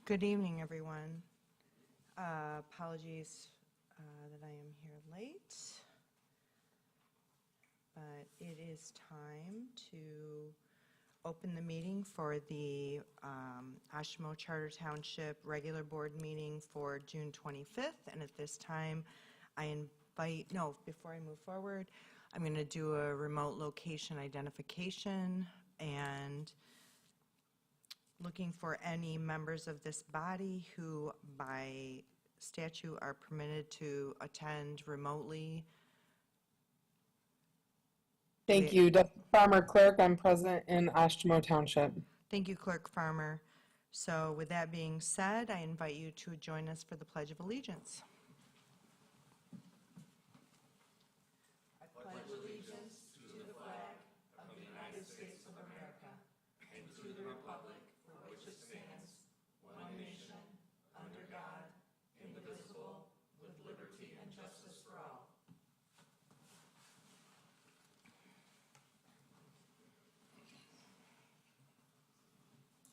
Good evening, everyone. Apologies that I am here late, but it is time to open the meeting for the Oshtemo Township regular board meeting for June 25th. And at this time, before I move forward, I'm going to do a remote location identification and looking for any members of this body who by statute are permitted to attend remotely. Thank you. Deputy Farmer Clerk, I'm present in Oshtemo Township. Thank you, Clerk Farmer. So with that being said, I invite you to join us for the Pledge of Allegiance. I pledge allegiance to the flag of the United States of America and to the republic for which it stands, one nation, under God, indivisible, with liberty and justice for all.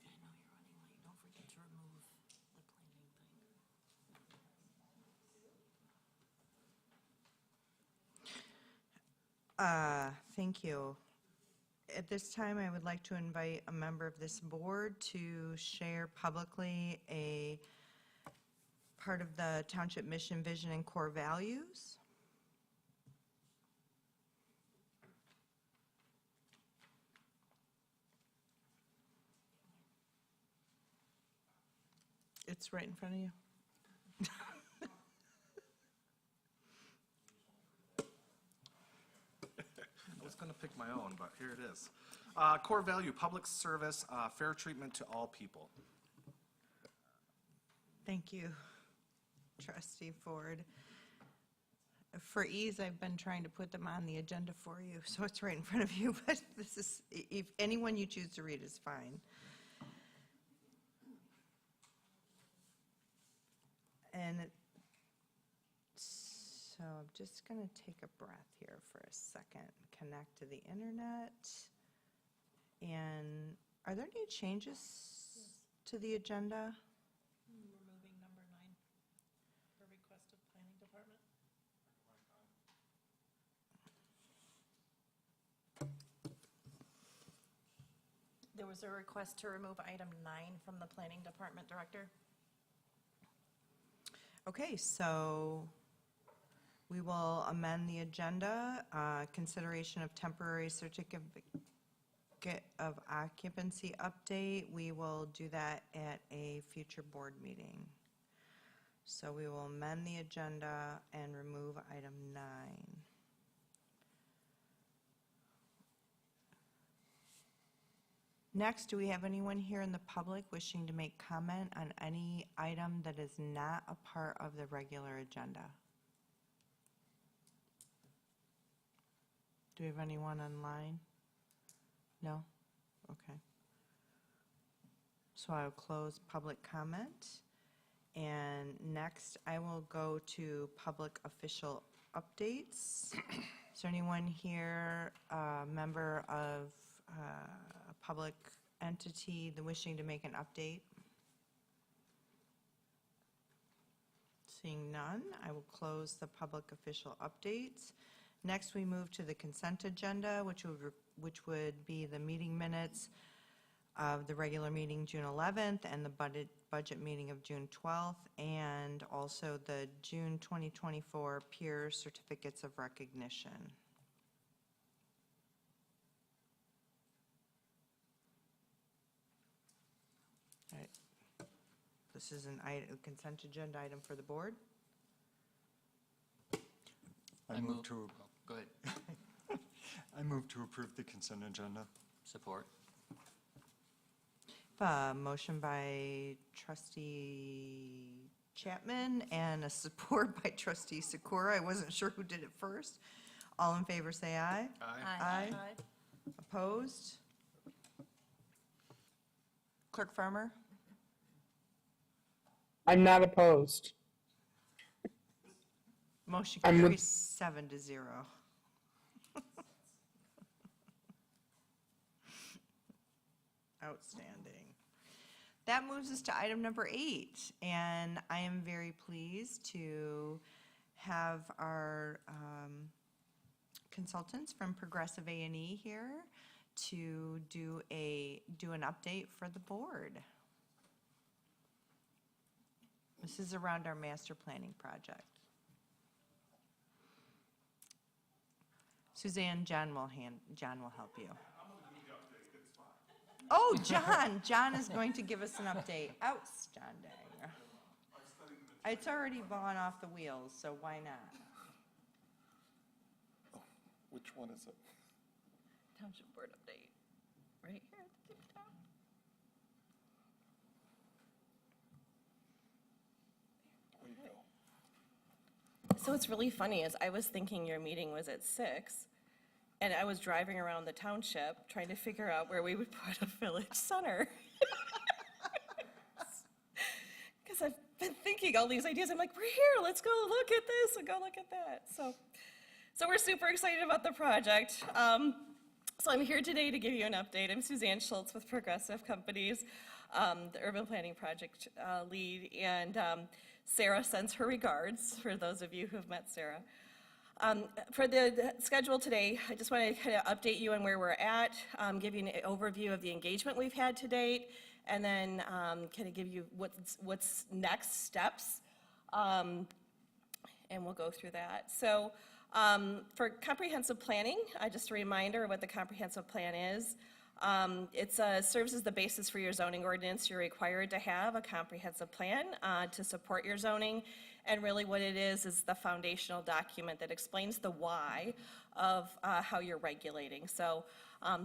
I know you're running late. Don't forget to remove the planning thing. Thank you. At this time, I would like to invite a member of this board to share publicly a part of the township mission, vision, and core values. It's right in front of you. I was going to pick my own, but here it is. Core value, public service, fair treatment to all people. Thank you, Trustee Ford. For ease, I've been trying to put them on the agenda for you, so it's right in front of you, but this is, if anyone you choose to read is fine. And so I'm just going to take a breath here for a second, connect to the internet. And are there any changes to the agenda? Removing number 9 for request of planning department. There was a request to remove item 9 from the planning department director. Okay, so we will amend the agenda. Consideration of temporary certificate of occupancy update. We will do that at a future board meeting. So we will amend the agenda and remove item 9. Next, do we have anyone here in the public wishing to make comment on any item that is not a part of the regular agenda? Do we have anyone online? No? Okay. So I will close public comment. And next, I will go to public official updates. Is there anyone here, a member of a public entity wishing to make an update? Seeing none, I will close the public official updates. Next, we move to the consent agenda, which would be the meeting minutes of the regular meeting June 11th and the budget meeting of June 12th, and also the June 2024 peer certificates of recognition. All right. This is a consent agenda item for the board. I move to, Go ahead. I move to approve the consent agenda. Support. Motion by Trustee Chapman and a support by Trustee Sikora. I wasn't sure who did it first. All in favor say aye. Aye. Opposed? Clerk Farmer? I'm not opposed. Motion I'm with- carries 7-0. Outstanding. That moves us to item number 8, and I am very pleased to have our consultants from Progressive A&E here to do an update for the board. This is around our master planning project. Suzanne, John will help you. Oh, John is going to give us an update. Outstanding. It's already gone off the wheels, so why not? Which one is it? Township board update, right here at the tip top. There you go. So what's really funny is I was thinking your meeting was at 6, and I was driving around the township trying to figure out where we would put a village center. Because I've been thinking all these ideas. I'm like, we're here, let's go look at this and go look at that. So we're super excited about the project. So I'm here today to give you an update. I'm Suzanne Schultz with Progressive Companies, the urban planning project lead, and Sarah sends her regards for those of you who have met Sarah. For the schedule today, I just want to kind of update you on where we're at, give you an overview of the engagement we've had to date, and then kind of give you what's next steps, and we'll go through that. So for comprehensive planning, just a reminder of what the comprehensive plan is. It serves as the basis for your zoning ordinance. You're required to have a comprehensive plan to support your zoning. And really what it is the foundational document that explains the why of how you're regulating. So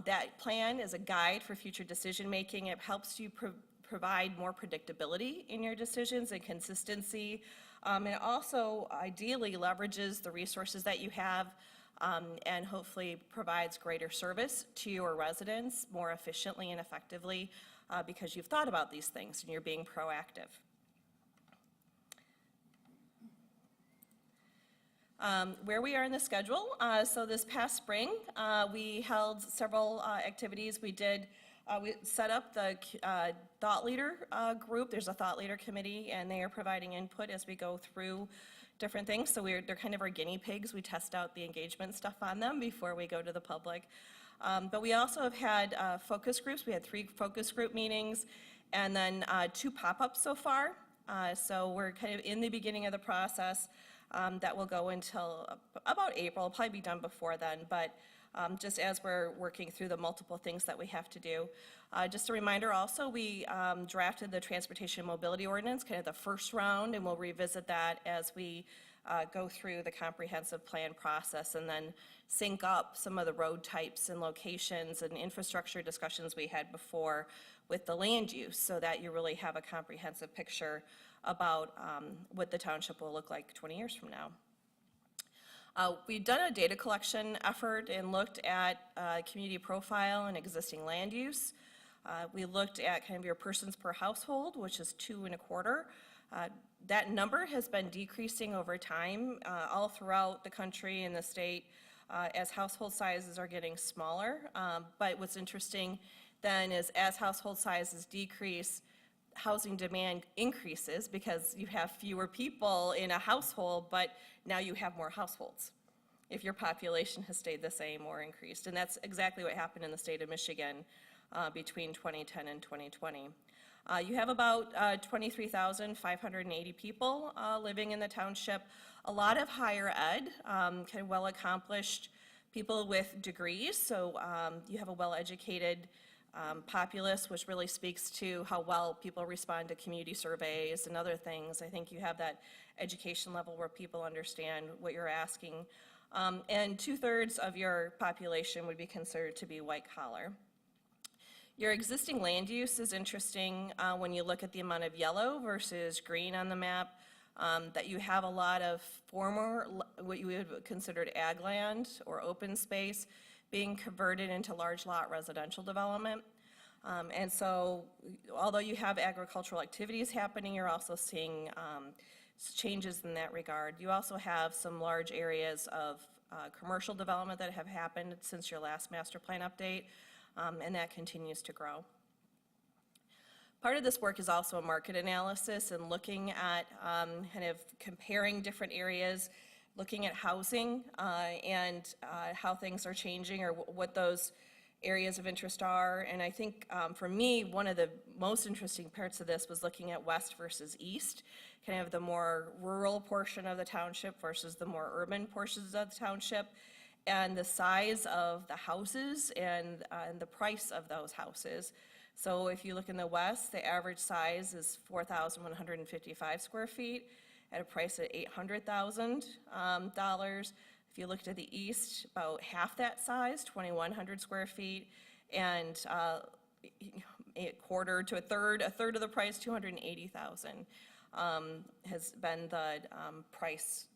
that plan is a guide for future decision-making. It helps you provide more predictability in your decisions and consistency. And it also ideally leverages the resources that you have and hopefully provides greater service to your residents more efficiently and effectively because you've thought about these things and you're being proactive. Where we are in the schedule, so this past spring, we held several activities. We set up the thought leader group. There's a thought leader committee, and they are providing input as we go through different things. So they're kind of our guinea pigs. We test out the engagement stuff on them before we go to the public. But we also have had focus groups. We had 3 focus group meetings, and then 2 pop-ups so far. So we're kind of in the beginning of the process. That will go until about April. It'll probably be done before then, but just as we're working through the multiple things that we have to do. Just a reminder also, we drafted the Transportation Mobility Ordinance, kind of the first round, and we'll revisit that as we go through the comprehensive plan process and then sync up some of the road types and locations and infrastructure discussions we had before with the land use so that you really have a comprehensive picture about what the township will look like 20 years from now. We've done a data collection effort and looked at community profile and existing land use. We looked at kind of your persons per household, which is 2.25. That number has been decreasing over time all throughout the country and the state as household sizes are getting smaller. But what's interesting then is as household sizes decrease, housing demand increases because you have fewer people in a household, but now you have more households if your population has stayed the same or increased. And that's exactly what happened in the state of Michigan between 2010 and 2020. You have about 23,580 people living in the township, a lot of higher ed, kind of well-accomplished people with degrees, so you have a well-educated populace, which really speaks to how well people respond to community surveys and other things. I think you have that education level where people understand what you're asking. And 2/3 of your population would be considered to be white collar. Your existing land use is interesting when you look at the amount of yellow versus green on the map, that you have a lot of former, what you would have considered ag land or open space being converted into large lot residential development. And so although you have agricultural activities happening, you're also seeing changes in that regard. You also have some large areas of commercial development that have happened since your last master plan update, and that continues to grow. Part of this work is also a market analysis and looking at kind of comparing different areas, looking at housing and how things are changing or what those areas of interest are. And I think for me, one of the most interesting parts of this was looking at west versus east, kind of the more rural portion of the township versus the more urban portions of the township, and the size of the houses and the price of those houses. So if you look in the west, the average size is 4,155 square feet at a price of $800,000. If you looked at the east, about half that size, 2,100 square feet, and a quarter to a third of the price, 280,000, has been the price.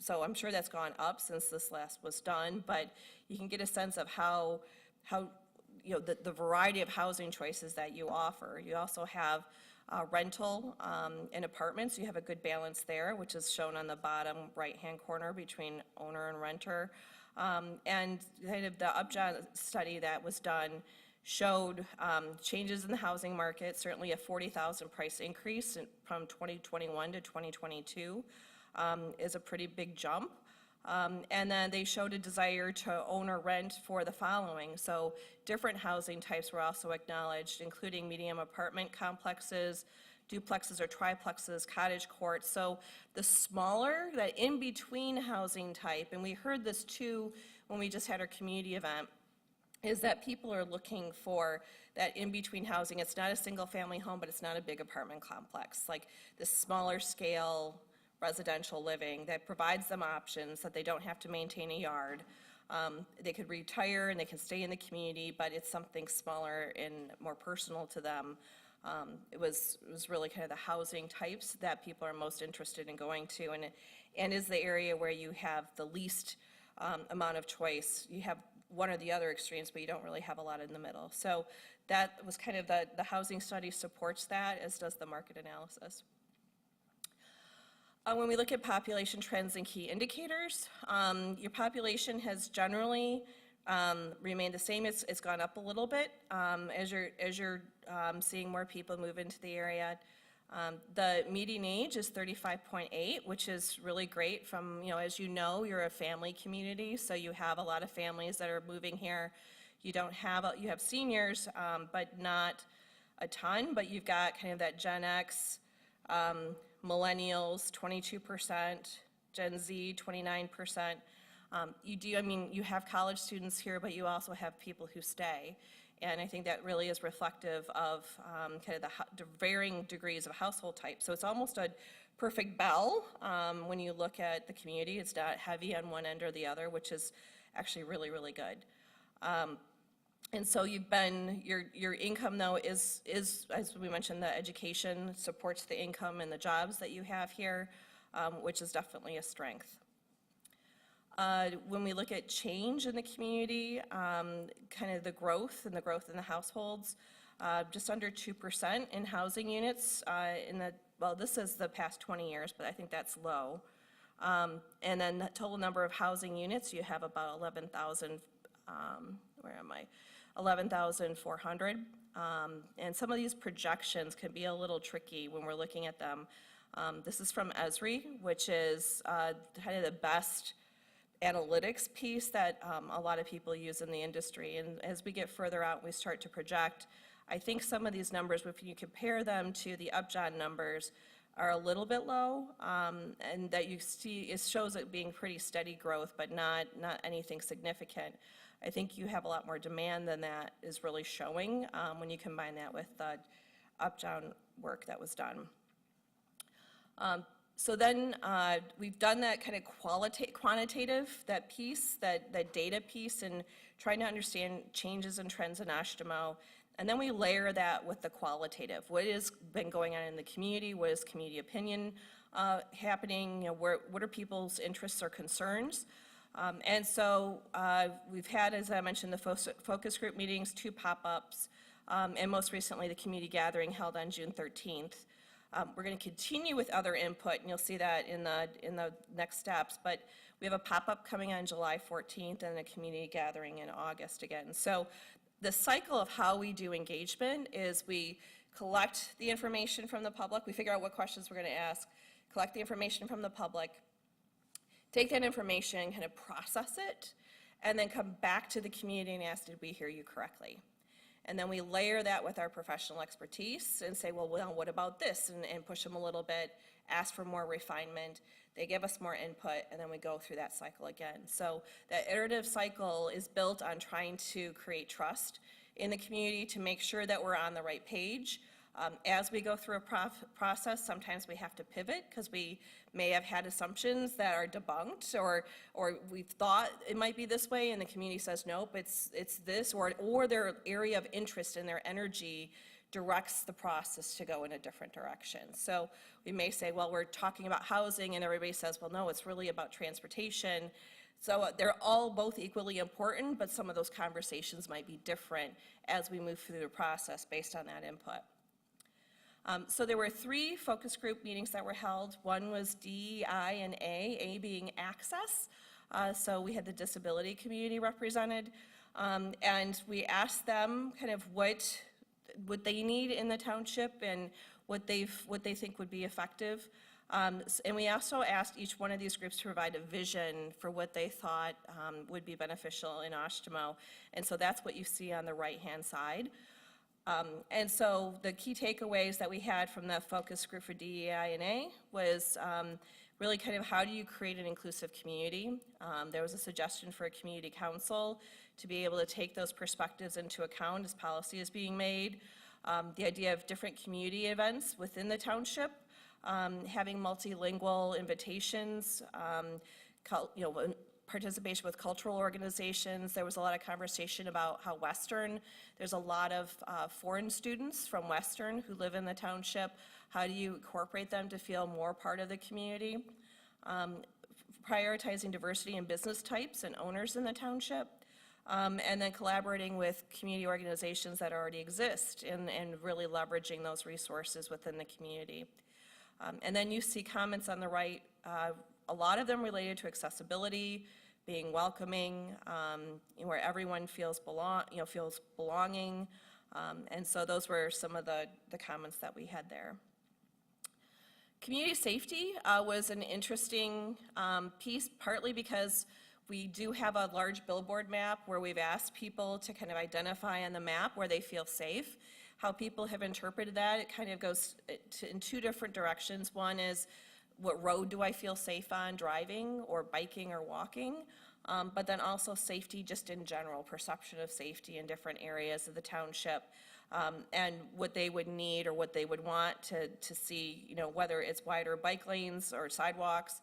So I'm sure that's gone up since this last was done, but you can get a sense of how the variety of housing choices that you offer. You also have rental and apartments. You have a good balance there, which is shown on the bottom right-hand corner between owner and renter. And kind of the Upjohn study that was done showed changes in the housing market, certainly a 40,000 price increase from 2021 to 2022 is a pretty big jump. And then they showed a desire to own or rent for the following. So different housing types were also acknowledged, including medium apartment complexes, duplexes or triplexes, cottage courts. So the smaller, that in-between housing type, and we heard this too when we just had our community event, is that people are looking for that in-between housing. It's not a single-family home, but it's not a big apartment complex. Like this smaller scale residential living that provides them options that they don't have to maintain a yard. They could retire and they can stay in the community, but it's something smaller and more personal to them. It was really kind of the housing types that people are most interested in going to, and is the area where you have the least amount of choice. You have one or the other extremes, but you don't really have a lot in the middle. So that was kind of the housing study supports that, as does the market analysis. When we look at population trends and key indicators, your population has generally remained the same. It's gone up a little bit as you're seeing more people move into the area. The median age is 35.8, which is really great from, as you know, you're a family community, so you have a lot of families that are moving here. You have seniors, but not a ton, but you've got kind of that Gen X, millennials, 22%, Gen Z, 29%. You have college students here, but you also have people who stay. And I think that really is reflective of kind of the varying degrees of household type. So it's almost a perfect bell when you look at the community. It's not heavy on one end or the other, which is actually really, really good. And so your income though is, as we mentioned, the education supports the income and the jobs that you have here, which is definitely a strength. When we look at change in the community, kind of the growth in the households, just under 2% in housing units this is the past 20 years, but I think that's low. And then the total number of housing units, you have about 11,000, 11,400. And some of these projections can be a little tricky when we're looking at them. This is from Esri, which is kind of the best analytics piece that a lot of people use in the industry. And as we get further out, we start to project. I think some of these numbers, if you compare them to the Upjohn numbers, are a little bit low, and that you see, it shows it being pretty steady growth, but not anything significant. I think you have a lot more demand than that is really showing when you combine that with the Upjohn work that was done. So then we've done that kind of quantitative, that piece, that data piece, and trying to understand changes and trends in Oshtemo. And then we layer that with the qualitative. What has been going on in the community? What is community opinion happening? What are people's interests or concerns? And so we've had, as I mentioned, the focus group meetings, 2 pop-ups, and most recently the community gathering held on June 13th. We're going to continue with other input, and you'll see that in the next steps. But we have a pop-up coming on July 14th and a community gathering in August again. So the cycle of how we do engagement is we collect the information from the public, we figure out what questions we're going to ask, collect the information from the public, take that information, kind of process it, and then come back to the community and ask, did we hear you correctly? And then we layer that with our professional expertise and say, well, what about this? And push them a little bit, ask for more refinement. They give us more input, and then we go through that cycle again. So that iterative cycle is built on trying to create trust in the community to make sure that we're on the right page. As we go through a process, sometimes we have to pivot because we may have had assumptions that are debunked, or we've thought it might be this way and the community says, nope, it's this, or their area of interest and their energy directs the process to go in a different direction. So we may say, well, we're talking about housing, and everybody says, well, no, it's really about transportation. So they're all both equally important, but some of those conversations might be different as we move through the process based on that input. So there were 3 focus group meetings that were held. One was DEI and A being access. So we had the disability community represented. And we asked them kind of what they need in the township and what they think would be effective. And we also asked each one of these groups to provide a vision for what they thought would be beneficial in Oshtemo. And so that's what you see on the right-hand side. And so the key takeaways that we had from the focus group for DEI and A was really kind of how do you create an inclusive community. There was a suggestion for a community council to be able to take those perspectives into account as policy is being made. The idea of different community events within the township, having multilingual invitations, participation with cultural organizations. There was a lot of conversation about how there's a lot of foreign students from Western who live in the township. How do you incorporate them to feel more part of the community? Prioritizing diversity in business types and owners in the township. And then collaborating with community organizations that already exist and really leveraging those resources within the community. And then you see comments on the right, a lot of them related to accessibility, being welcoming, where everyone feels belonging. And so those were some of the comments that we had there. Community safety was an interesting piece, partly because we do have a large billboard map where we've asked people to kind of identify on the map where they feel safe. How people have interpreted that, it kind of goes in 2 different directions. One is, what road do I feel safe on driving or biking or walking? But then also safety just in general, perception of safety in different areas of the township, and what they would need or what they would want to see, whether it's wider bike lanes or sidewalks,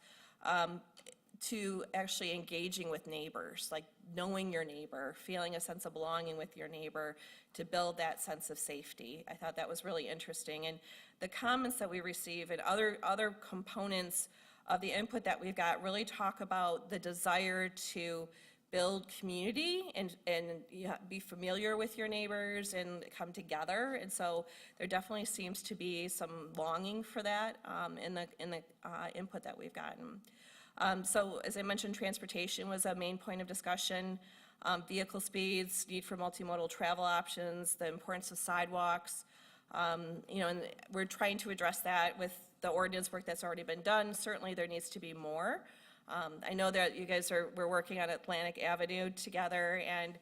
to actually engaging with neighbors, like knowing your neighbor, feeling a sense of belonging with your neighbor to build that sense of safety. I thought that was really interesting. And the comments that we receive and other components of the input that we've got really talk about the desire to build community and be familiar with your neighbors and come together. And so there definitely seems to be some longing for that in the input that we've gotten. So as I mentioned, transportation was a main point of discussion. Vehicle speeds, need for multimodal travel options, the importance of sidewalks. And we're trying to address that with the ordinance work that's already been done. Certainly there needs to be more. I know that you guys we're working on Atlantic Avenue together, and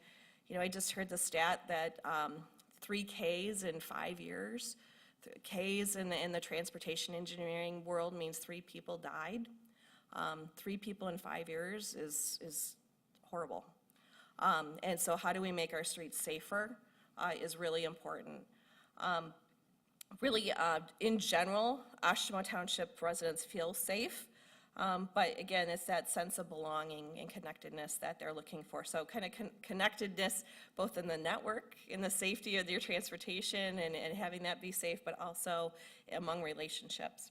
I just heard the stat that 3 Ks in 5 years. Ks in the transportation engineering world means 3 people died. 3 people in 5 years is horrible. And so how do we make our streets safer is really important. In general, Oshtemo Township residents feel safe, but again, it's that sense of belonging and connectedness that they're looking for. So kind of connectedness both in the network, in the safety of your transportation and having that be safe, but also among relationships.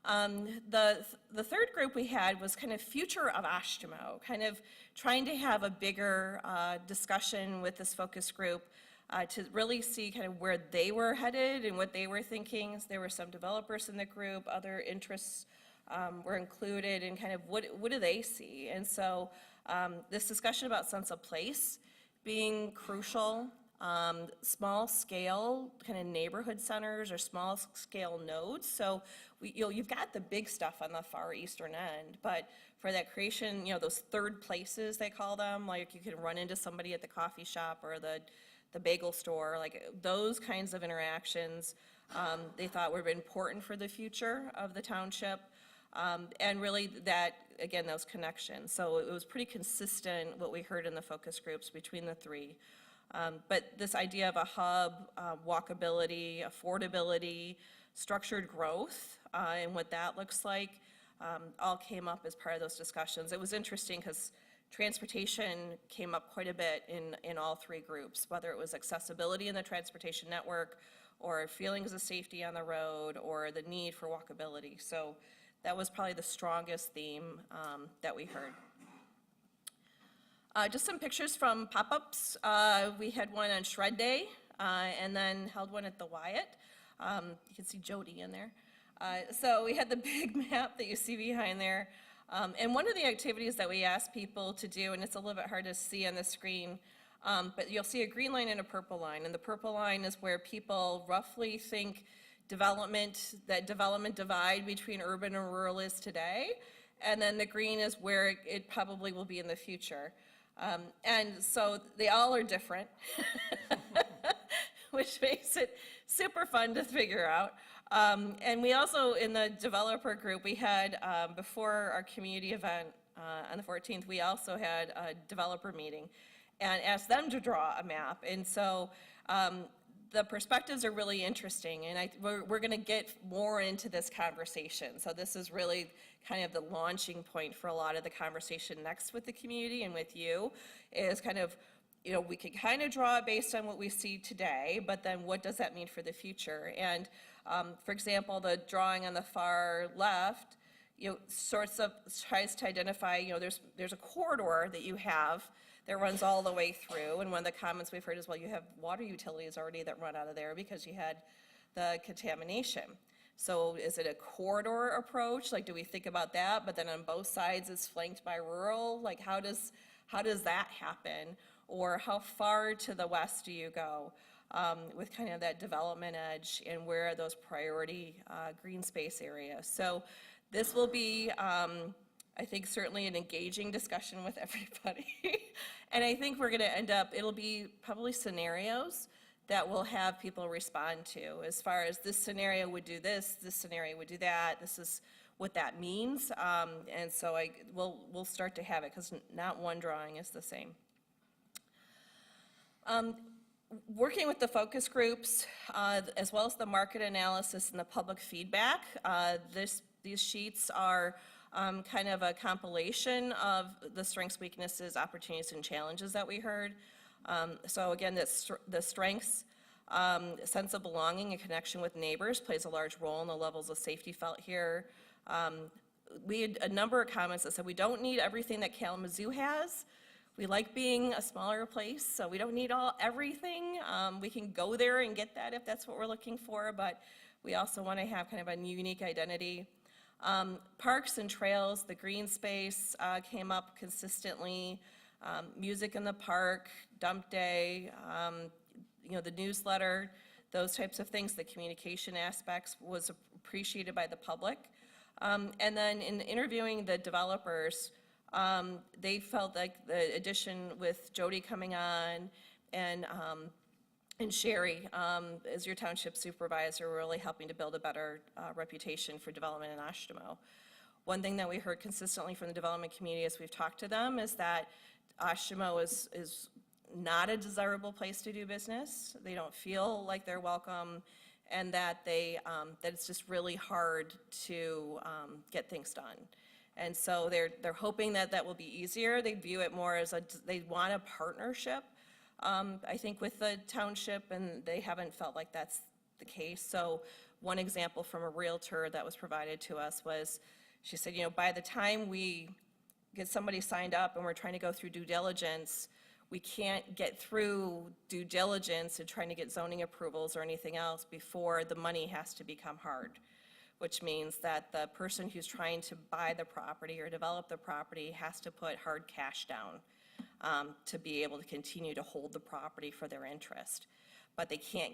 The third group we had was kind of future of Oshtemo, kind of trying to have a bigger discussion with this focus group to really see kind of where they were headed and what they were thinking. So there were some developers in the group, other interests were included, and kind of what do they see? And so this discussion about sense of place being crucial, small scale kind of neighborhood centers or small scale nodes. So you've got the big stuff on the far eastern end, but for that creation, those third places they call them, like you can run into somebody at the coffee shop or the bagel store, like those kinds of interactions, they thought were important for the future of the township. And really that, again, those connections. So it was pretty consistent what we heard in the focus groups between the three. But this idea of a hub, walkability, affordability, structured growth, and what that looks like, all came up as part of those discussions. It was interesting because transportation came up quite a bit in all three groups, whether it was accessibility in the transportation network, or feelings of safety on the road, or the need for walkability. So that was probably the strongest theme that we heard. Just some pictures from pop-ups. We had one on Shred Day, and then held one at the Wyatt. You can see Jody in there. So we had the big map that you see behind there. And one of the activities that we asked people to do, and it's a little bit hard to see on the screen, but you'll see a green line and a purple line. And the purple line is where people roughly think that development divide between urban and rural is today. And then the green is where it probably will be in the future. And so they all are different, which makes it super fun to figure out. And we also, in the developer group, we had, before our community event on the 14th, we also had a developer meeting and asked them to draw a map. And so the perspectives are really interesting, and we're going to get more into this conversation. So this is really kind of the launching point for a lot of the conversation next with the community and with you, is kind of, we can kind of draw it based on what we see today, but then what does that mean for the future? And for example, the drawing on the far left, sorts of tries to identify, there's a corridor that you have that runs all the way through, and one of the comments we've heard is, well, you have water utilities already that run out of there because you had the contamination. So is it a corridor approach? Like, do we think about that, but then on both sides it's flanked by rural? Like, how does that happen? Or how far to the west do you go with kind of that development edge, and where are those priority green space areas? So this will be, I think, certainly an engaging discussion with everybody. And I think we're going to end up, it'll be probably scenarios that we'll have people respond to, as far as this scenario would do this scenario would do that, this is what that means. And so we'll start to have it, because not one drawing is the same. Working with the focus groups, as well as the market analysis and the public feedback, these sheets are kind of a compilation of the strengths, weaknesses, opportunities, and challenges that we heard. So again, the strengths, sense of belonging and connection with neighbors plays a large role in the levels of safety felt here. We had a number of comments that said we don't need everything that Kalamazoo has. We like being a smaller place, so we don't need everything. We can go there and get that if that's what we're looking for, but we also want to have kind of a unique identity. Parks and trails, the green space came up consistently. Music in the park, dump day, the newsletter, those types of things, the communication aspects was appreciated by the public. And then in interviewing the developers, they felt like the addition with Jody coming on and Sherry, as your township supervisor, were really helping to build a better reputation for development in Oshtemo. One thing that we heard consistently from the development community as we've talked to them is that Oshtemo is not a desirable place to do business. They don't feel like they're welcome, and that that it's just really hard to get things done. And so they're hoping that will be easier. They view it more as they want a partnership, I think, with the township, and they haven't felt like that's the case. So one example from a realtor that was provided to us was, she said, by the time we get somebody signed up and we're trying to go through due diligence, we can't get through due diligence and trying to get zoning approvals or anything else before the money has to become hard, which means that the person who's trying to buy the property or develop the property has to put hard cash down. to be able to continue to hold the property for their interest. But they can't,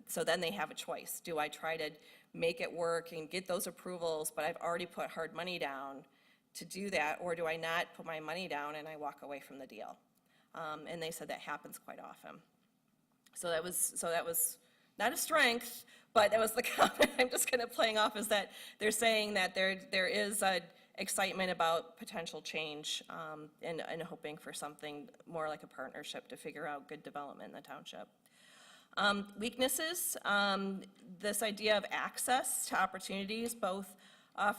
so then they have a choice. Do I try to make it work and get those approvals, but I've already put hard money down to do that, or do I not put my money down and I walk away from the deal? And they said that happens quite often. So that was not a strength, but that was the comment I'm just kind of playing off, is that they're saying that there is a excitement about potential change, and hoping for something more like a partnership to figure out good development in the township. Weaknesses, this idea of access to opportunities, both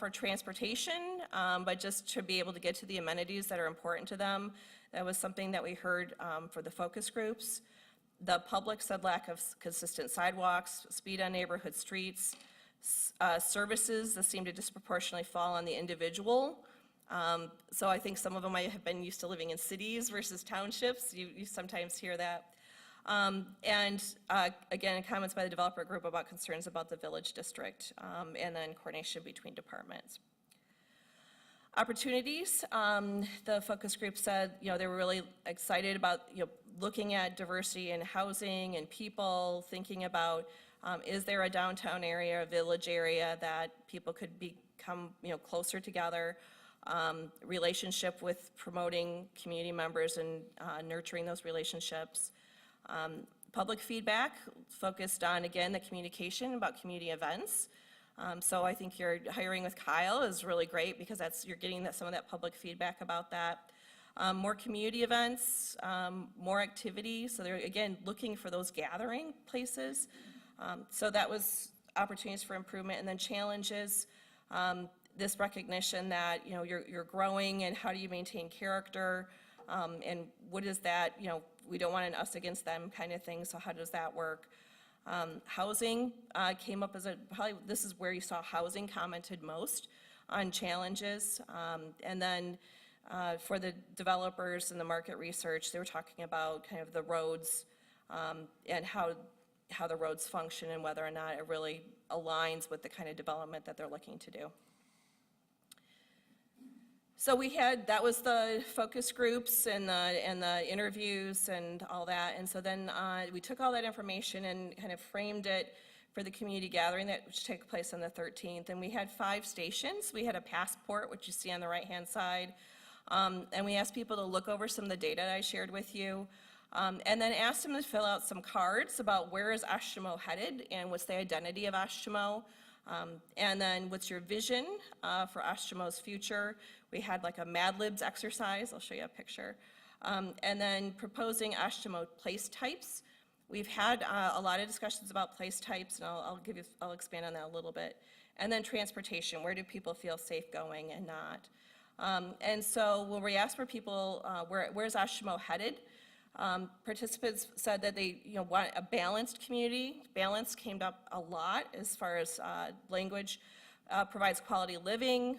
for transportation, but just to be able to get to the amenities that are important to them. That was something that we heard for the focus groups. The public said lack of consistent sidewalks, speed on neighborhood streets, services that seem to disproportionately fall on the individual. So I think some of them might have been used to living in cities versus townships. You sometimes hear that. Again, comments by the developer group about concerns about the village district, and then coordination between departments. Opportunities, the focus group said, they were really excited about, looking at diversity in housing and people, thinking about, is there a downtown area, a village area that people could become, closer together, relationship with promoting community members and nurturing those relationships. Public feedback focused on, again, the communication about community events. So I think your hiring with Kyle is really great, because you're getting some of that public feedback about that. More community events, more activity. So they're, again, looking for those gathering places. So that was opportunities for improvement. And then challenges, this recognition that, you're growing, and how do you maintain character? And what is that, we don't want an us against them kind of thing, so how does that work? Housing came up as probably this is where you saw housing commented most on challenges. And then for the developers and the market research, they were talking about kind of the roads, and how the roads function, and whether or not it really aligns with the kind of development that they're looking to do. So that was the focus groups and the interviews and all that. And so then we took all that information and kind of framed it for the community gathering that should take place on the 13th. And we had 5 stations. We had a passport, which you see on the right-hand side. And we asked people to look over some of the data that I shared with you. And then asked them to fill out some cards about where is Oshtemo headed, and what's the identity of Oshtemo. And then what's your vision for Oshtemo's future? We had like a Mad Libs exercise. I'll show you a picture. And then proposing Oshtemo place types. We've had a lot of discussions about place types, and I'll expand on that a little bit. And then transportation. Where do people feel safe going and not? And so when we asked for people, where's Oshtemo headed? Participants said that they want a balanced community. Balance came up a lot as far as language. Provides quality living,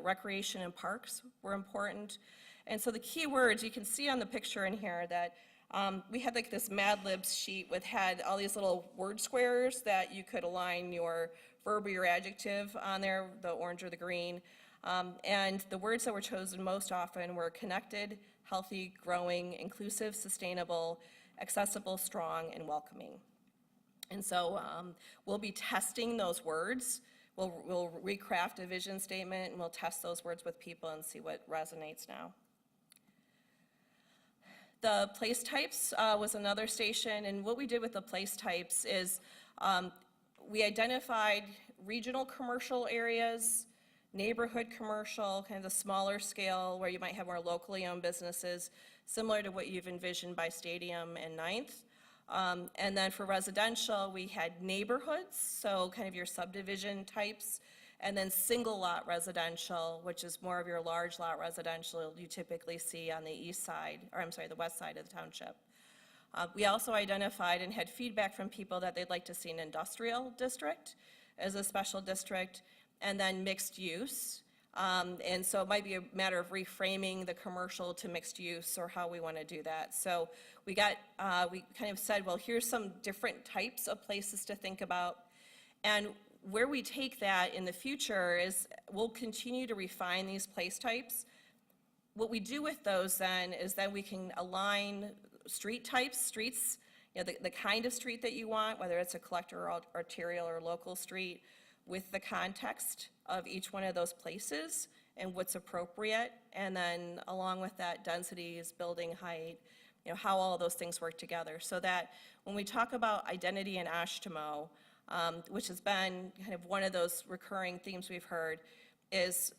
recreation and parks were important. And so the key words, you can see on the picture in here that we had like this Mad Libs sheet had all these little word squares that you could align your verb or your adjective on there, the orange or the green. And the words that were chosen most often were connected, healthy, growing, inclusive, sustainable, accessible, strong, and welcoming. And so we'll be testing those words. We'll recraft a vision statement, and we'll test those words with people and see what resonates now. The place types was another station, and what we did with the place types is we identified regional commercial areas, neighborhood commercial, kind of the smaller scale where you might have more locally owned businesses, similar to what you've envisioned by Stadium and 9th. And then for residential, we had neighborhoods, so kind of your subdivision types, and then single lot residential, which is more of your large lot residential you typically see on the the west side of the township. We also identified and had feedback from people that they'd like to see an industrial district as a special district, and then mixed use. And so it might be a matter of reframing the commercial to mixed use, or how we want to do that. So we kind of said, well, here's some different types of places to think about. And where we take that in the future is we'll continue to refine these place types, what we do with those then is then we can align street types, streets, the kind of street that you want, whether it's a collector or arterial or local street, with the context of each one of those places and what's appropriate. And then along with that, densities, building height, how all of those things work together. So that when we talk about identity in Oshtemo, which has been kind of one of those recurring themes we've heard, is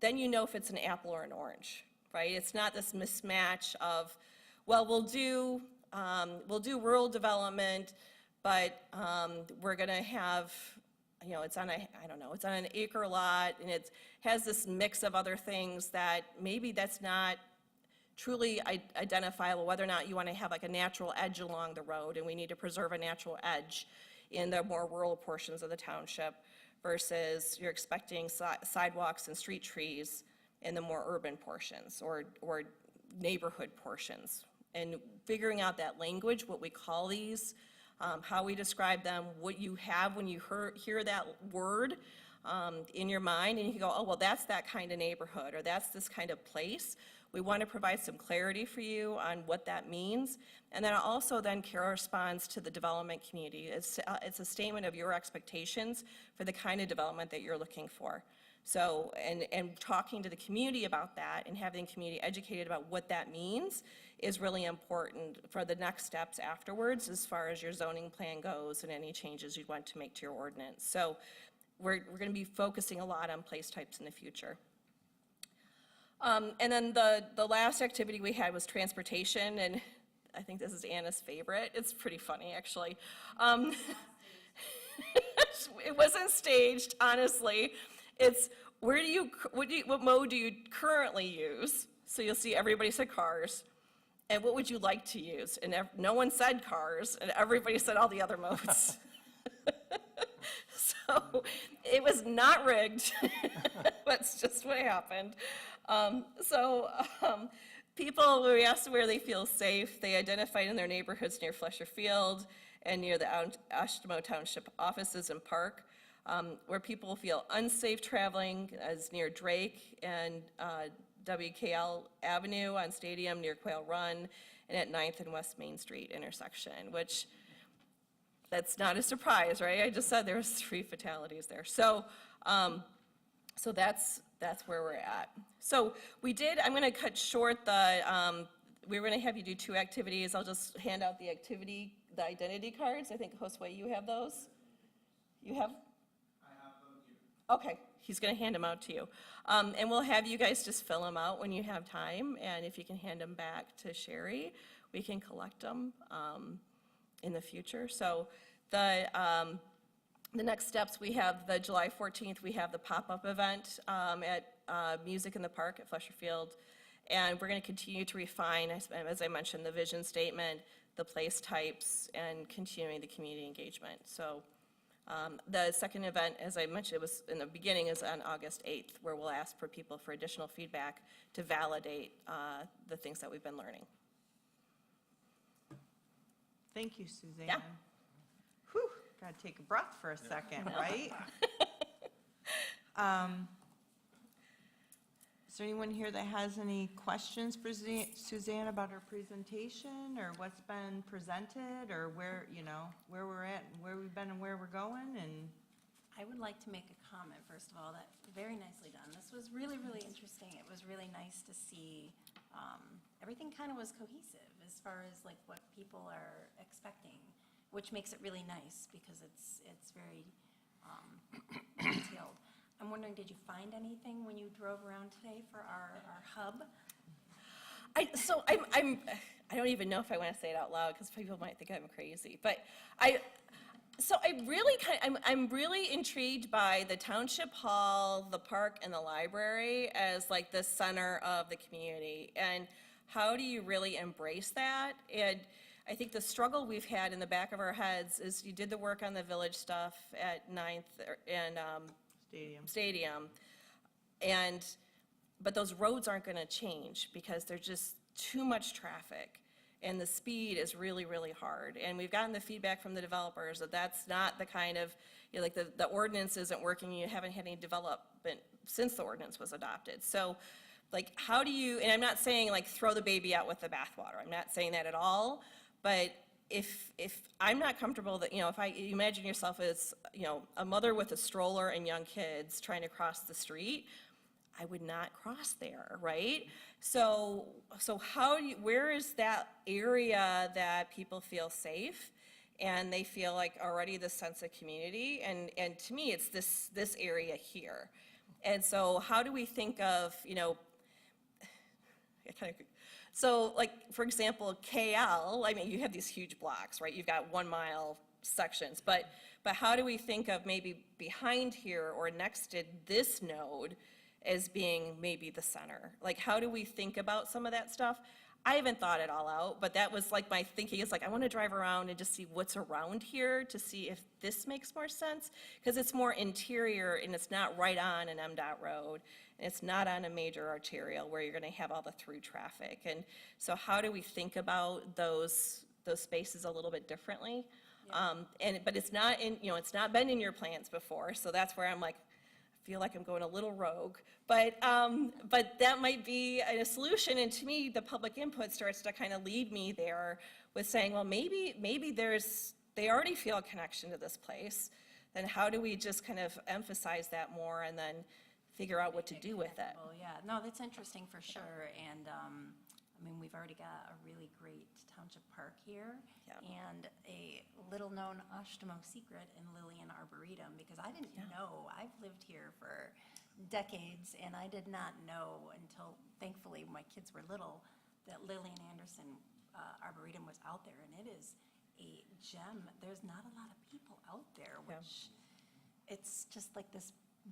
then if it's an apple or an orange, right? It's not this mismatch of, well, we'll do rural development, but we're gonna have, it's on it's on an acre lot, and it has this mix of other things that maybe that's not truly identifiable, whether or not you want to have like a natural edge along the road, and we need to preserve a natural edge in the more rural portions of the township, versus you're expecting sidewalks and street trees in the more urban portions or neighborhood portions. And figuring out that language, what we call these, how we describe them, what you have when you hear that word in your mind, and you can go, oh, well, that's that kind of neighborhood, or that's this kind of place. We want to provide some clarity for you on what that means. And then it also then corresponds to the development community. It's a statement of your expectations for the kind of development that you're looking for. So, and talking to the community about that and having the community educated about what that means is really important for the next steps afterwards as far as your zoning plan goes and any changes you'd want to make to your ordinance. So we're going to be focusing a lot on place types in the future. And then the last activity we had was transportation, and I think this is Anna's favorite. It's pretty funny, actually. It wasn't staged, honestly. It's what mode do you currently use? So you'll see everybody said cars, and what would you like to use? And no one said cars, and everybody said all the other modes. So it was not rigged. That's just what happened. People, we asked where they feel safe. They identified in their neighborhoods near Flesher Field and near the Oshtemo Township offices and park. Where people feel unsafe traveling as near Drake and WKL Avenue on Stadium near Quail Run, and at 9th and West Main Street intersection, which that's not a surprise, right? I just said there was 3 fatalities there. So that's where we're at. So I'm gonna cut short we're gonna have you do 2 activities. I'll just hand out the identity cards. I think, Josue, you have those? You have? I have them here. Okay, he's gonna hand them out to you. And we'll have you guys just fill them out when you have time, and if you can hand them back to Sherry, we can collect them in the future. So the next steps, we have the July 14th, we have the pop-up event at Music in the Park at Flesher Field. And we're going to continue to refine, as I mentioned, the vision statement, the place types, and continuing the community engagement. So the second event, as I mentioned, it was in the beginning, is on August 8th, where we'll ask for people for additional feedback to validate the things that we've been learning. Thank you, Suzanne. Yeah. Whew, gotta take a breath for a second, right? Is there anyone here that has any questions for Suzanne about her presentation, or what's been presented, or where we're at, and where we've been and where we're going? And I would like to make a comment, first of all, that very nicely done. This was really, really interesting. It was really nice to see everything kind of was cohesive as far as like what people are expecting, which makes it really nice because it's very detailed. I'm wondering, did you find anything when you drove around today for our hub? I don't even know if I want to say it out loud because people might think I'm crazy, but I'm really intrigued by the township hall, the park, and the library as like the center of the community. And how do you really embrace that? And I think the struggle we've had in the back of our heads is you did the work on the village stuff at 9th and Stadium. But those roads aren't going to change because there's just too much traffic. And the speed is really, really hard. And we've gotten the feedback from the developers that that's not the kind of, like the ordinance isn't working, you haven't had any development since the ordinance was adopted. So like, how do you, and I'm not saying like throw the baby out with the bathwater, I'm not saying that at all, but if I'm not comfortable that, you know, if you imagine yourself as, you know, a mother with a stroller and young kids trying to cross the street, I would not cross there, right? So how do you, where is that area that people feel safe and they feel like already this sense of community? And to me, it's this area here. And so how do we think of, you know, so like, for example, KL, I mean, you have these huge blocks, right? You've got 1 mile sections, but how do we think of maybe behind here or next to this node as being maybe the center? Like, how do we think about some of that stuff? I haven't thought it all out, but that was like my thinking is like, I want to drive around and just see what's around here to see if this makes more sense, because it's more interior and it's not right on an MDOT road, and it's not on a major arterial where you're going to have all the through traffic. And so how do we think about those spaces a little bit differently? But it's not in, you know, it's not been in your plans before, so that's where I'm like, feel like I'm going a little rogue, but that might be a solution. And to me, the public input starts to kind of lead me there with saying, well, maybe they already feel a connection to this place. Then how do we just kind of emphasize that more and then figure out what to do with it? Well, yeah, no, that's interesting for sure. And, I mean, we've already got a really great township park here Yeah. and a little-known Oshtemo secret in Lillian Arboretum, because I didn't know, I've lived here for decades, and I did not know until, thankfully, my kids were little, that Lillian Anderson Arboretum was out there, and it is a gem. There's not a lot of people out there, which it's just like this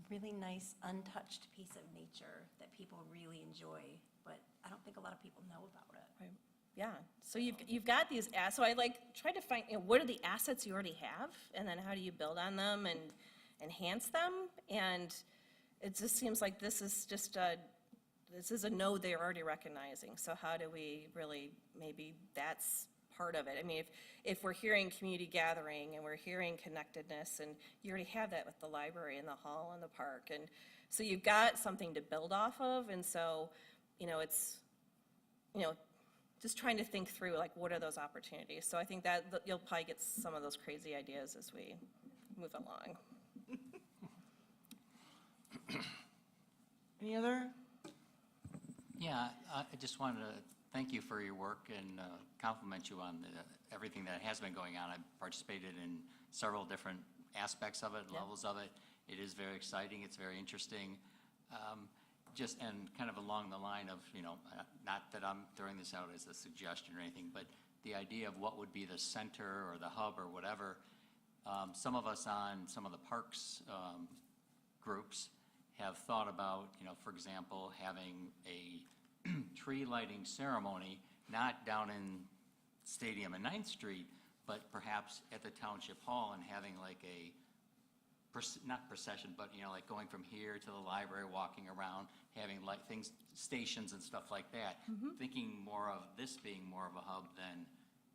really nice, untouched piece of nature that people really enjoy, but I don't think a lot of people know about it. Right. Yeah, so you've got these so I like try to find, you know, what are the assets you already have, and then how do you build on them and enhance them? And it just seems like this is a node they're already recognizing. So how do we really, maybe that's part of it. I mean, if we're hearing community gathering and we're hearing connectedness, and you already have that with the library and the hall and the park, and so you've got something to build off of. And so, you know, it's, you know, just trying to think through, like, what are those opportunities? So I think that you'll probably get some of those crazy ideas as we move along. Any other? Yeah, I just wanted to thank you for your work and compliment you on everything that has been going on. I've participated in several different aspects of it, levels of it. It is very exciting. It's very interesting. Just and kind of along the line of, you know, not that I'm throwing this out as a suggestion or anything, but the idea of what would be the center or the hub or whatever. Some of us on some of the parks groups have thought about, you know, for example, having a tree lighting ceremony, not down in Stadium and 9th Street, but perhaps at the Township Hall, and having like a, not procession, but, you know, like going from here to the library, walking around, having like things, stations and stuff like that. Thinking more of this being more of a hub than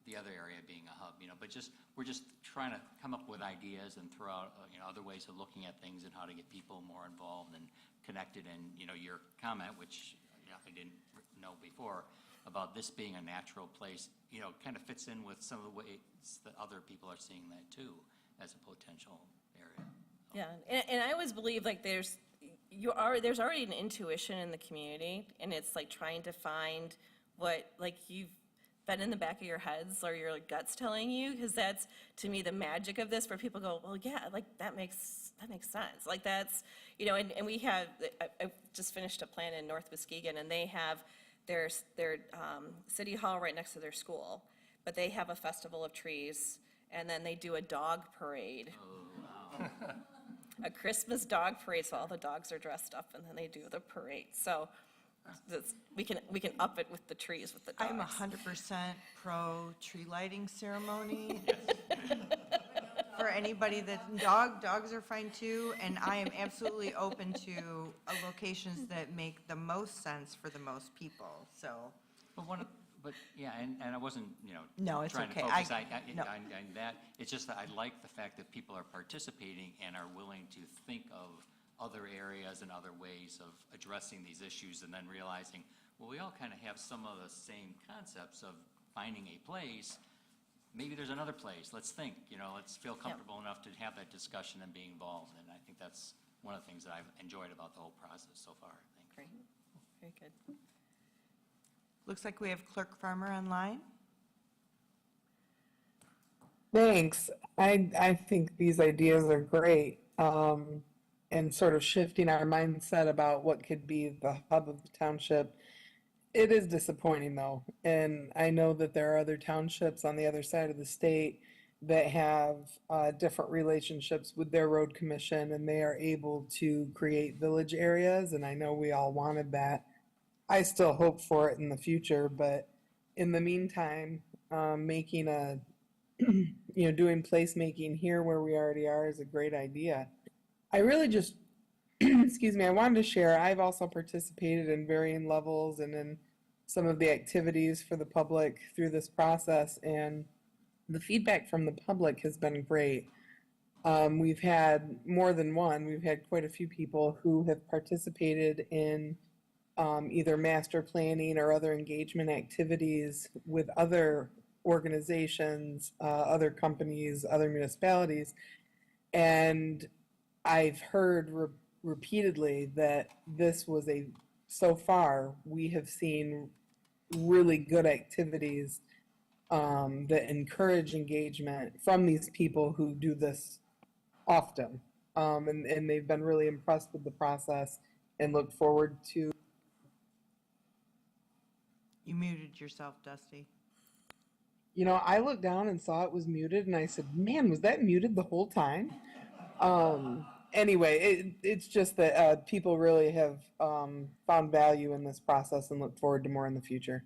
the other area being a hub, you know, but we're just trying to come up with ideas and throw out, you know, other ways of looking at things and how to get people more involved and connected. And, you know, your comment, which, you know, I didn't know before, about this being a natural place, you know, kind of fits in with some of the ways that other people are seeing that too as a potential area. Yeah, and I always believe, like, there's already an intuition in the community, and it's like trying to find what, like, you've been in the back of your heads or your guts telling you, because that's, to me, the magic of this, where people go, well, yeah, like, that makes sense. Like, that's, you know, and we have, I just finished a plan in North Muskegon, and they have their city hall right next to their school, but they have a festival of trees, and then they do a dog parade. Oh, wow. A Christmas dog parade, so all the dogs are dressed up, and then they do the parade. So we can up it with the trees, with the dogs. I'm 100% pro tree lighting ceremony. For anybody that, dogs are fine too, and I am absolutely open to locations that make the most sense for the most people, so. But yeah, and I wasn't, you know, No, it's trying okay. to focus No. on that. It's just that I like the fact that people are participating and are willing to think of other areas and other ways of addressing these issues, and then realizing, well, we all kind of have some of the same concepts of finding a place. Maybe there's another place. Let's think, let's feel comfortable enough to have that discussion and be involved. And I think that's one of the things that I've enjoyed about the whole process so far, I think. Great, very good. Looks like we have Clerk Farmer online. Thanks. I think these ideas are great. And sort of shifting our mindset about what could be the hub of the township. It is disappointing though. And I know that there are other townships on the other side of the state that have different relationships with their road commission, and they are able to create village areas. And I know we all wanted that. I still hope for it in the future, but in the meantime, making a doing placemaking here where we already are is a great idea. I really just, excuse me, I wanted to share, I've also participated in varying levels and in some of the activities for the public through this process, and the feedback from the public has been great. We've had more than one, we've had quite a few people who have participated in either master planning or other engagement activities with other organizations, other companies, other municipalities. And I've heard repeatedly that this was so far, we have seen really good activities that encourage engagement from these people who do this often. And they've been really impressed with the process and look forward to. You muted yourself, Dusty. I looked down and saw it was muted, and I said, man, was that muted the whole time? Anyway, it's just that people really have found value in this process and look forward to more in the future.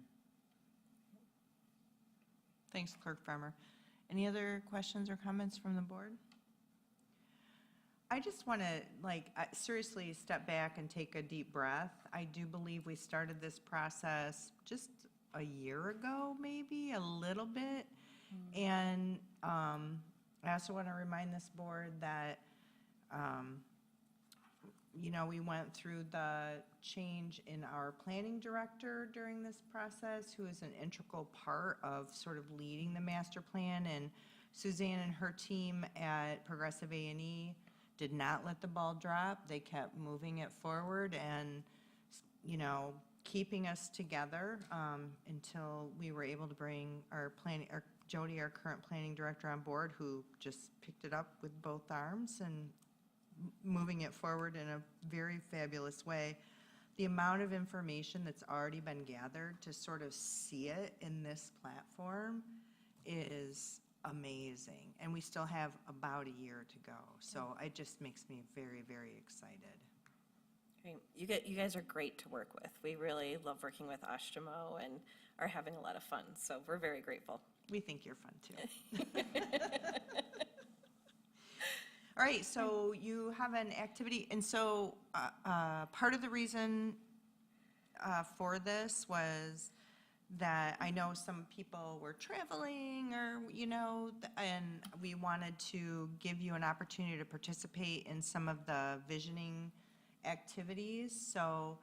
Thanks, Clerk Farmer. Any other questions or comments from the board? I just want to, seriously step back and take a deep breath. I do believe we started this process just a year ago, maybe, a little bit. And I also want to remind this board that, we went through the change in our planning director during this process, who is an integral part of sort of leading the master plan. And Suzanne and her team at Progressive A&E did not let the ball drop. They kept moving it forward and, keeping us together until we were able to bring Jody, our current planning director, on board, who just picked it up with both arms and moving it forward in a very fabulous way. The amount of information that's already been gathered to sort of see it in this platform is amazing. And we still have about a year to go. So it just makes me very, very excited. Great. You guys are great to work with. We really love working with Oshtemo and are having a lot of fun. So we're very grateful. We think you're fun too. All right, so you have an activity, and so part of the reason for this was that I know some people were traveling or, and we wanted to give you an opportunity to participate in some of the visioning activities. So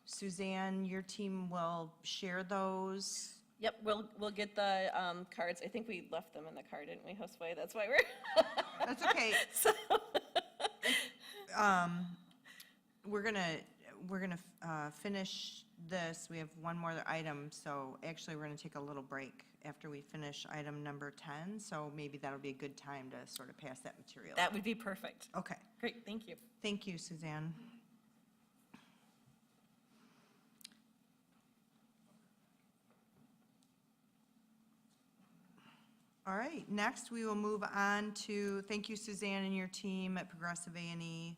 Suzanne, your team will share those. Yep, we'll get the cards. I think we left them in the car, didn't we, Josue? That's why we're. That's okay. So. We're gonna finish this. We have one more item, so actually we're gonna take a little break after we finish item number 10. So maybe that'll be a good time to sort of pass that material. That would be perfect. Okay. Great, thank you. Thank you, Suzanne. All right, next we will move on to, thank you, Suzanne, and your team at Progressive A&E.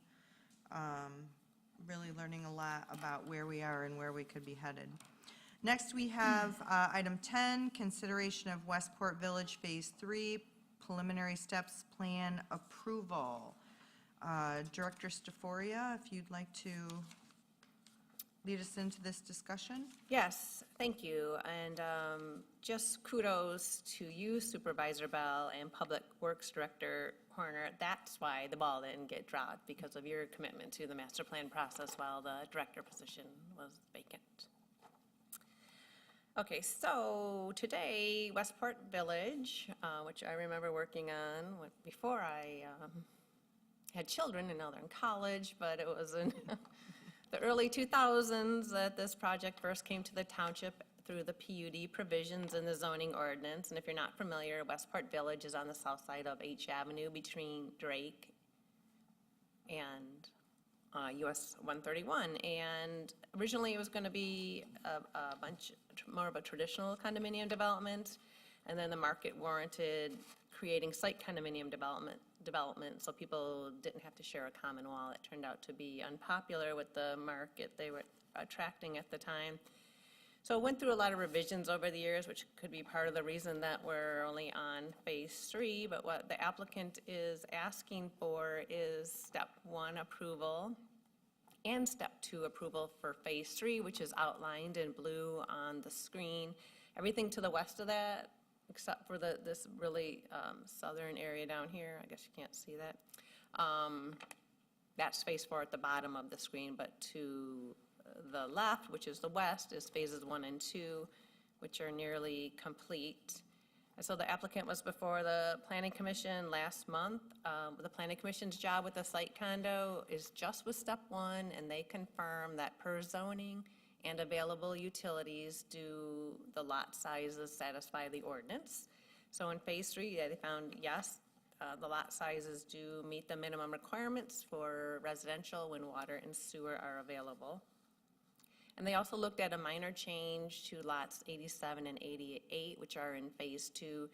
Really learning a lot about where we are and where we could be headed. Next, we have item 10, consideration of Westport Village Phase 3 preliminary steps plan approval. Director Staforia, if you'd like to lead us into this discussion? Yes, thank you. And just kudos to you, Supervisor Bell, and Public Works Director Horner. That's why the ball didn't get dropped, because of your commitment to the master plan process while the director position was vacant. Okay, so today, Westport Village, which I remember working on before I had children, and now they're in college, but it was in the early 2000s that this project first came to the township through the PUD provisions in the zoning ordinance. And if you're not familiar, Westport Village is on the south side of H Avenue between Drake and US 131. And originally it was going to be a bunch more of a traditional condominium development. And then the market warranted creating site condominium development, so people didn't have to share a common wall. It turned out to be unpopular with the market they were attracting at the time. So it went through a lot of revisions over the years, which could be part of the reason that we're only on phase 3. But what the applicant is asking for is step 1 approval and step 2 approval for phase 3, which is outlined in blue on the screen. Everything to the west of that, except for this really southern area down here. I guess you can't see that. That's phase 4 at the bottom of the screen, but to the left, which is the west, is phases 1 and 2, which are nearly complete. And so the applicant was before the Planning Commission last month. The Planning Commission's job with the site condo is just with step 1, and they confirm that per zoning and available utilities do the lot sizes satisfy the ordinance. So in phase 3, they found, yes, the lot sizes do meet the minimum requirements for residential when water and sewer are available. And they also looked at a minor change to lots 87 and 88, which are in phase 2.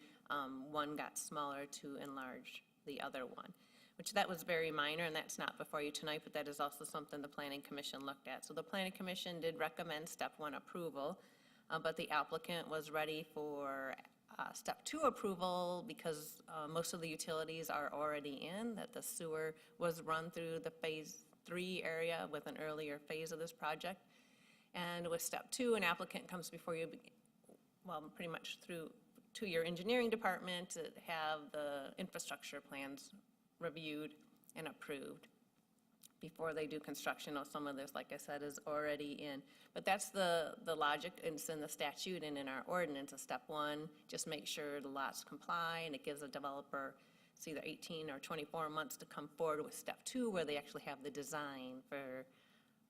One got smaller to enlarge the other one, which that was very minor, and that's not before you tonight, but that is also something the Planning Commission looked at. So the Planning Commission did recommend step 1 approval, but the applicant was ready for step 2 approval because most of the utilities are already in, that the sewer was run through the phase 3 area with an earlier phase of this project. And with step 2, an applicant comes before you, well, pretty much to your engineering department to have the infrastructure plans reviewed and approved before they do construction. Now, some of this, like I said, is already in. But that's the logic, and it's in the statute and in our ordinance. A step 1, just make sure the lots comply, and it gives a developer, it's either 18 or 24 months to come forward with step 2, where they actually have the design for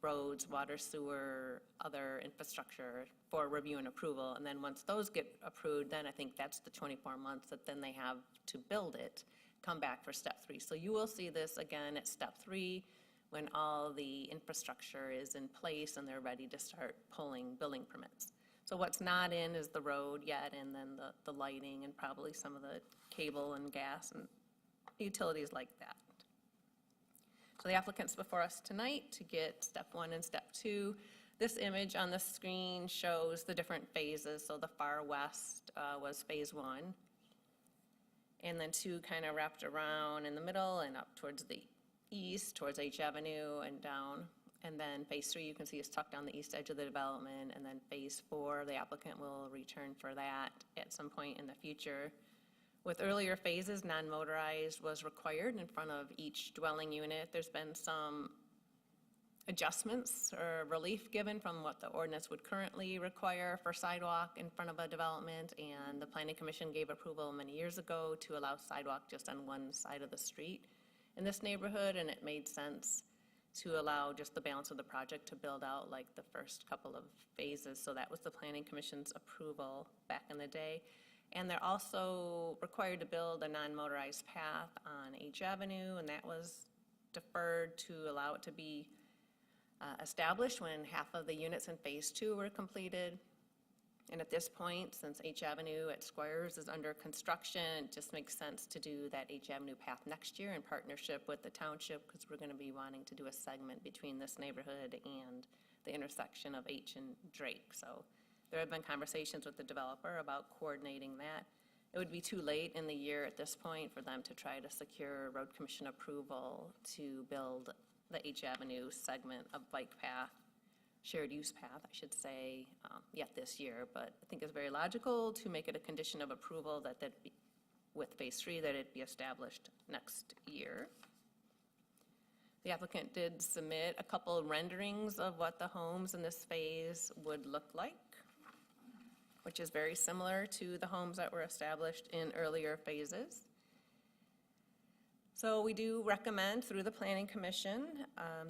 roads, water, sewer, other infrastructure for review and approval. And then once those get approved, then I think that's the 24 months that then they have to build it, come back for step 3. So you will see this again at step 3 when all the infrastructure is in place and they're ready to start pulling building permits. So what's not in is the road yet, and then the lighting and probably some of the cable and gas and utilities like that. So the applicant's before us tonight to get step 1 and step 2. This image on the screen shows the different phases. So the far west was phase 1. And then 2 kind of wrapped around in the middle and up towards the east, towards H Avenue and down. And then phase 3, you can see, is tucked on the east edge of the development. And then phase 4, the applicant will return for that at some point in the future. With earlier phases, non-motorized was required in front of each dwelling unit. There's been some adjustments or relief given from what the ordinance would currently require for sidewalk in front of a development, and the Planning Commission gave approval many years ago to allow sidewalk just on one side of the street in this neighborhood, and it made sense to allow just the balance of the project to build out like the first couple of phases. So that was the Planning Commission's approval back in the day. And they're also required to build a non-motorized path on H Avenue, and that was deferred to allow it to be established when half of the units in phase 2 were completed. And at this point, since H Avenue at Squires is under construction, it just makes sense to do that H Avenue path next year in partnership with the township, because we're going to be wanting to do a segment between this neighborhood and the intersection of H and Drake. So there have been conversations with the developer about coordinating that. It would be too late in the year at this point for them to try to secure road commission approval to build the H Avenue segment of bike path shared use path, I should say, yet this year, but I think it's very logical to make it a condition of approval with Phase 3, that it be established next year. The applicant did submit a couple renderings of what the homes in this phase would look like, which is very similar to the homes that were established in earlier phases. So we do recommend through the Planning Commission,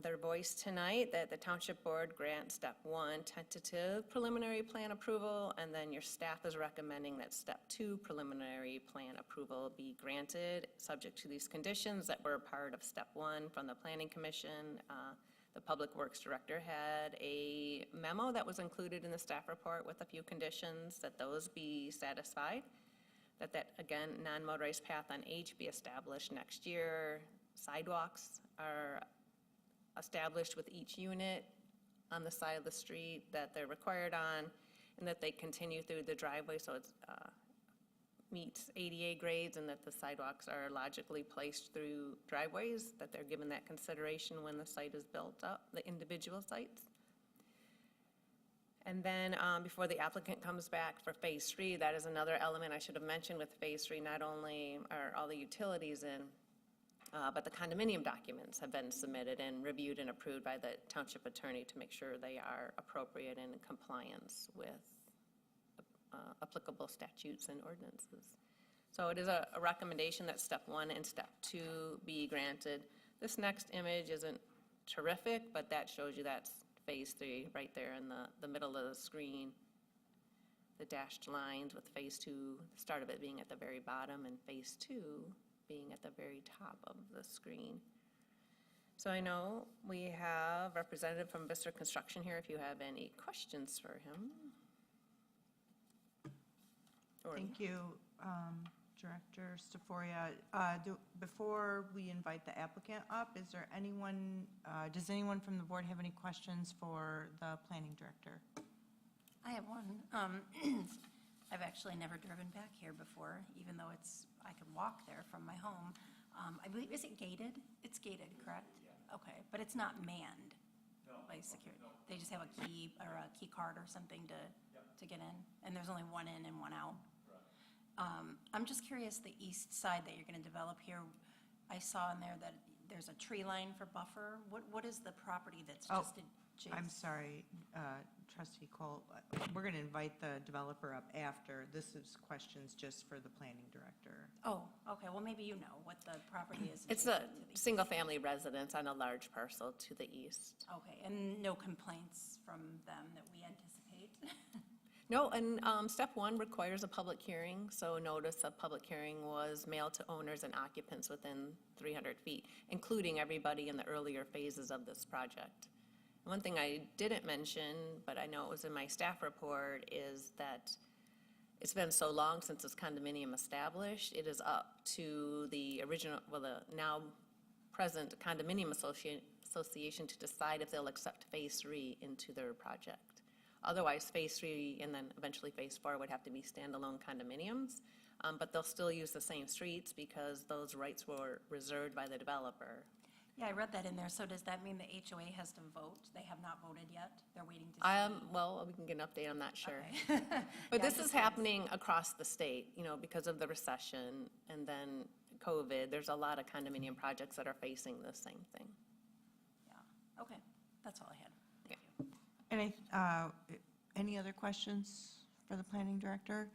their voice tonight, that the Township Board grant Step 1 tentative preliminary plan approval, and then your staff is recommending that Step 2 preliminary plan approval be granted, subject to these conditions that were part of Step 1 from the Planning Commission. The Public Works Director had a memo that was included in the staff report with a few conditions, that those be satisfied. That, again, non-motorized path on H be established next year. Sidewalks are established with each unit on the side of the street that they're required on, and that they continue through the driveway so it meets ADA grades, and that the sidewalks are logically placed through driveways, that they're given that consideration when the site is built up, the individual sites. And then before the applicant comes back for Phase 3, that is another element I should have mentioned with Phase 3. Not only are all the utilities in, but the condominium documents have been submitted and reviewed and approved by the township attorney to make sure they are appropriate and in compliance with applicable statutes and ordinances. So it is a recommendation that Step 1 and Step 2 be granted. This next image isn't terrific, but that shows you that's Phase 3 right there in the middle of the screen. The dashed lines with Phase 2, the start of it being at the very bottom, and Phase 2 being at the very top of the screen. So I know we have a representative from Vista Construction here if you have any questions for him. Thank you, Director Staforia. Before we invite the applicant up, is there anyone, does anyone from the board have any questions for the planning director? I have one. I've actually never driven back here before, even though I could walk there from my home. I believe, is it gated? It's gated, correct? Yeah. Okay, but it's not manned by security? No. They just have a key or a key card or something to get in? And there's only one in and one out? I'm just curious, the east side that you're going to develop here, I saw in there that there's a tree line for buffer. What is the property that's just adjacent? I'm sorry, Trustee Cole, we're going to invite the developer up after. This is questions just for the planning director. Oh, okay, well, maybe you know what the property is. It's a single-family residence on a large parcel to the east. Okay, and no complaints from them that we anticipate? No, and Step 1 requires a public hearing, so notice of public hearing was mailed to owners and occupants within 300 feet, including everybody in the earlier phases of this project. One thing I didn't mention, but I know it was in my staff report, is that it's been so long since this condominium established, it is up to the original, well, the now present condominium association to decide if they'll accept Phase 3 into their project. Otherwise, Phase 3 and then eventually Phase 4 would have to be standalone condominiums, but they'll still use the same streets because those rights were reserved by the developer. Yeah, I read that in there. So does that mean the HOA has to vote? They have not voted yet? They're waiting to see? Well, we can get an update, I'm not sure. Okay. But Yeah, this is happening across the state, because of the recession and then COVID. There's a lot of condominium projects that are facing the same thing. Yeah, okay, that's all I had. Thank you. And any other questions for the planning director?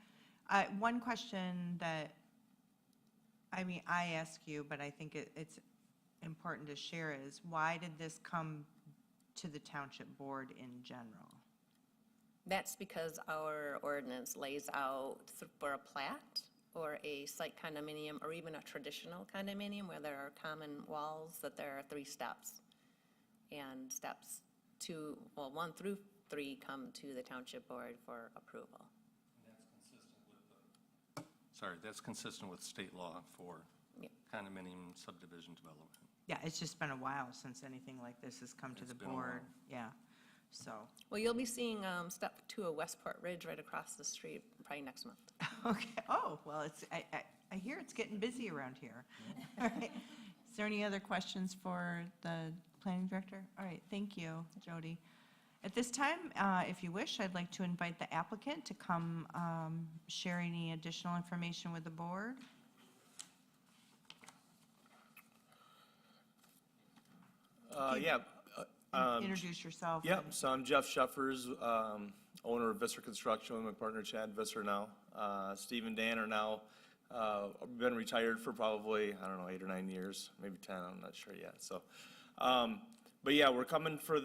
One question that, I ask you, but I think it's important to share is, why did this come to the township board in general? That's because our ordinance lays out for a plat or a site condominium or even a traditional condominium where there are common walls, that there are 3 steps. And steps 1 through 3 come to the township board for approval. That's consistent with state law for Yeah. condominium subdivision development. Yeah, it's just been a while since anything like this has come to the been a board. while. Yeah, so, Well, you'll be seeing Step 2 of Westport Ridge right across the street probably next month. okay, oh, well, I hear it's getting busy around here. All right. Is there any other questions for the planning director? All right, thank you, Jody. At this time, if you wish, I'd like to invite the applicant to come share any additional information with the board. Yeah. Introduce yourself. Yep, so I'm Jeff Sheffers, owner of Visser Construction with my partner Chad Visser now. Steve and Dan are now, been retired for probably, I don't know, 8 or 9 years, maybe 10, I'm not sure yet, so. But yeah, we're coming for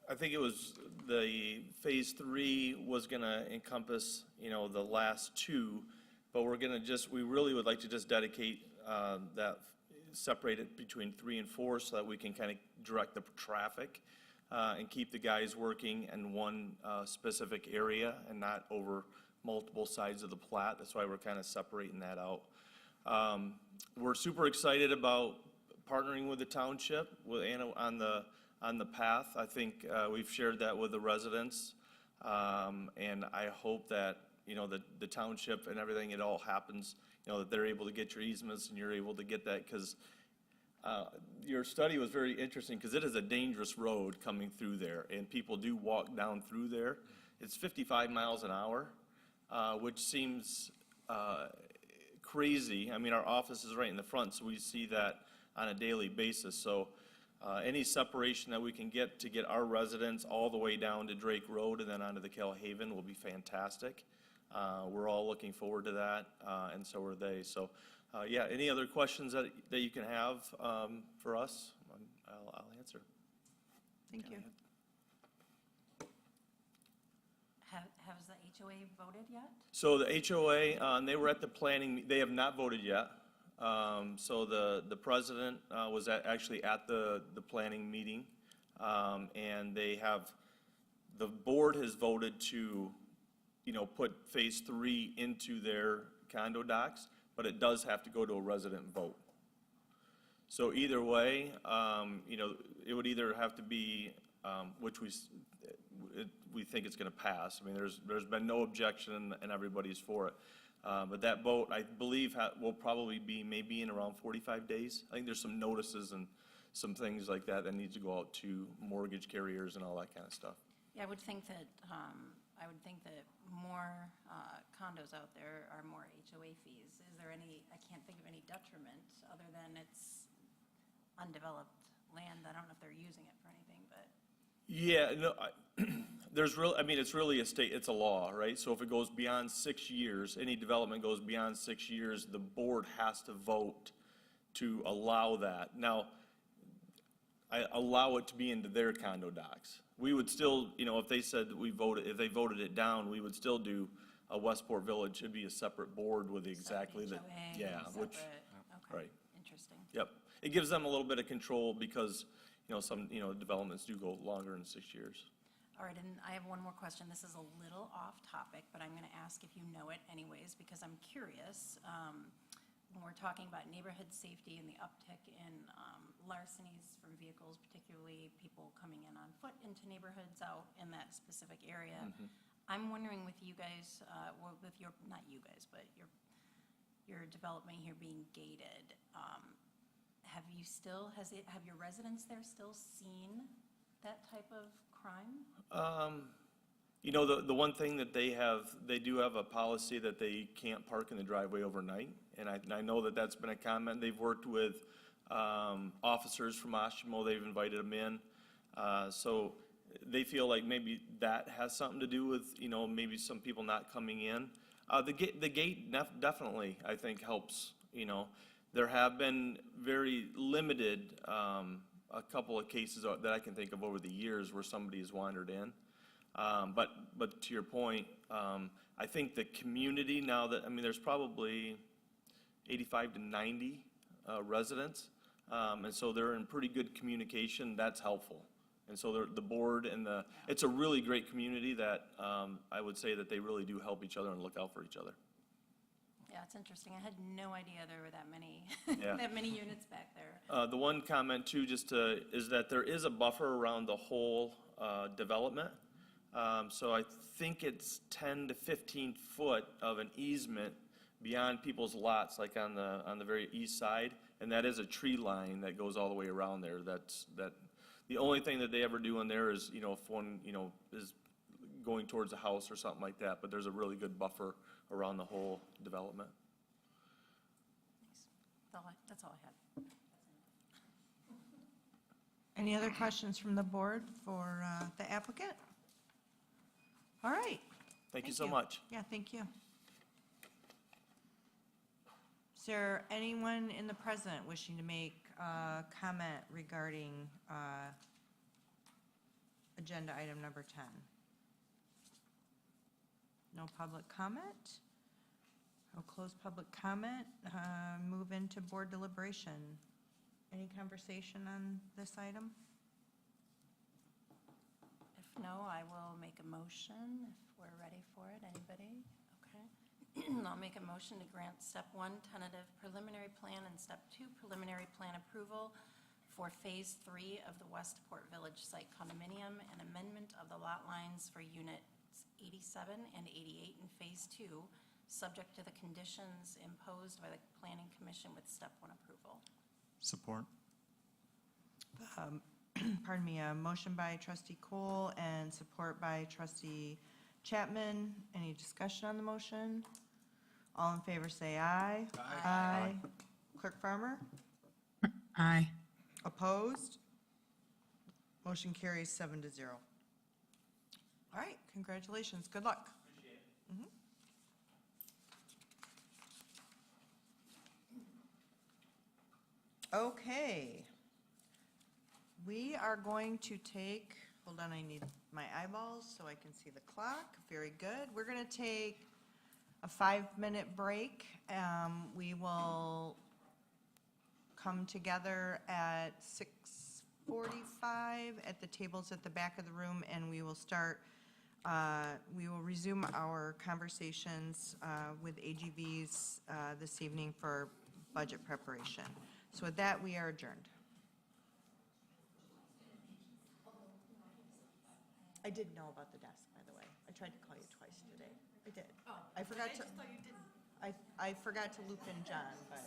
I think it was the Phase 3 was gonna encompass, the last 2, but we really would like to just dedicate that, separate it between 3 and 4 so that we can kind of direct the traffic and keep the guys working in one specific area and not over multiple sides of the plat. That's why we're kind of separating that out. We're super excited about partnering with the township with Anna on the path. I think we've shared that with the residents, and I hope that the township and everything, it all happens. That they're able to get your easements and you're able to get that, because your study was very interesting, because it is a dangerous road coming through there, and people do walk down through there. It's 55 miles an hour, which seems crazy. I mean, our office is right in the front, so we see that on a daily basis. So any separation that we can get to get our residents all the way down to Drake Road and then onto the Calhaven will be fantastic. We're all looking forward to that, and so are they. So, yeah, any other questions that you can have for us, I'll answer. Thank you. Has the HOA voted yet? So the HOA, they were at the planning, they have not voted yet. So the president was actually at the planning meeting, and the board has voted to put Phase 3 into their condo docs, but it does have to go to a resident vote. So either way, it would either have to be, which we think it's gonna pass. I mean, there's been no objection and everybody's for it. But that vote, I believe, will probably be maybe in around 45 days. I think there's some notices and some things like that need to go out to mortgage carriers and all that kind of stuff. Yeah, I would think that more condos out there are more HOA fees. Is there I can't think of any detriment other than it's undeveloped land. I don't know if they're using it for anything, but. Yeah, no, it's really it's a law, right? So if it goes beyond 6 years, any development goes beyond 6 years, the board has to vote to allow that. Now, I allow it to be into their condo docs. We would still, if they said that if they voted it down, we would still do a Westport Village. It'd be a separate board with exactly the, yeah, which, Okay, right. interesting. Yep. It gives them a little bit of control because, some, developments do go longer than 6 years. All right, and I have one more question. This is a little off topic, but I'm going to ask if you know it anyways, because I'm curious. When we're talking about neighborhood safety and the uptick in larcenies from vehicles, particularly people coming in on foot into neighborhoods out in that specific area, I'm wondering with you guys, with not you guys, but your development here being gated, have your residents there still seen that type of crime? The one thing that they do have a policy that they can't park in the driveway overnight. And I know that that's been a comment. They've worked with officers from Oshtemo. They've invited them in. So they feel like maybe that has something to do with, maybe some people not coming in. The gate definitely, I think, helps. There have been very limited, a couple of cases that I can think of over the years where somebody has wandered in. But to your point, I think the community now there's probably 85 to 90 residents, and so they're in pretty good communication. That's helpful. And so the board and it's a really great community that I would say that they really do help each other and look out for each other. Yeah, it's interesting. I had no idea there were that many, Yeah. that many units back there. The one comment too, is that there is a buffer around the whole development. So I think it's 10 to 15 foot of an easement beyond people's lots, like on the very east side, and that is a tree line that goes all the way around there. The only thing that they ever do in there is, if one, is going towards a house or something like that, but there's a really good buffer around the whole development. That's all I had. Any other questions from the board for the applicant? All right. Thank you so much. Yeah, thank you. Is there anyone in the present wishing to make a comment regarding agenda item number 10? No public comment? I'll close public comment, move into board deliberation. Any conversation on this item? If no, I will make a motion if we're ready for it. Anybody? Okay. I'll make a motion to grant step 1 tentative preliminary plan and step 2 preliminary plan approval for phase 3 of the Westport Village site condominium and amendment of the lot lines for units 87 and 88 in phase 2, subject to the conditions imposed by the Planning Commission with step 1 approval. Support. Pardon me, a motion by trustee Cole and support by trustee Chapman. Any discussion on the motion? All in favor say aye. Aye. Clerk Farmer? Aye. Opposed? Motion carries 7-0. All right, congratulations, good luck. Mhm. Okay. We are going to take, hold on, I need my eyeballs so I can see the clock. Very good. We're going to take a 5-minute break. We will come together at 6:45 at the tables at the back of the room, and we will start, we will resume our conversations with AGVs this evening for budget preparation. So with that, we are adjourned. I did know about the desk, by the way. I tried to call you twice today. I did. Oh. I forgot to. I just thought you didn't. I forgot to loop in John, but.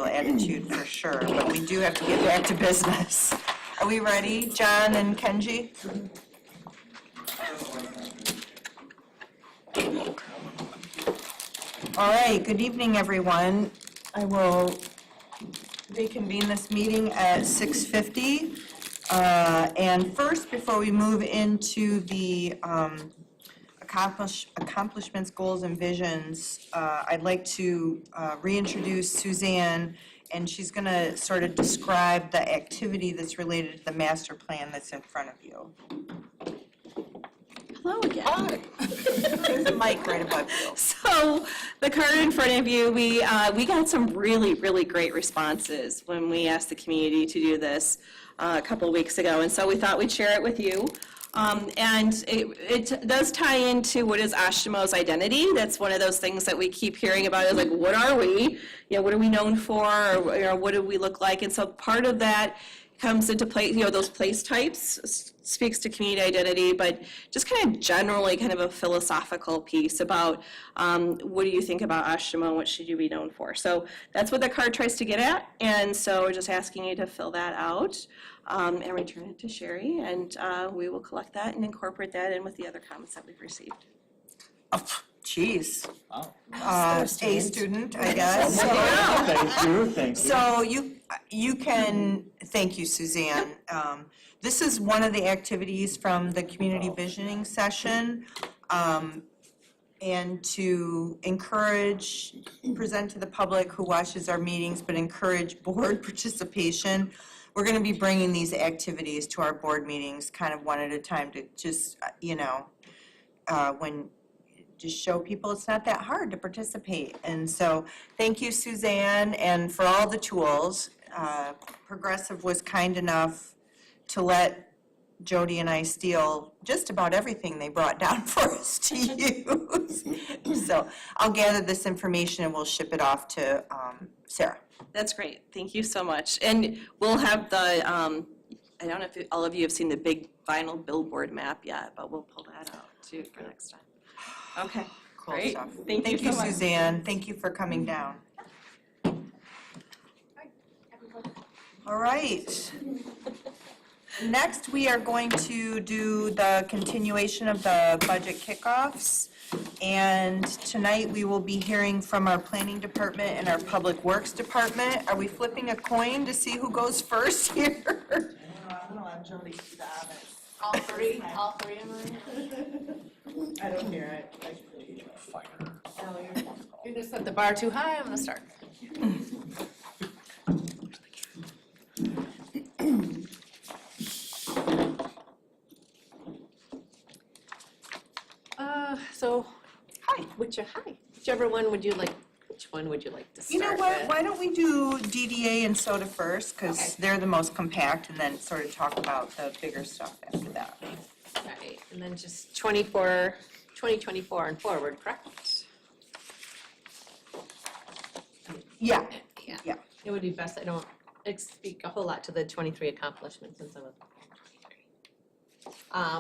attitude for sure, but we do have to get back to business. Are we ready, John and Kenji? All right, good evening, everyone. I will reconvene this meeting at 6:50. And first, before we move into the accomplishments, goals, and visions, I'd like to reintroduce Suzanne, and she's going to sort of describe the activity that's related to the master plan that's in front of you. Hello again. There's a mic right above you. So the card in front of you, we got some really, really great responses when we asked the community to do this a couple of weeks ago. And so we thought we'd share it with you. And it does tie into what is Oshtemo's identity. That's one of those things that we keep hearing about, is like, what are we? You know, what are we known for? Or, you know, what do we look like? And so part of that comes into play, you know, those place types speaks to community identity, but just kind of generally kind of a philosophical piece about what do you think about Oshtemo, what should you be known for? So that's what the card tries to get at, and so we're just asking you to fill that out and return it to Sherry, and we will collect that and incorporate that in with the other comments that we've received. Oh, geez. Oh. A student, I guess. Thank you. So you can, thank you, Suzanne. This is one of the activities from the community visioning session. And to encourage, present to the public who watches our meetings, but encourage board participation. We're going to be bringing these activities to our board meetings kind of one at a time to just, just show people it's not that hard to participate. And so thank you, Suzanne, and for all the tools. Progressive was kind enough to let Jody and I steal just about everything they brought down for us to use. So I'll gather this information and we'll ship it off to Sarah. That's great. Thank you so much. And we'll have the, I don't know if all of you have seen the big vinyl billboard map yet, but we'll pull that out too for next time. Okay, Cool great. stuff. Thank you so much. Suzanne. Thank you for coming down. All right. Next, we are going to do the continuation of the budget kickoffs. And tonight, we will be hearing from our planning department and our public works department. Are we flipping a coin to see who goes first here? I'm gonna let Jody do the honors. All three am I? I don't hear it. You just set the bar too high, I'm gonna start. So, whichever one would you like, which one would you like to start You know what, with? why don't we do DDA and soda first, because they're the most compact, and then sort of talk about the bigger stuff after that. Right, and then just 2024 and forward, correct? Yeah, Yeah. Yeah. It would be best, I don't speak a whole lot to the 23 accomplishments and some of the.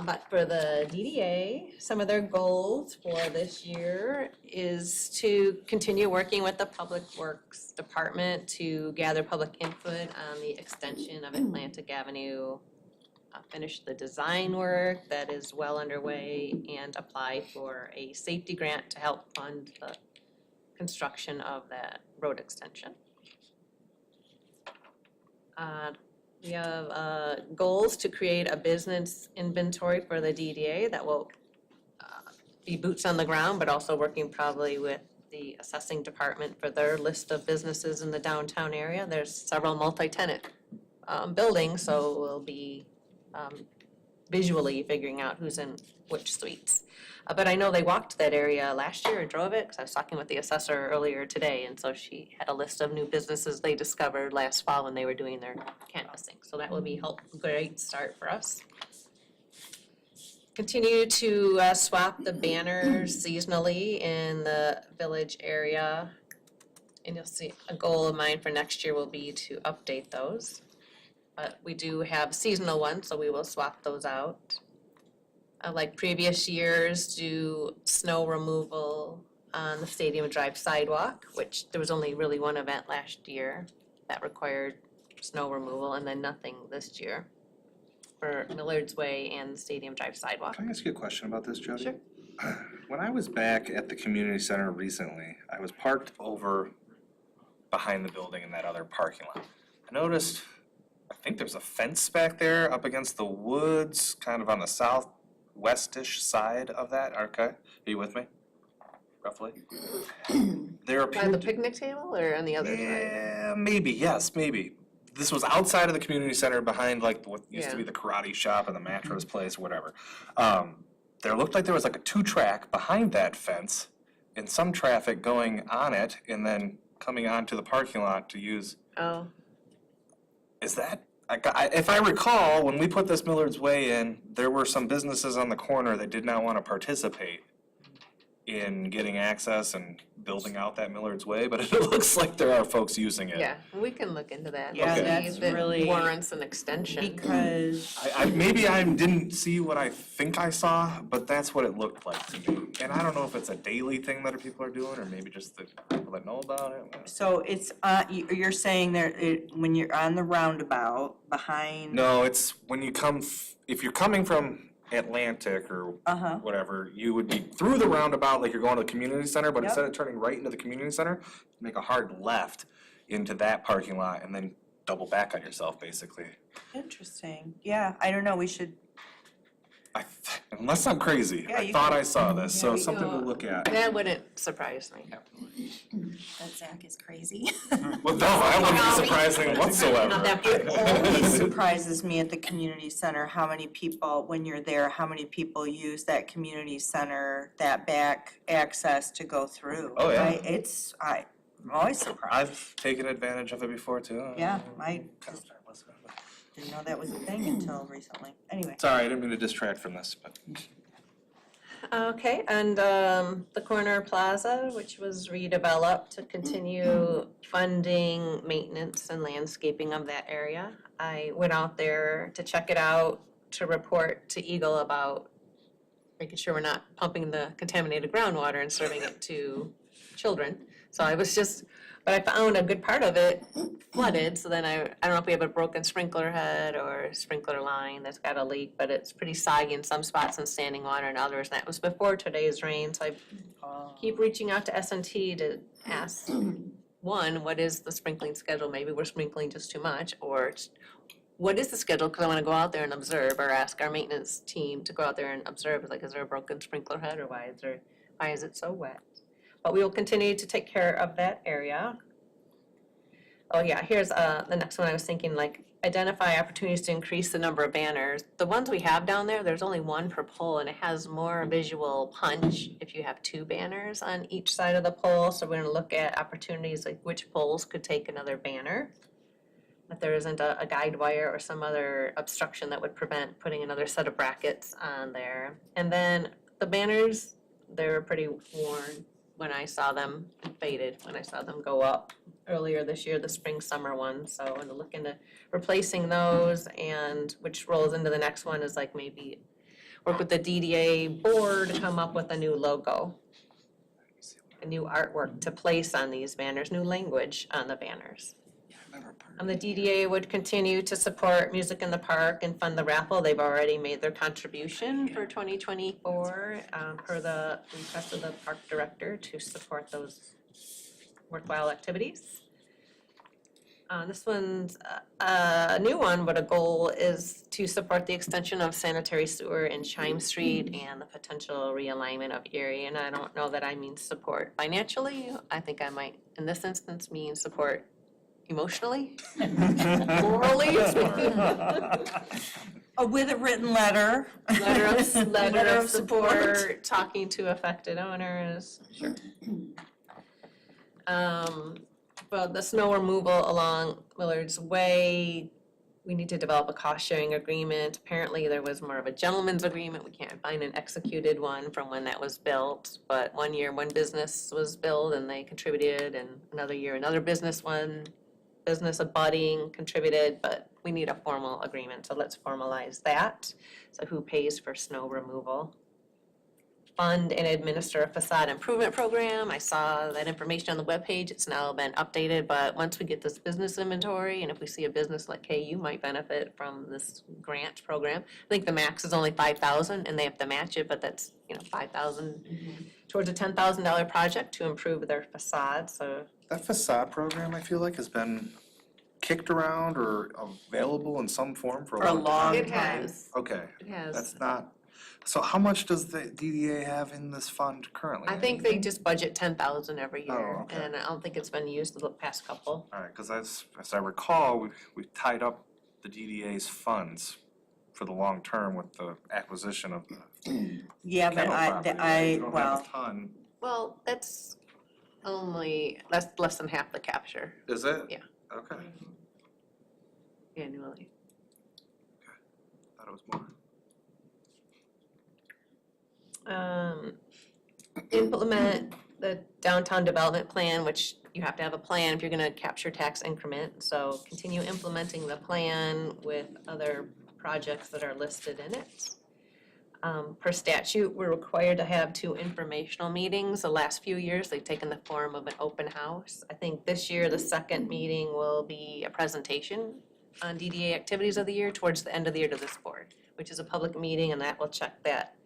But for the DDA, some of their goals for this year is to continue working with the Public Works Department to gather public input on the extension of Atlantic Avenue, finish the design work that is well underway, and apply for a safety grant to help fund the construction of that road extension. We have goals to create a business inventory for the DDA that will be boots on the ground, but also working probably with the assessing department for their list of businesses in the downtown area. There's several multi-tenant buildings, so we'll be visually figuring out who's in which suites. But I know they walked that area last year or drove it, because I was talking with the assessor earlier today, and so she had a list of new businesses they discovered last fall when they were doing their canvassing. So that will be a great start for us. Continue to swap the banners seasonally in the village area. And you'll see a goal of mine for next year will be to update those. But we do have seasonal ones, so we will swap those out. Like previous years, do snow removal on the Stadium Drive sidewalk, which there was only really one event last year that required snow removal, and then nothing this year for Millard's Way and the Stadium Drive sidewalk. Can I ask you a question about this, Jody? Sure. When I was back at the community center recently, I was parked over behind the building in that other parking lot. I noticed, I think there's a fence back there up against the woods, kind of on the southwestish side of that. Okay, are you with me? Roughly? There By appeared the to- picnic table or on the other side? Yeah, maybe, yes, maybe. This was outside of the community center behind like what used to be Yeah. the karate shop and the mattress place, whatever. There looked like there was like a 2-track behind that fence and some traffic going on it and then coming onto the parking lot to use. Oh, Is that, if I recall, when we put this Millard's Way in, there were some businesses on the corner that did not want to participate in getting access and building out that Millard's Way, but it looks like there are folks using it. yeah, we can look into that. Yeah, See that's if it really- warrants an extension. Because, Maybe I didn't see what I think I saw, but that's what it looked like to me. And I don't know if it's a daily thing that people are doing, or maybe just the people that know about it. so it's, you're saying there, when you're on the roundabout behind. No, it's when you come, if you're coming from Atlantic or Uh-huh. whatever, you would be through the roundabout like you're going to the community center, but Yep. instead of turning right into the community center, make a hard left into that parking lot and then double back on yourself, basically. Interesting. Yeah, I don't know, we should, Unless I'm crazy, Yeah, I you thought can- I saw this, so we something to go- look at. That wouldn't surprise me. That Zach is crazy. Well, no, that wouldn't be surprising whatsoever. Not that it always surprises me at the community center, how many people, when you're there, how many people use that community center, that back access to go through. Oh, yeah. I'm always surprised. I've taken advantage of it before too. Yeah, I just didn't know that was a thing until recently. Anyway. Sorry, I didn't mean to distract from this, but. Okay, and the corner plaza, which was redeveloped to continue funding maintenance and landscaping of that area. I went out there to check it out, to report to Eagle about making sure we're not pumping the contaminated groundwater and serving it to children. So I was just, but I found a good part of it flooded, so then I don't know if we have a broken sprinkler head or sprinkler line that's got a leak, but it's pretty soggy in some spots and standing water in others, and that was before today's rain, so I keep reaching out to S&T to ask, one, what is the sprinkling schedule? Maybe we're sprinkling just too much, or what is the schedule? Because I want to go out there and observe, or ask our maintenance team to go out there and observe, like, is there a broken sprinkler head, or why is it so wet? But we will continue to take care of that area. Oh yeah, here's the next one I was thinking, like, identify opportunities to increase the number of banners. The ones we have down there, there's only one per pole, and it has more visual punch if you have 2 banners on each side of the pole. So we're gonna look at opportunities, like which poles could take another banner. If there isn't a guide wire or some other obstruction that would prevent putting another set of brackets on there. And then the banners, they were pretty worn when I saw them, and faded when I saw them go up earlier this year, the spring, summer one. So I'm gonna look into replacing those, and which rolls into the next one is like maybe work with the DDA board to come up with a new logo, a new artwork to place on these banners, new language on the banners. The DDA would continue to support Music in the Park and fund the raffle. They've already made their contribution for 2024 per the request of the park director to support those worthwhile activities. This one's a new one, but a goal is to support the extension of sanitary sewer in Chime Street and the potential realignment of Erie. And I don't know that I mean support financially. I think I might, in this instance, mean support emotionally, morally. With a written letter. Letter of support, talking to affected owners. Sure. Well, the snow removal along Millard's Way, we need to develop a cost-sharing agreement. Apparently, there was more of a gentleman's agreement. We can't find an executed one from when that was built. But one year, one business was billed and they contributed, and another year, another business abutting contributed, but we need a formal agreement, so let's formalize that. So who pays for snow removal? fund and administer a facade improvement program. I saw that information on the webpage. It's now been updated, but once we get this business inventory, and if we see a business like KU might benefit from this grant program, I think the max is only 5,000 and they have to match it, but that's, 5,000 towards a $10,000 project to improve their facade, so. That facade program, I feel like, has been kicked around or available in some form for a long time. It has, Okay, it has. that's not, so how much does the DDA have in this fund currently? I think they just budget 10,000 every year, Oh, okay. and I don't think it's been used the past couple. All right, because as I recall, we tied up the DDA's funds for the long term with the acquisition of the Yeah, but kennel property. We don't have well, a ton. Well, that's that's less than half the capture Is it? Yeah. Okay, annually. thought it was more. Implement the downtown development plan, which you have to have a plan if you're gonna capture tax increment. So continue implementing the plan with other projects that are listed in it. Per statute, we're required to have 2 informational meetings. The last few years, they've taken the form of an open house. I think this year, the second meeting will be a presentation on DDA activities of the year towards the end of the year to this board, which is a public meeting, and that will check that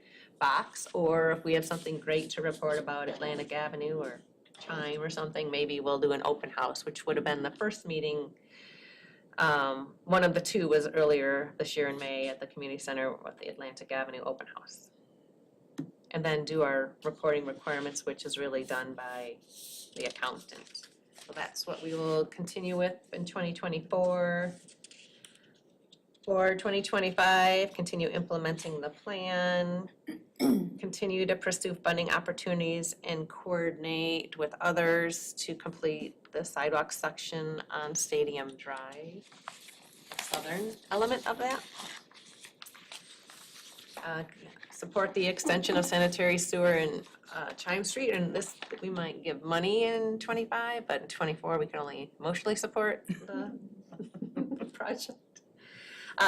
box. Or if we have something great to report about Atlantic Avenue or Chime or something, maybe we'll do an open house, which would have been the first meeting. One of the 2 was earlier this year in May at the community center with the Atlantic Avenue open house. And then do our reporting requirements, which is really done by the accountant. So that's what we will continue with in 2024. For 2025, continue implementing the plan, continue to pursue funding opportunities and coordinate with others to complete the sidewalk section on Stadium Drive, southern element of that. Support the extension of sanitary sewer in Chime Street, and this, we might give money in 25, but in 24, we can only emotionally support the project.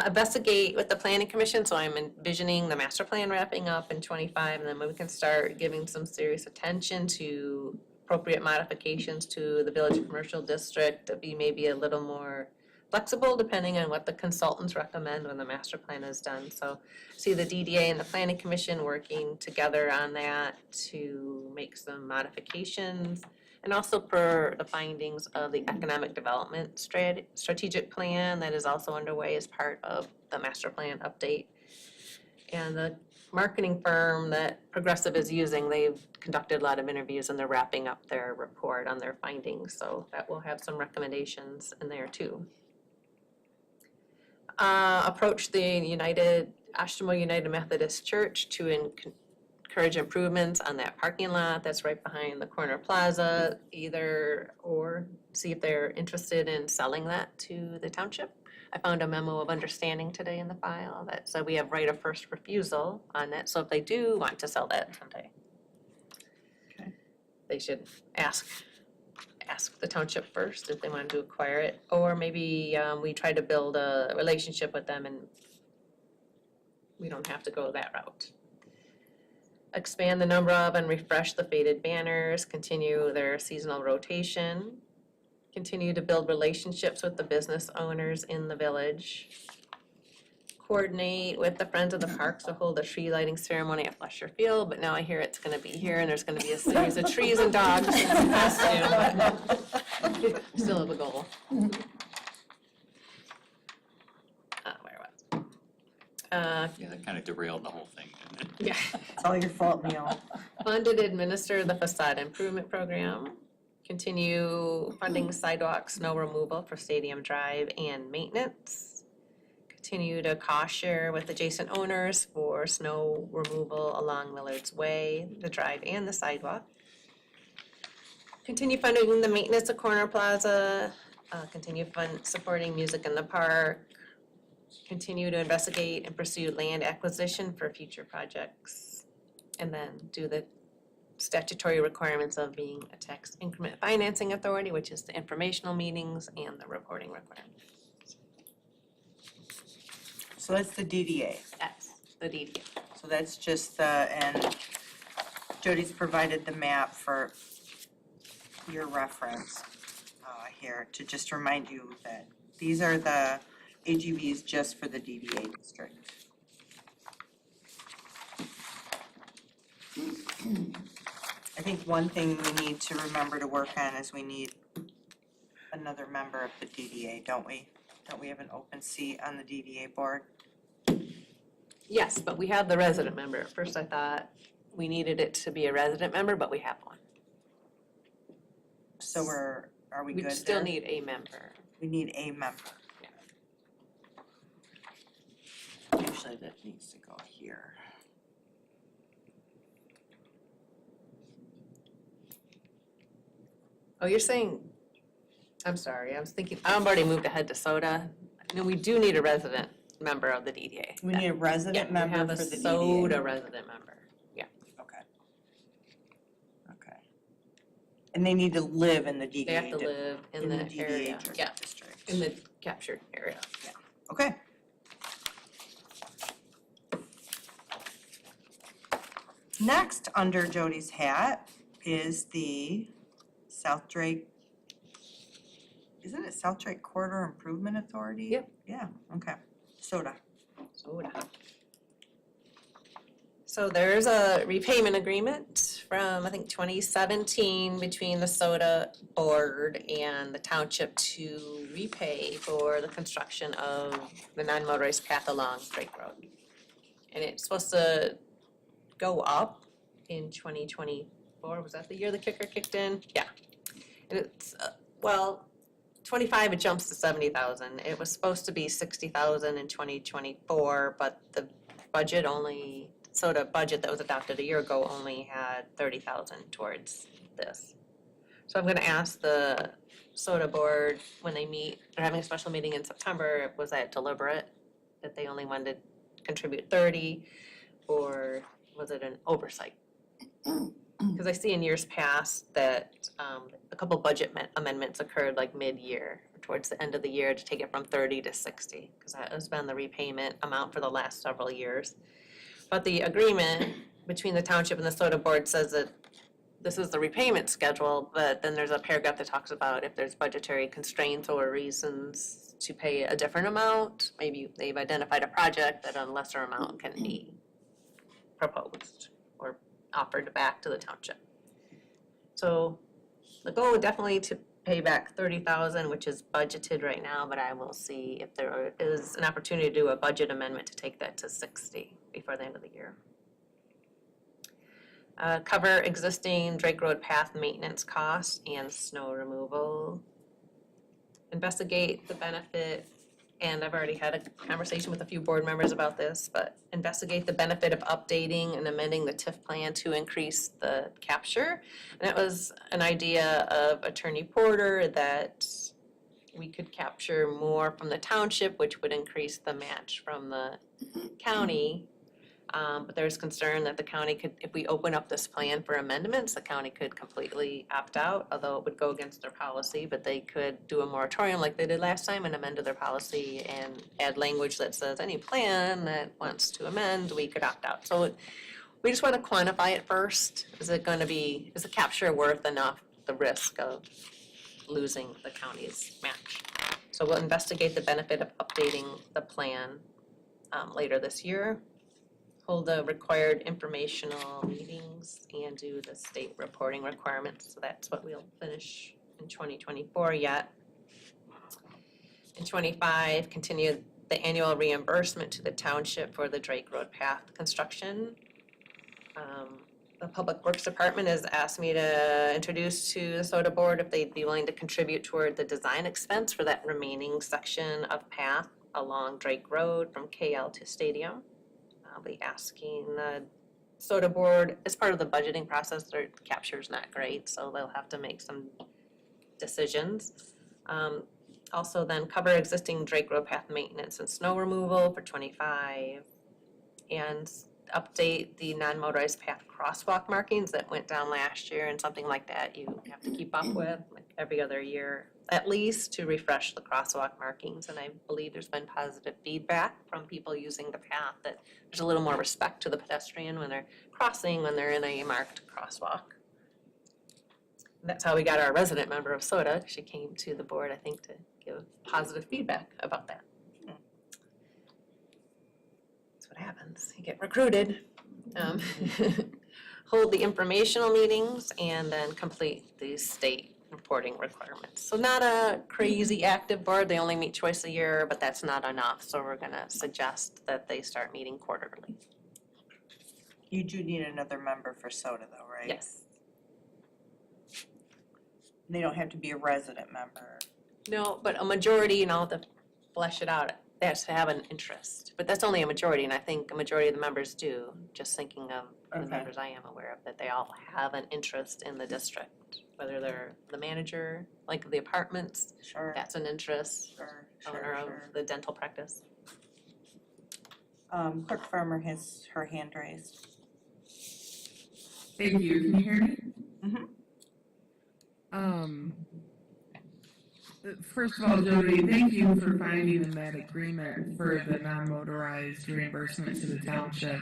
Investigate with the planning commission, so I'm envisioning the master plan wrapping up in 25, and then we can start giving some serious attention to appropriate modifications to the village commercial district to be maybe a little more flexible depending on what the consultants recommend when the master plan is done. So see the DDA and the planning commission working together on that to make some modifications. And also per the findings of the economic development strategic plan that is also underway as part of the master plan update. And the marketing firm that Progressive is using, they've conducted a lot of interviews and they're wrapping up their report on their findings. So that will have some recommendations in there too. Approach the Oshtemo United Methodist Church to encourage improvements on that parking lot that's right behind the corner plaza, or see if they're interested in selling that to the township. I found a memo of understanding today in the file that said we have right of first refusal on that, so if they do want to sell that someday, they should ask the township first if they want to acquire it, or maybe we try to build a relationship with them and we don't have to go that route. Expand the number of and refresh the faded banners, continue their seasonal rotation, continue to build relationships with the business owners in the village, coordinate with the Friends of the Park to hold a tree lighting ceremony at Fletcher Field, but now I hear it's gonna be here and there's gonna be a series of trees and dogs in costume, but still have a goal. Where was it? Yeah, that kind of derailed the whole thing, didn't it? Yeah. it's all your fault, Neil. Fund and administer the facade improvement program. Continue funding sidewalk snow removal for Stadium Drive and maintenance. Continue to cost share with adjacent owners for snow removal along Millard's Way, the drive and the sidewalk. Continue funding the maintenance of Corner Plaza. Continue supporting music in the park. Continue to investigate and pursue land acquisition for future projects. And then do the statutory requirements of being a tax increment financing authority, which is the informational meetings and the reporting requirements. So that's the DDA. That's the DDA. So that's just and Jody's provided the map for your reference here to just remind you that these are the AGVs just for the DDA district. I think one thing we need to remember to work on is we need another member of the DDA, don't we? Don't we have an open seat on the DDA board? Yes, but we have the resident member. At first I thought we needed it to be a resident member, but we have one. So are we good We there? still need a member. We need a member. Usually that needs to go here. Oh, you're saying, I'm sorry, I was thinking, I've already moved ahead to soda. No, we do need a resident member of the DDA. We need a resident member for the We have a DDA. soda resident member. Okay. Okay. And they need to live in the DDA. They have to live in the DDA area, yeah, district. in the captured area. Okay. Next, under Jody's hat, is the South Drake, isn't it South Drake Corridor Improvement Authority? Yep. Yeah, okay. Soda. Soda. So there's a repayment agreement from, I think, 2017 between the Soda Board and the township to repay for the construction of the non-motorized path along Drake Road. And it's supposed to go up in 2024. Was that the year the kicker kicked in? Yeah. And it's, 25, it jumps to 70,000. It was supposed to be 60,000 in 2024, but the budget only, SOTA budget that was adopted a year ago only had 30,000 towards this. So I'm gonna ask the SOTA board, when they meet, they're having a special meeting in September, was that deliberate? That they only wanted to contribute 30, or was it an oversight? Because I see in years past that a couple budget amendments occurred like mid-year, or towards the end of the year, to take it from 30 to 60, because that has been the repayment amount for the last several years. But the agreement between the township and the SOTA board says that this is the repayment schedule, but then there's a paragraph that talks about if there's budgetary constraints or reasons to pay a different amount, maybe they've identified a project that a lesser amount can be proposed or offered back to the township. So the goal would definitely to pay back 30,000, which is budgeted right now, but I will see if there is an opportunity to do a budget amendment to take that to 60 before the end of the year. Cover existing Drake Road path maintenance costs and snow removal. Investigate the benefit, and I've already had a conversation with a few board members about this, but investigate the benefit of updating and amending the TIF plan to increase the capture. And it was an idea of Attorney Porter that we could capture more from the township, which would increase the match from the county. But there's concern that the county could, if we open up this plan for amendments, the county could completely opt out, although it would go against their policy, but they could do a moratorium like they did last time and amend to their policy and add language that says any plan that wants to amend, we could opt out. So we just want to quantify it first. Is the capture worth enough the risk of losing the county's match? So we'll investigate the benefit of updating the plan later this year. Hold the required informational meetings and do the state reporting requirements. So that's what we'll finish in 2024 yet. In 25, continue the annual reimbursement to the township for the Drake Road path construction. The Public Works Department has asked me to introduce to the SOTA board if they'd be willing to contribute toward the design expense for that remaining section of path along Drake Road from KL to Stadium. I'll be asking the SOTA board, as part of the budgeting process, their capture's not great, so they'll have to make some decisions. Also then cover existing Drake Road path maintenance and snow removal for 25. And update the non-motorized path crosswalk markings that went down last year, and something like that you have to keep up with, like every other year at least to refresh the crosswalk markings. And I believe there's been positive feedback from people using the path that there's a little more respect to the pedestrian when they're crossing, when they're in a marked crosswalk. That's how we got our resident member of SOTA. She came to the board, I think, to give positive feedback about that. That's what happens. You get recruited, hold the informational meetings, and then complete the state reporting requirements. So not a crazy active board. They only meet twice a year, but that's not enough. So we're going to suggest that they start meeting quarterly. You do need another member for SOTA though, right? Yes. They don't have to be a resident member. No, but a majority, to flesh it out, they have to have an interest. But that's only a majority, and I think a majority of the members do, just thinking of the Okay. members I am aware of, that they all have an interest in the district. Whether they're the manager, like the apartments, Sure. that's an interest, Sure, owner of sure. the dental practice. Clerk Farmer has her hand raised. Thank you. Can you hear me? Mhm. First of all, Jody, thank you for finding in that agreement for the non-motorized reimbursement to the township.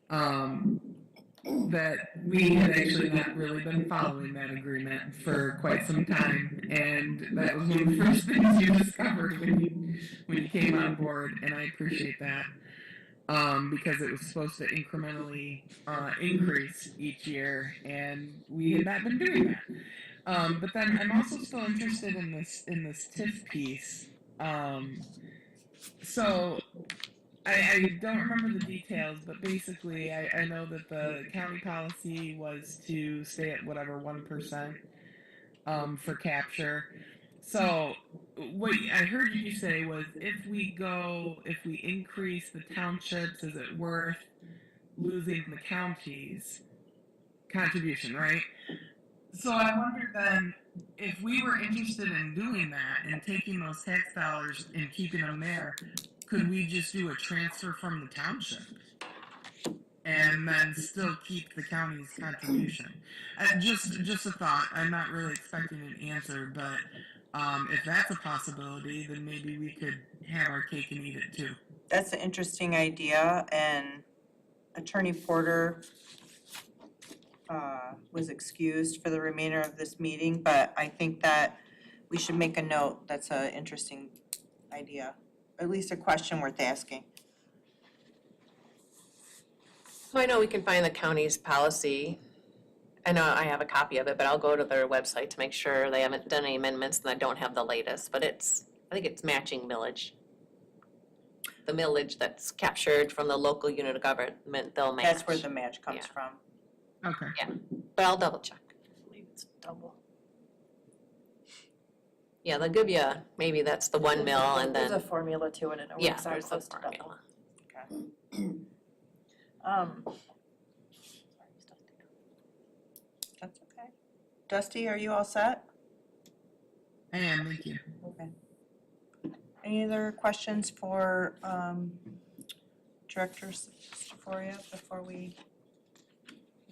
That we had actually not really been following that agreement for quite some time, and that was one of the first things you discovered when you came on board, and I appreciate that. Because it was supposed to incrementally increase each year, and we had not been doing that. But then I'm also still interested in this TIF piece. So I don't remember the details, but basically I know that the county policy was to stay at whatever 1% for capture. So what I heard you say was if we increase the townships, is it worth losing the county's contribution, right? So I wondered then, if we were interested in doing that and taking those tax dollars and keeping them there, could we just do a transfer from the township and then still keep the county's contribution? Just a thought. I'm not really expecting an answer, but if that's a possibility, then maybe we could have our cake and eat it too. That's an interesting idea, and Attorney Porter was excused for the remainder of this meeting, but I think that we should make a note. That's an interesting idea, at least a question worth asking. So I know we can find the county's policy. I know I have a copy of it, but I'll go to their website to make sure they haven't done any amendments and I don't have the latest, but I think it's matching millage. The millage that's captured from the local unit of government, they'll match. That's where the match comes Yeah. from. Okay. But I'll double check. I believe it's double. Yeah, they'll give you, maybe that's the 1 mil and There's a then, formula to it and it yeah, works out there's a close to double. formula. That's okay. Dusty, are you all set? I am, thank you. Okay. Any other questions for Director Seforia before we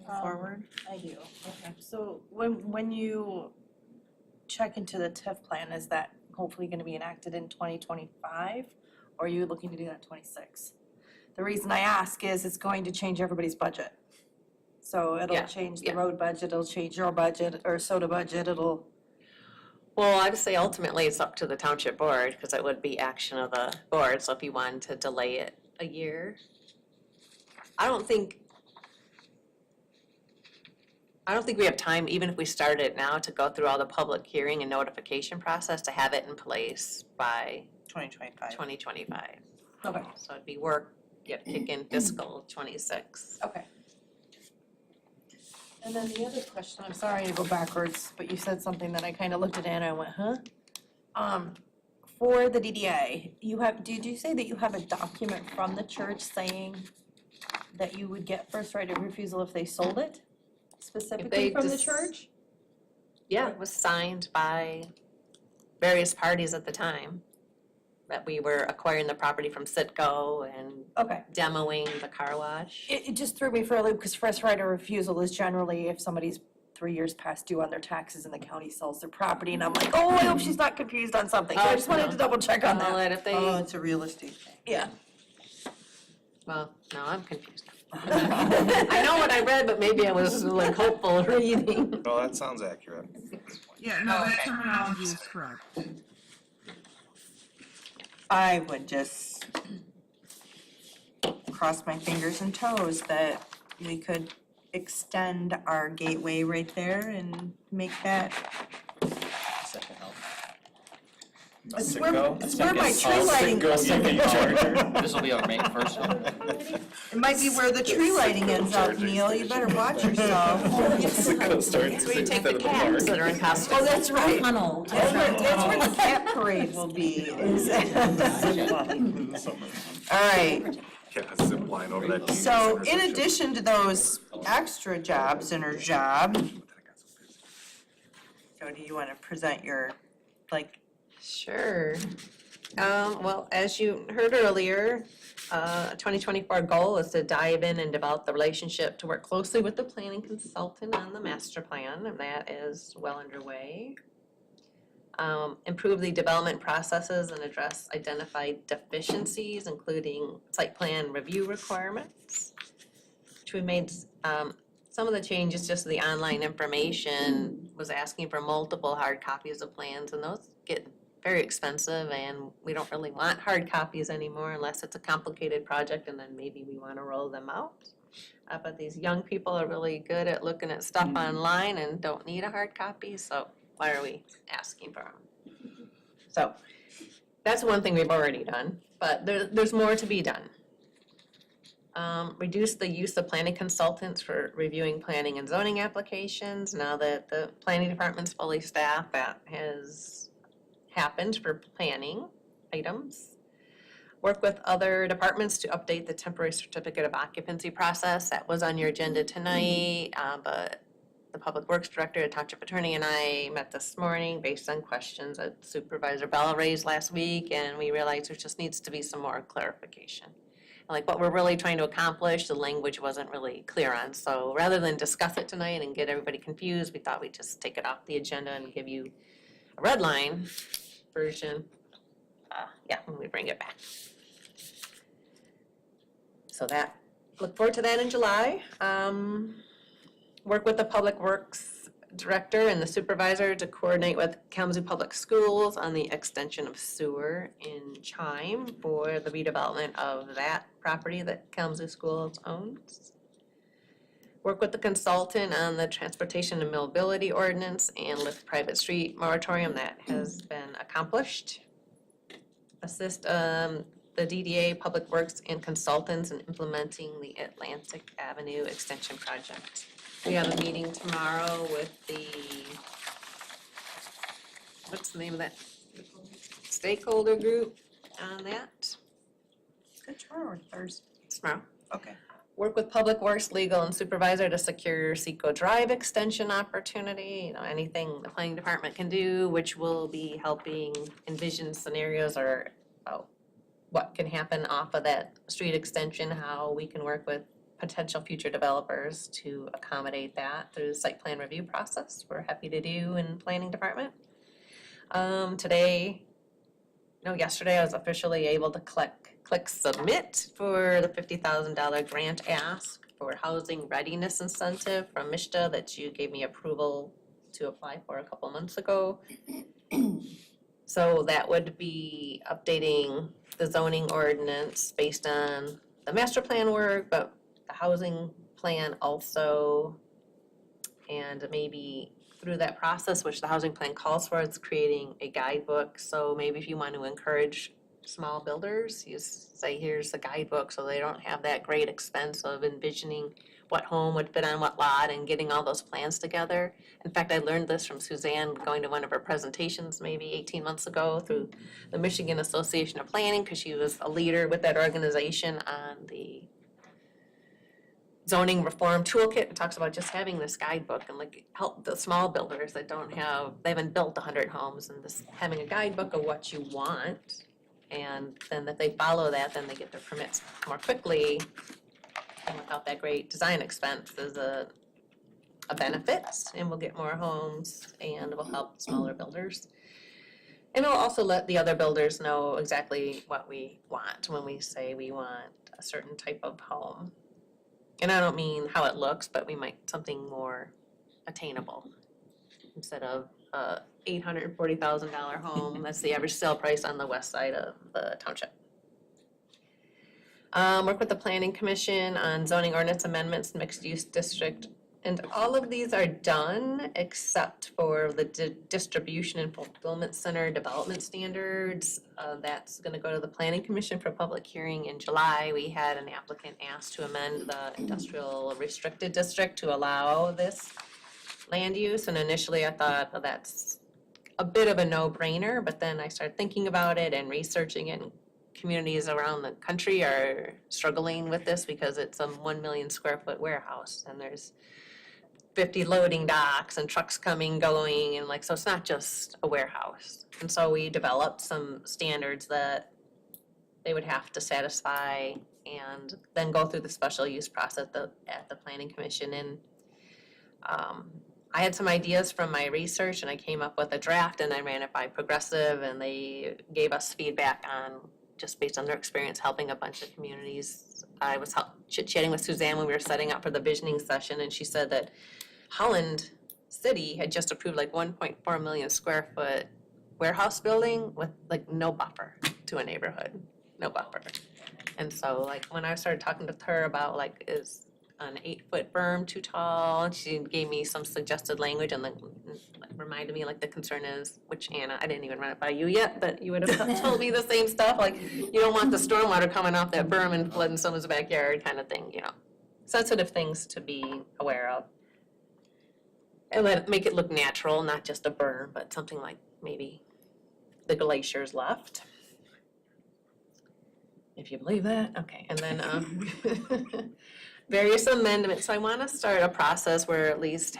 move forward? I do. Okay. So when you check into the TIF plan, is that hopefully gonna be enacted in 2025? Or are you looking to do that in 26? The reason I ask is it's going to change everybody's budget. So it'll Yeah, change the yeah. road budget, it'll change your budget, or SOTA budget, it'll, Well, I'd say ultimately it's up to the township board, because it would be action of the board, so if you wanted to delay it a year. I don't think we have time, even if we started it now, to go through all the public hearing and notification process to have it in place by 2025. 2025. okay, So it'd be work, you have to kick in fiscal 26. okay. And then the other question, I'm sorry to go backwards, but you said something that I kind of looked at Anna and went, huh? For the DDA, did you say that you have a document from the church saying that you would get first right of refusal if they sold it? Specifically from the church? Yeah, it was signed by various parties at the time, that we were acquiring the property from Citgo and Okay. demoing the car wash. It just threw me for a loop because first right of refusal is generally if somebody's 3 years past due on their taxes and the county sells their property, and I'm like, oh, I hope she's not confused on something. So I just wanted to double check on Well, that. and if they, Oh, it's a real estate thing. Yeah. well, no, I'm confused. I know what I read, but maybe I was like hopeful reading. No, that sounds accurate. Yeah, no, that terminology is correct. I would just cross my fingers and toes that we could extend our gateway right there and make that. It's where my tree lighting, This will be our May 1st one. it might be where the tree lighting ends up, Neil, you better watch yourself. It's where you take the cats that are in costume. Oh, that's right. Tunnel. That's where the cat parade will be. All right, Yeah, zip line over that. so in addition to those extra jobs in her job, so do you want to present your, like, Sure. Well, as you heard earlier, 2024 goal is to dive in and develop the relationship to work closely with the planning consultant on the master plan, and that is well underway. Improve the development processes and address identified deficiencies, including site plan review requirements, which we made, some of the changes just to the online information was asking for multiple hard copies of plans, and those get very expensive, and we don't really want hard copies anymore unless it's a complicated project, and then maybe we want to roll them out. But these young people are really good at looking at stuff online and don't need a hard copy, so why are we asking for them? So that's one thing we've already done, but there's more to be done. Reduce the use of planning consultants for reviewing planning and zoning applications. Now that the planning department's fully staffed, that has happened for planning items. Work with other departments to update the temporary certificate of occupancy process. That was on your agenda tonight, but the Public Works Director, the Township Attorney, and I met this morning based on questions that Supervisor Bell raised last week, and we realized there just needs to be some more clarification. Like what we're really trying to accomplish, the language wasn't really clear on. So rather than discuss it tonight and get everybody confused, we thought we'd just take it off the agenda and give you a red line version, when we bring it back. So that, look forward to that in July. Work with the Public Works Director and the Supervisor to coordinate with Kalamazoo Public Schools on the extension of sewer in Chime for the redevelopment of that property that Kalamazoo Schools owns. Work with the consultant on the transportation and mobility ordinance and lift private street moratorium. That has been accomplished. Assist the DDA, Public Works, and consultants in implementing the Atlantic Avenue Extension Project. We have a meeting tomorrow with the, what's the name of that? Stakeholder group on that. is it tomorrow or Thursday? Tomorrow. Okay. Work with Public Works, Legal, and Supervisor to secure Seco Drive extension opportunity, anything the planning department can do, which will be helping envision scenarios or what can happen off of that street extension, how we can work with potential future developers to accommodate that through the site plan review process. We're happy to do in planning department. Yesterday I was officially able to click submit for the $50,000 grant ask for housing readiness incentive from MISTA that you gave me approval to apply for a couple months ago. So that would be updating the zoning ordinance based on the master plan work, but the housing plan also. And maybe through that process, which the housing plan calls for, it's creating a guidebook. So maybe if you want to encourage small builders, you say, here's the guidebook, so they don't have that great expense of envisioning what home would fit on what lot and getting all those plans together. In fact, I learned this from Suzanne going to one of her presentations maybe 18 months ago through the Michigan Association of Planning, because she was a leader with that organization on the zoning reform toolkit. It talks about just having this guidebook and like help the small builders that they haven't built 100 homes, and this having a guidebook of what you want. And then if they follow that, then they get their permits more quickly and without that great design expense. There's a a benefit, and we'll get more homes, and will help smaller builders. And it'll also let the other builders know exactly what we want when we say we want a certain type of home. And I don't mean how it looks, but we might something more attainable. Instead of a $840,000 home, that's the average sale price on the west side of the township. Work with the planning commission on zoning ordinance amendments, mixed use district. And all of these are done except for the distribution and fulfillment center development standards. That's gonna go to the planning commission for public hearing in July. We had an applicant ask to amend the industrial restricted district to allow this land use. And initially I thought, well, that's a bit of a no-brainer, but then I started thinking about it and researching it. And communities around the country are struggling with this because it's a 1 million square foot warehouse and there's 50 loading docks and trucks coming, going, and like, so it's not just a warehouse. And so we developed some standards that they would have to satisfy and then go through the special use process at the planning commission. And I had some ideas from my research and I came up with a draft and I ran it by Progressive and they gave us feedback on, just based on their experience helping a bunch of communities. I was chit-chatting with Suzanne when we were setting up for the visioning session, and she said that Holland City had just approved like 1.4 million square foot warehouse building with like no buffer to a neighborhood, no buffer. And so like when I started talking to her about like, is an 8-foot berm too tall, and she gave me some suggested language and then reminded me like the concern is, which Anna, I didn't even run it by you yet, but you would have told me the same stuff, like you don't want the stormwater coming off that berm and flooding someone's backyard kind of thing, you know. Sensitive things to be aware of. And make it look natural, not just a berm, but something like maybe the glaciers left. If you believe that, okay, and then various amendments. So I want to start a process where at least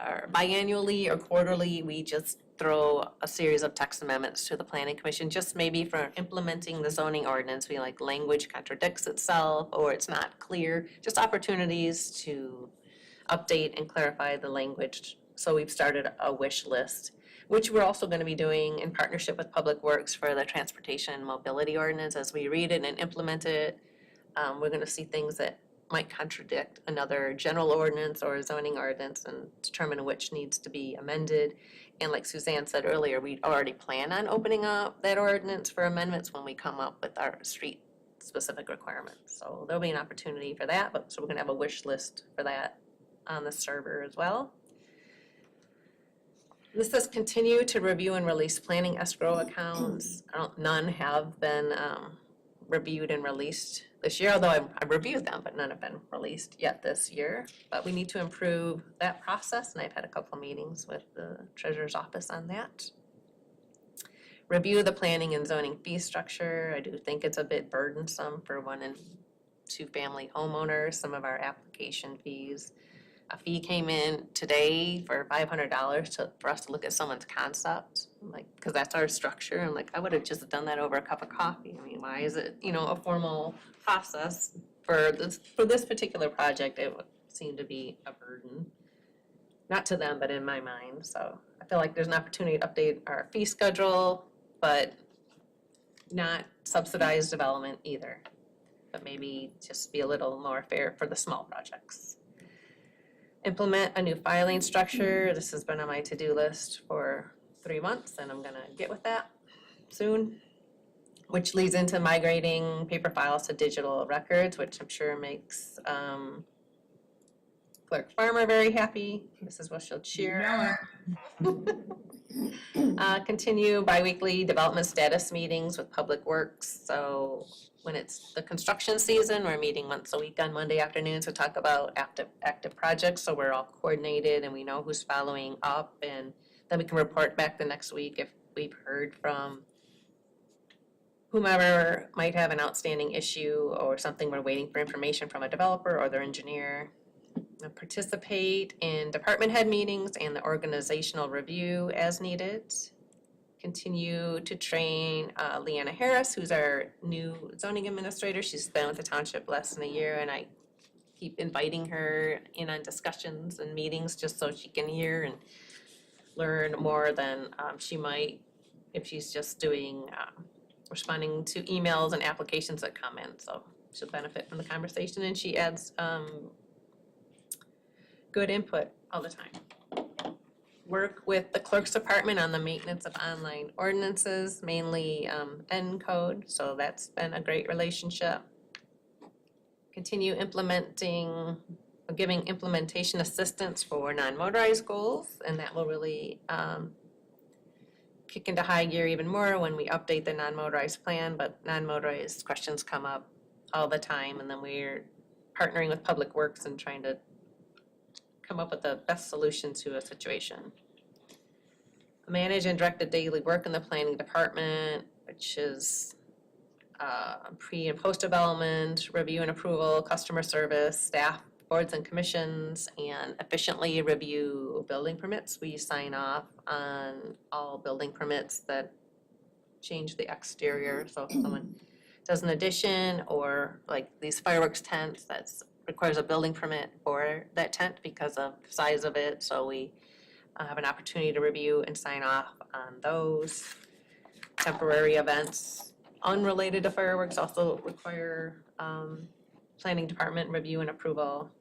or biannually or quarterly, we just throw a series of text amendments to the planning commission, just maybe for implementing the zoning ordinance. We like language contradicts itself or it's not clear, just opportunities to update and clarify the language. So we've started a wish list, which we're also going to be doing in partnership with Public Works for the transportation and mobility ordinance. As we read it and implement it, we're going to see things that might contradict another general ordinance or a zoning ordinance and determine which needs to be amended. And like Suzanne said earlier, we already plan on opening up that ordinance for amendments when we come up with our street-specific requirements. So there'll be an opportunity for that, so we're gonna have a wish list for that on the server as well. This says continue to review and release planning escrow accounts. None have been reviewed and released this year, although I've reviewed them, but none have been released yet this year. But we need to improve that process, and I've had a couple meetings with the treasurer's office on that. Review the planning and zoning fee structure. I do think it's a bit burdensome for 1 and 2 family homeowners, some of our application fees. A fee came in today for $500 for us to look at someone's concept, like, because that's our structure, and like, I would have just done that over a cup of coffee. I mean, why is it, a formal process for this particular project? It would seem to be a burden, not to them, but in my mind. So I feel like there's an opportunity to update our fee schedule, but not subsidize development either, but maybe just be a little more fair for the small projects. Implement a new filing structure. This has been on my to-do list for 3 months, and I'm gonna get with that soon, which leads into migrating paper files to digital records, which I'm sure makes Clerk Farmer very happy. This is what she'll cheer. Continue biweekly development status meetings with Public Works. So when it's the construction season, we're meeting once a week on Monday afternoons to talk about active projects, so we're all coordinated and we know who's following up, and then we can report back the next week if we've heard from whomever might have an outstanding issue or something we're waiting for information from a developer or their engineer. Participate in department head meetings and the organizational review as needed. Continue to train Leanna Harris, who's our new zoning administrator. She's been with the township less than a year, and I keep inviting her in on discussions and meetings just so she can hear and learn more than she might if she's just doing, responding to emails and applications that come in. So she'll benefit from the conversation, and she adds good input all the time. Work with the clerk's department on the maintenance of online ordinances, mainly N code, so that's been a great relationship. Continue implementing, giving implementation assistance for non-motorized goals, and that will really kick into high gear even more when we update the non-motorized plan, but non-motorized questions come up all the time, and then we're partnering with Public Works and trying to come up with the best solution to a situation. Manage and direct the daily work in the planning department, which is pre and post development, review and approval, customer service, staff, boards and commissions, and efficiently review building permits. We sign off on all building permits that change the exterior. So if someone does an addition or like these fireworks tents, that's requires a building permit for that tent because of size of it. So we have an opportunity to review and sign off on those. Temporary events unrelated to fireworks also require planning department review and approval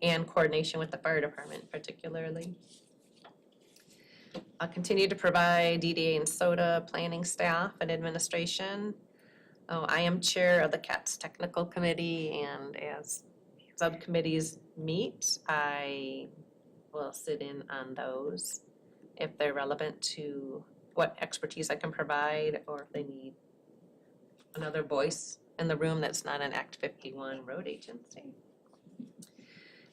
and coordination with the fire department particularly. I'll continue to provide DDA and SOTA planning staff and administration. I am chair of the CATS technical committee, and as subcommittees meet, I will sit in on those if they're relevant to what expertise I can provide, or if they need another voice in the room that's not an Act 51 road agency.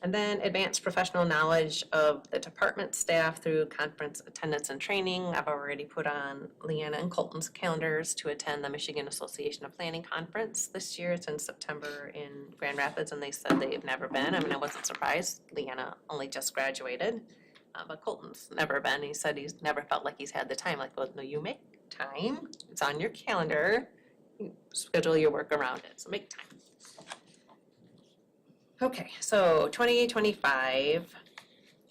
And then advance professional knowledge of the department staff through conference attendance and training. I've already put on Leanna and Colton's calendars to attend the Michigan Association of Planning Conference this year. It's in September in Grand Rapids, and they said they've never been. I mean, I wasn't surprised. Leanna only just graduated, but Colton's never been. He said he's never felt like he's had the time. Like, well, no, you make time. It's on your calendar. You schedule your work around it, so make time. Okay, so 2025,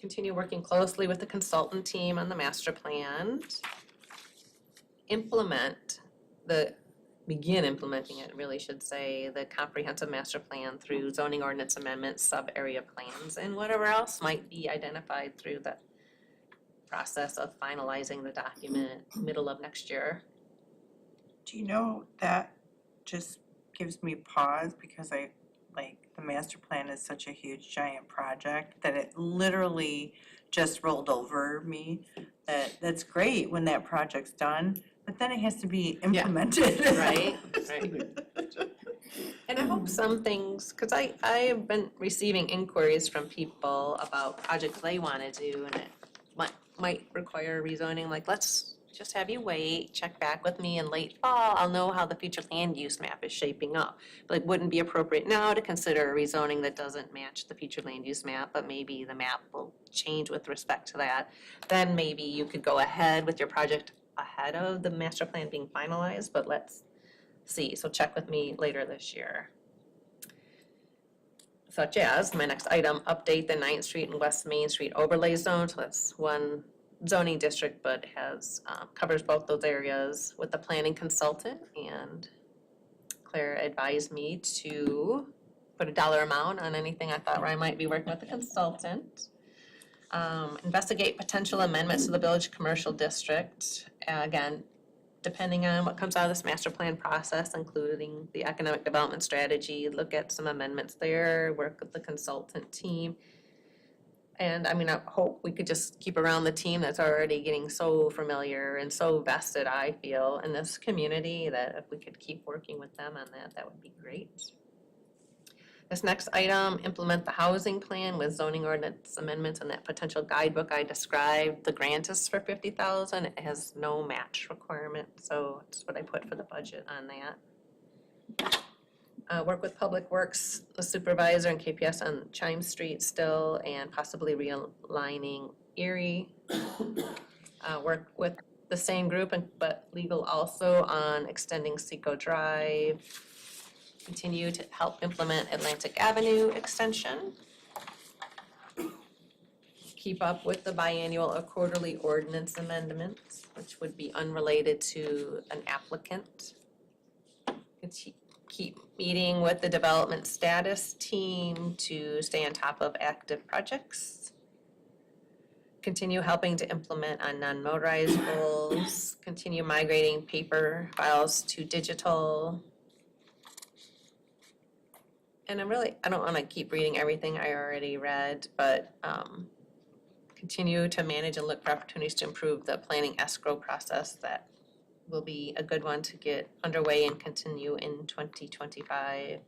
continue working closely with the consultant team on the master plan. Begin implementing it, really should say, the comprehensive master plan through zoning ordinance amendments, sub-area plans, and whatever else might be identified through the process of finalizing the document middle of next year. Do you know, that just gives me pause because the master plan is such a huge giant project that it literally just rolled over me. That's great when that project's done, but then it has to be implemented. Right. And I hope some things, because I have been receiving inquiries from people about projects they want to do, and it might require rezoning, like, let's just have you wait, check back with me in late fall, I'll know how the future land use map is shaping up. Like, wouldn't be appropriate now to consider rezoning that doesn't match the future land use map, but maybe the map will change with respect to that. Then maybe you could go ahead with your project ahead of the master plan being finalized, but let's see. So check with me later this year. Such as, my next item, update the 9th Street and West Main Street overlay zone. So that's one zoning district, but has covers both those areas with the planning consultant. And Claire advised me to put a dollar amount on anything I thought I might be working with the consultant. Investigate potential amendments to the village commercial district. Again, depending on what comes out of this master plan process, including the economic development strategy, look at some amendments there, work with the consultant team. And I mean, I hope we could just keep around the team that's already getting so familiar and so vested, I feel, in this community, that if we could keep working with them on that, that would be great. This next item, implement the housing plan with zoning ordinance amendments and that potential guidebook I described. The grant is for $50,000. It has no match requirement, so that's what I put for the budget on that. Work with Public Works, the supervisor and KPS on Chime Street still, and possibly realigning Erie. Work with the same group, but legal also on extending Seco Drive. Continue to help implement Atlantic Avenue extension. Keep up with the biannual or quarterly ordinance amendments, which would be unrelated to an applicant. Keep meeting with the development status team to stay on top of active projects. Continue helping to implement on non-motorized goals. Continue migrating paper files to digital. And I don't want to keep reading everything I already read, but continue to manage and look for opportunities to improve the planning escrow process. That will be a good one to get underway and continue in 2025.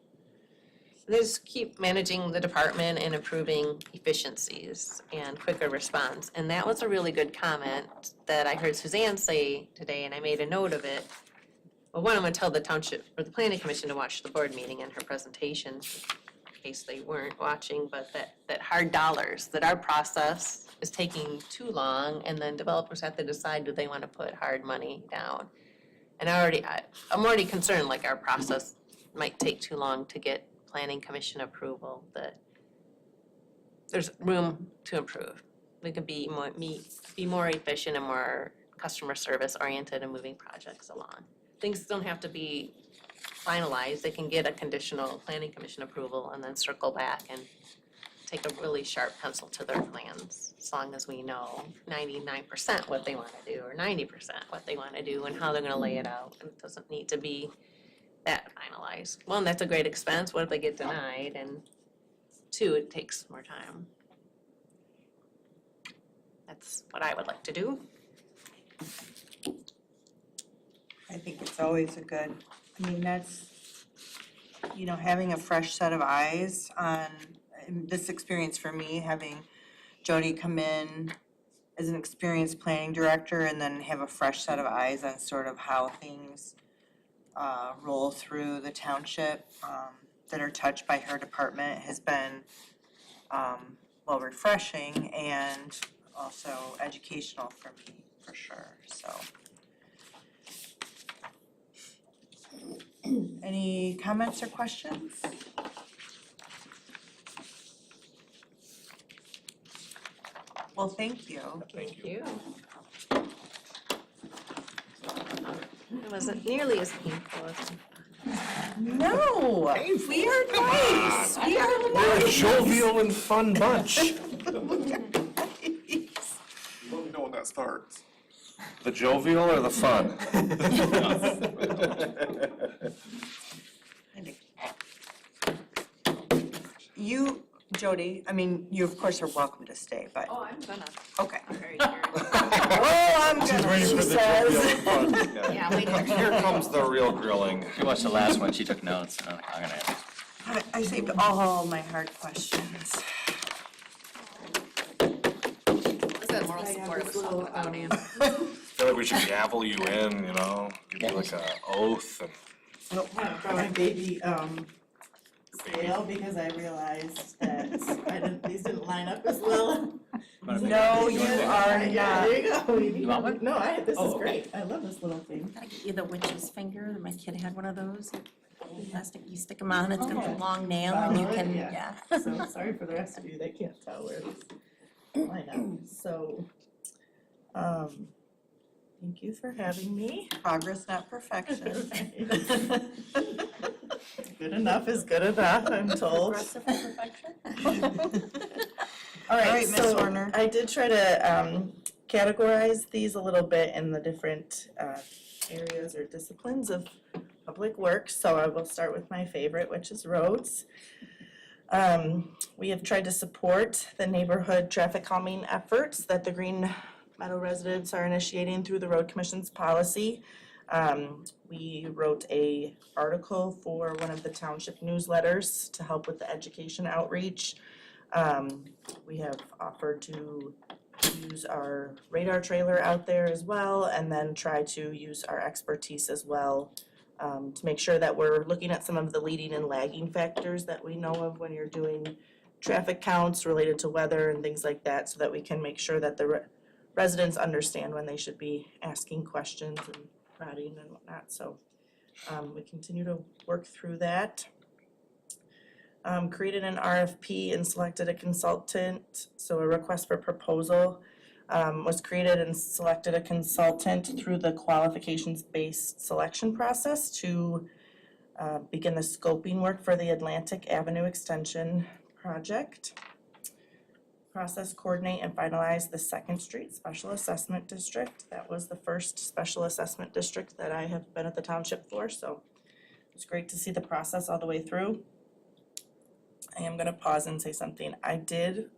Just keep managing the department and improving efficiencies and quicker response. And that was a really good comment that I heard Suzanne say today, and I made a note of it. Well, one, I'm gonna tell the township, or the planning commission to watch the board meeting and her presentation, in case they weren't watching, but that hard dollars, that our process is taking too long, and then developers have to decide, do they wanna put hard money down? And I'm already concerned, like our process might take too long to get planning commission approval, that there's room to improve. We could be more efficient and more customer service oriented and moving projects along. Things don't have to be finalized, they can get a conditional planning commission approval and then circle back and take a really sharp pencil to their plans, as long as we know 99% what they wanna do, or 90% what they wanna do, and how they're gonna lay it out, and it doesn't need to be that finalized. One, that's a great expense, what if they get denied, and two, it takes more time. That's what I would like to do. I think it's always that's, having a fresh set of eyes on, this experience for me, having Jody come in as an experienced planning director and then have a fresh set of eyes on sort of how things roll through the township that are touched by her department has been, refreshing and also educational for me, for sure, so. Any comments or questions? Well, thank you. Thank you. It wasn't nearly as painful as No, we are nice. We are We're a nice. jovial and fun bunch. Let me know when that starts. The jovial or the fun? You, Jody, you of course are welcome to stay, but, Oh, I'm gonna. okay. I'm very curious. Oh, I'm gonna, she says. Yeah, wait. Here comes the real grilling. She watched the last one, she took notes. I'm gonna ask. I saved all my hard questions. Is that moral support of a song about him? I feel like we should gavel you in, give you like a oath and. Brought my baby scale because I realized that these didn't line up as well. No, you are Yeah, not. there you go. You want one? No, this Oh, is okay. great. I love this little thing. Gotta get you the witch's finger, my kid had one of those. Plastic, you stick them on, it's got a long nail and you Follow it, can, yeah. yeah. So sorry for the rest of you that can't tell where this line up. So, thank you for having me. Progress, not perfection. Good enough is good enough, I'm told. Progressive perfection? All All right, right, Ms. so Warner. I did try to categorize these a little bit in the different areas or disciplines of public works. So I will start with my favorite, which is roads. We have tried to support the neighborhood traffic calming efforts that the Green Meadow residents are initiating through the Road Commission's policy. We wrote a article for one of the township newsletters to help with the education outreach. We have offered to use our radar trailer out there as well, and then try to use our expertise as well to make sure that we're looking at some of the leading and lagging factors that we know of when you're doing traffic counts related to weather and things like that, so that we can make sure that the residents understand when they should be asking questions and prodding and whatnot. So We continue to work through that. Created an RFP and selected a consultant, so a request for proposal was created and selected a consultant through the qualifications-based selection process to begin the scoping work for the Atlantic Avenue Extension project. Process, coordinate, and finalize the Second Street Special Assessment District. That was the first special assessment district that I have been at the township for, so it's great to see the process all the way through. I am gonna pause and say something. I did,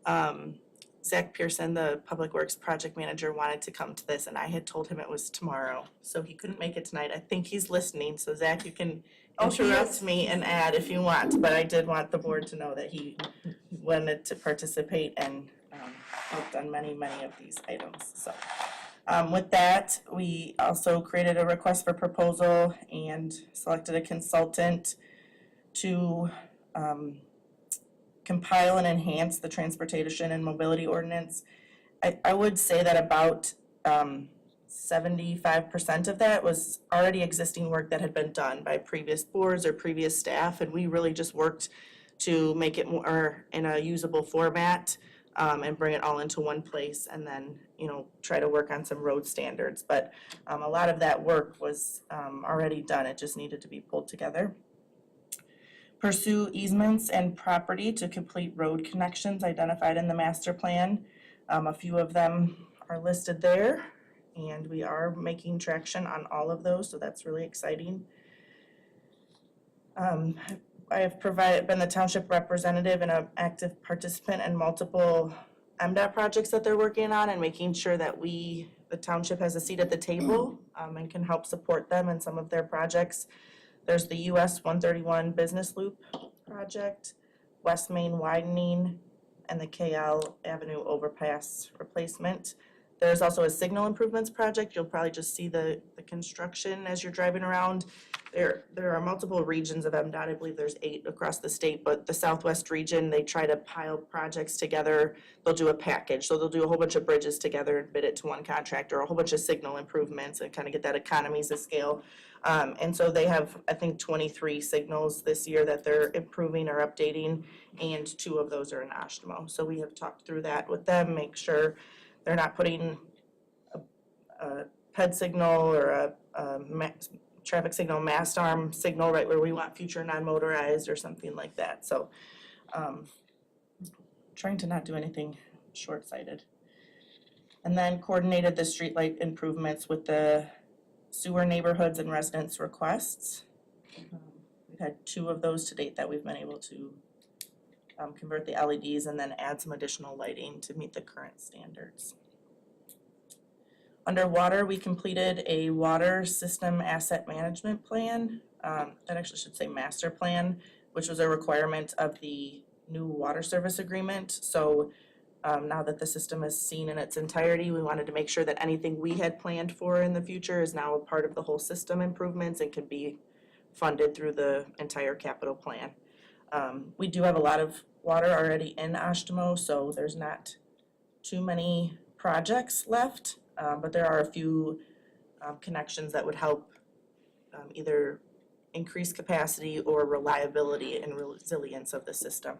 Zach Pearson, the Public Works Project Manager, wanted to come to this, and I had told him it was tomorrow, so he couldn't make it tonight. I think he's listening, so Zach, you can Oh, he interrupt is? me and add if you want, but I did want the board to know that he wanted to participate and helped on many, many of these items, so. With that, we also created a request for proposal and selected a consultant to compile and enhance the transportation and mobility ordinance. I would say that about 75% of that was already existing work that had been done by previous boards or previous staff, and we really just worked to make it more in a usable format and bring it all into one place, and then, you know, try to work on some road standards. But a lot of that work was already done, it just needed to be pulled together. Pursue easements and property to complete road connections identified in the master plan. A few of them are listed there, and we are making traction on all of those, so that's really exciting. I have been the township representative and an active participant in multiple MDOT projects that they're working on, and making sure that the township has a seat at the table and can help support them in some of their projects. There's the US 131 Business Loop project, West Main widening, and the KL Avenue overpass replacement. There's also a signal improvements project. You'll probably just see the construction as you're driving around. There are multiple regions of MDOT. I believe there's 8 across the state, but the Southwest region, they try to pile projects together. They'll do a package. So they'll do a whole bunch of bridges together and bid it to one contractor, a whole bunch of signal improvements, and kind of get that economies of scale. And so they have, I think, 23 signals this year that they're improving or updating, and 2 of those are in Oshtemo. So we have talked through that with them, make sure they're not putting a PED signal or a traffic signal, mast arm signal right where we want future non-motorized or something like that. So trying to not do anything short-sighted. And then coordinated the streetlight improvements with the sewer neighborhoods and residents' requests. We've had 2 of those to date that we've been able to convert the LEDs and then add some additional lighting to meet the current standards. Under water, we completed a water system asset management plan. That actually should say master plan, which was a requirement of the new water service agreement. So now that the system is seen in its entirety, we wanted to make sure that anything we had planned for in the future is now a part of the whole system improvements and can be funded through the entire capital plan. We do have a lot of water already in Oshtemo, so there's not too many projects left, but there are a few connections that would help either increase capacity or reliability and resilience of the system.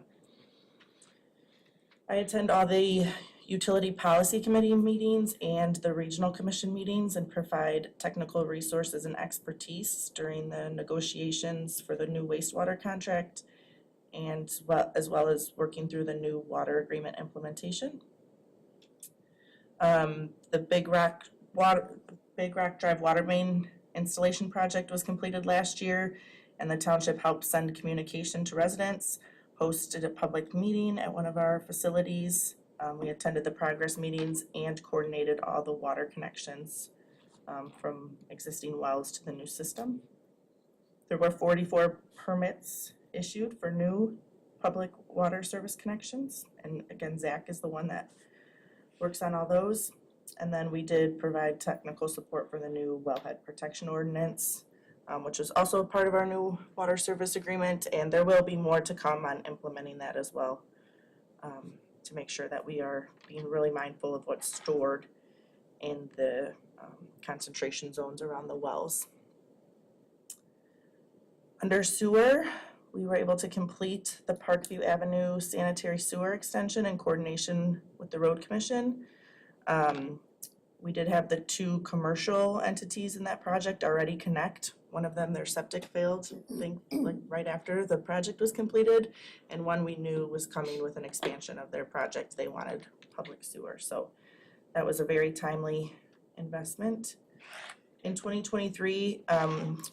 I attend all the utility policy committee meetings and the regional commission meetings and provide technical resources and expertise during the negotiations for the new wastewater contract, and as well as working through the new water agreement implementation. The Big Rock Drive water main installation project was completed last year, and the township helped send communication to residents, hosted a public meeting at one of our facilities. We attended the progress meetings and coordinated all the water connections from existing wells to the new system. There were 44 permits issued for new public water service connections, and again, Zach is the one that works on all those. And then we did provide technical support for the new wellhead protection ordinance, which is also a part of our new water service agreement, and there will be more to come on implementing that as well, to make sure that we are being really mindful of what's stored in the concentration zones around the wells. Under sewer, we were able to complete the Parkview Avenue sanitary sewer extension in coordination with the road commission. We did have the two commercial entities in that project already connect. One of them, their septic failed, I think, like right after the project was completed. And one we knew was coming with an expansion of their project. They wanted public sewer, so that was a very timely investment. In 2023,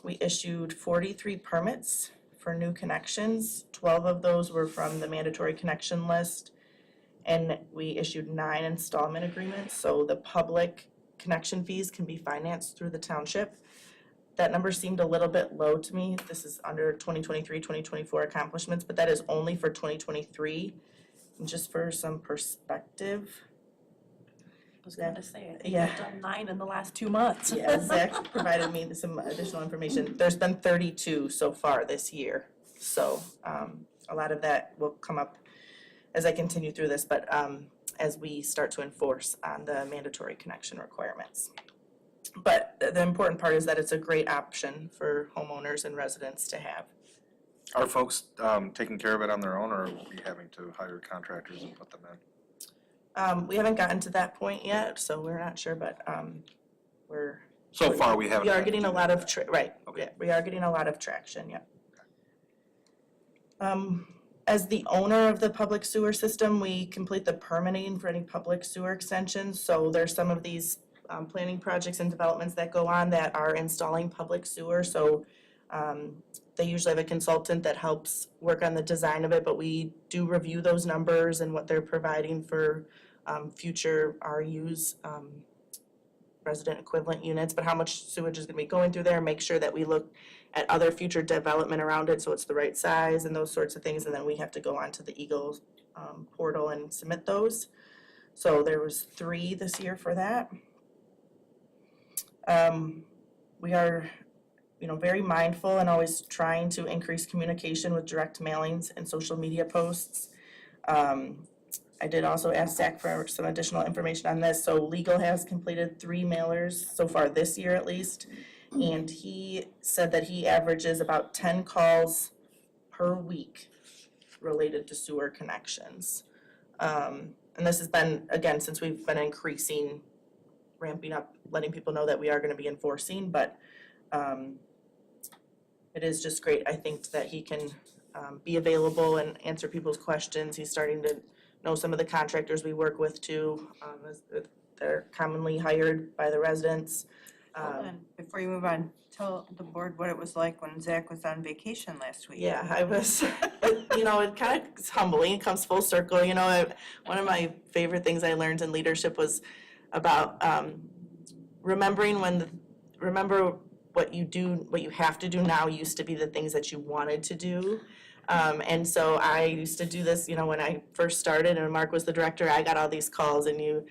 we issued 43 permits for new connections. 12 of those were from the mandatory connection list. And we issued 9 installment agreements, so the public connection fees can be financed through the township. That number seemed a little bit low to me. This is under 2023, 2024 accomplishments, but that is only for 2023. And just for some perspective, I was gonna say, I think Yeah. I've done 9 in the last 2 months. yeah, Zach provided me some additional information. There's been 32 so far this year. So a lot of that will come up as I continue through this, but as we start to enforce on the mandatory connection requirements. But the important part is that it's a great option for homeowners and residents to have. Are folks taking care of it on their own, or will we having to hire contractors and put them in? We haven't gotten to that point yet, so we're not sure, but we're. So far, we haven't. We are had to getting do a lot that. of, right, Okay. yeah, we are getting a lot of traction, yeah. As the owner of the public sewer system, we complete the permitting for any public sewer extensions. So there's some of these planning projects and developments that go on that are installing public sewer. So they usually have a consultant that helps work on the design of it, but we do review those numbers and what they're providing for future RUs, resident equivalent units, but how much sewage is gonna be going through there, make sure that we look at other future development around it, so it's the right size and those sorts of things, and then we have to go onto the Eagle portal and submit those. So there was 3 this year for that. We are, very mindful and always trying to increase communication with direct mailings and social media posts. I did also ask Zach for some additional information on this. So legal has completed 3 mailers so far this year at least. And he said that he averages about 10 calls per week related to sewer connections. And this has been, again, since we've been increasing, ramping up, letting people know that we are gonna be enforcing, but it is just great, I think, that he can be available and answer people's questions. He's starting to know some of the contractors we work with too, they're commonly hired by the residents. Hold on, before you move on, tell the board what it was like when Zach was on vacation last week. Yeah, I was, it kind of is humbling, it comes full circle, one of my favorite things I learned in leadership was about remember what you have to do now used to be the things that you wanted to do. And so I used to do this, when I first started and Mark was the director, I got all these calls and you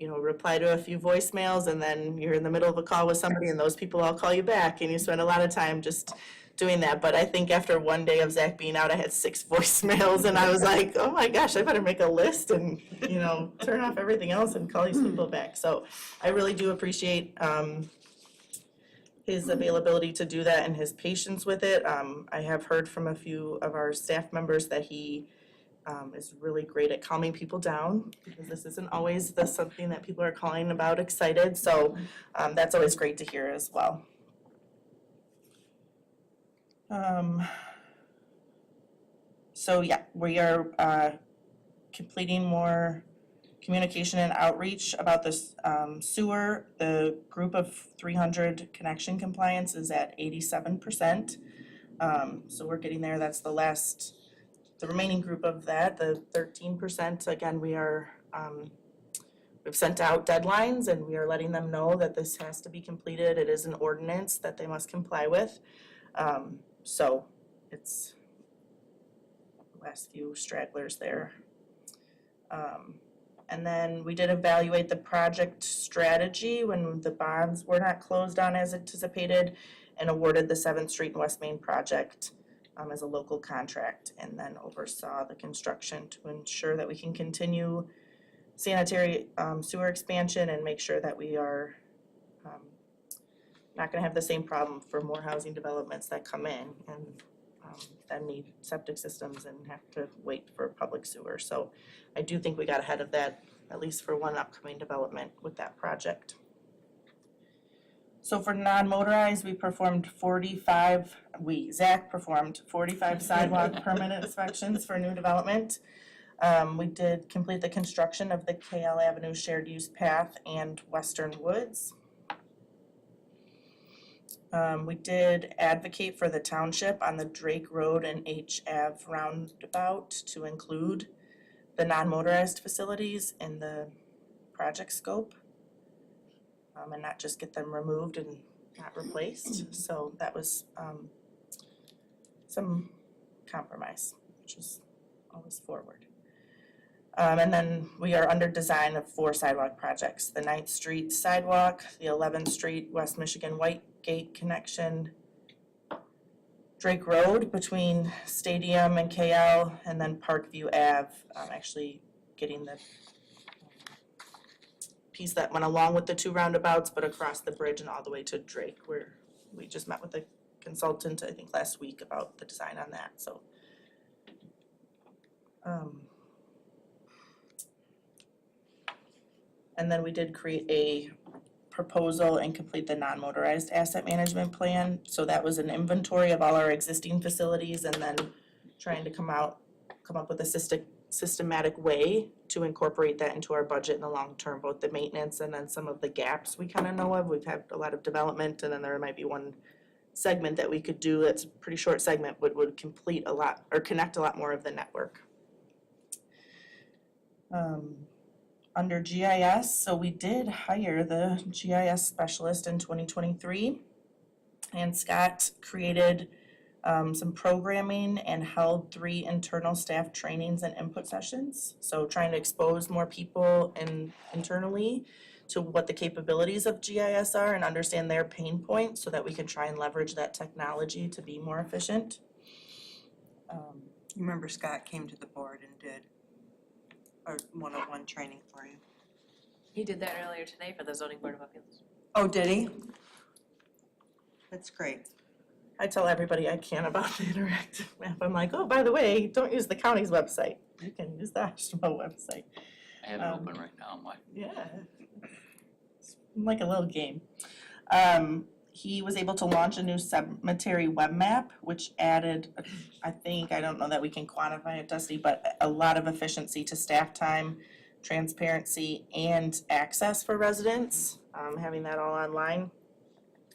reply to a few voicemails and then you're in the middle of a call with somebody and those people all call you back and you spend a lot of time just doing that. But I think after one day of Zach being out, I had 6 voicemails and I was like, oh my gosh, I better make a list and, turn off everything else and call these people back. So I really do appreciate his availability to do that and his patience with it. I have heard from a few of our staff members that he is really great at calming people down because this isn't always something that people are calling about excited. So that's always great to hear as well. So yeah, we are completing more communication and outreach about this sewer. The group of 300 connection compliance is at 87%. So we're getting there. That's the remaining group of that, the 13%, again, we've sent out deadlines and we are letting them know that this has to be completed. It is an ordinance that they must comply with. So it's the last few stragglers there. And then we did evaluate the project strategy when the bonds were not closed on as anticipated and awarded the 7th Street and West Main project as a local contract, and then oversaw the construction to ensure that we can continue sanitary sewer expansion and make sure that we are not gonna have the same problem for more housing developments that come in and then need septic systems and have to wait for public sewer. So I do think we got ahead of that, at least for one upcoming development with that project. So for non-motorized, Zach performed 45 sidewalk permit inspections for new development. We did complete the construction of the KL Avenue Shared Use Path and Western Woods. We did advocate for the township on the Drake Road and H Ave roundabout to include the non-motorized facilities in the project scope. And not just get them removed and not replaced. So that was some compromise, which is always forward. And then we are under design of 4 sidewalk projects: the 9th Street sidewalk, the 11th Street West Michigan White Gate connection, Drake Road between Stadium and KL, and then Parkview Ave, actually getting the piece that went along with the 2 roundabouts, but across the bridge and all the way to Drake, where we just met with a consultant, I think last week, about the design on that, so. And then we did create a proposal and complete the non-motorized asset management plan. So that was an inventory of all our existing facilities and then trying to come up with a systematic way to incorporate that into our budget in the long term, both the maintenance and then some of the gaps we kind of know of. We've had a lot of development, and then there might be one segment that we could do that's a pretty short segment, but would complete a lot or connect a lot more of the network. Under GIS, so we did hire the GIS specialist in 2023, and Scott created some programming and held 3 internal staff trainings and input sessions. So trying to expose more people internally to what the capabilities of GIS are and understand their pain points so that we can try and leverage that technology to be more efficient. Remember Scott came to the board and did a one-on-one training for you. He did that earlier today for the zoning board of appeals. Oh, did he? That's great. I tell everybody I can about the interactive map. I'm like, oh, by the way, don't use the county's website. You can use the Oshtemo website. I have it open right now. Why? Yeah. It's like a little game. He was able to launch a new cemetery web map, which added, I don't know that we can quantify it, Dusty, but a lot of efficiency to staff time, transparency, and access for residents, having that all online.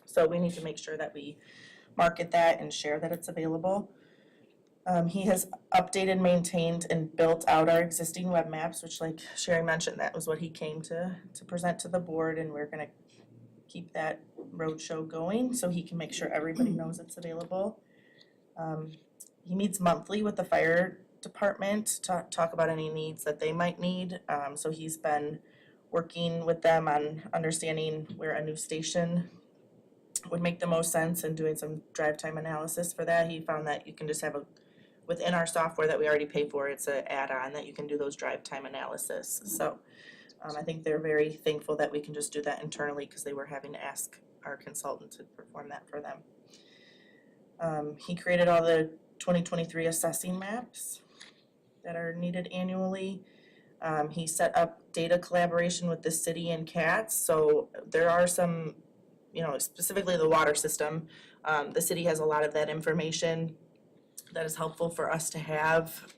So we need to make sure that we market that and share that it's available. He has updated, maintained, and built out our existing web maps, which, like Sherry mentioned, that was what he came to present to the board, and we're gonna keep that roadshow going so he can make sure everybody knows it's available. He meets monthly with the fire department to talk about any needs that they might need. So he's been working with them on understanding where a new station would make the most sense and doing some drive time analysis for that. He found that you can just have within our software that we already pay for, it's an add-on that you can do those drive time analysis. So I think they're very thankful that we can just do that internally because they were having to ask our consultant to perform that for them. He created all the 2023 assessing maps that are needed annually. He set up data collaboration with the city and CATS. So there are some, specifically the water system. The city has a lot of that information that is helpful for us to have.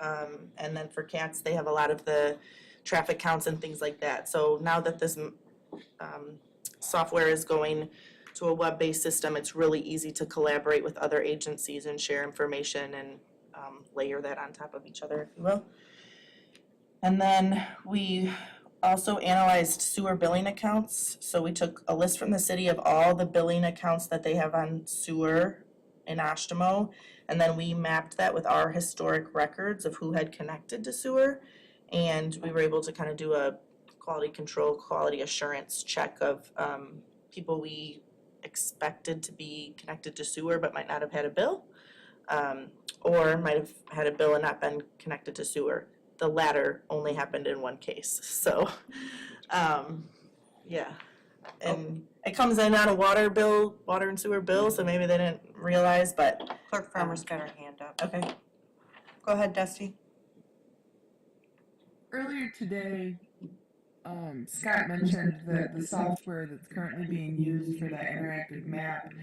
And then for CATS, they have a lot of the traffic counts and things like that. So now that this software is going to a web-based system, it's really easy to collaborate with other agencies and share information and layer that on top of each other, if you will. And then we also analyzed sewer billing accounts. So we took a list from the city of all the billing accounts that they have on sewer in Oshtemo, and then we mapped that with our historic records of who had connected to sewer. And we were able to kind of do a quality control, quality assurance check of people we expected to be connected to sewer but might not have had a bill, or might have had a bill and not been connected to sewer. The latter only happened in one case. So, yeah, And it comes in on a water and sewer bill, so maybe they didn't realize, but, Clerk Farmer's got her hand up. okay. Go ahead, Dusty. Earlier today, Scott mentioned that the software that's currently being used for that interactive map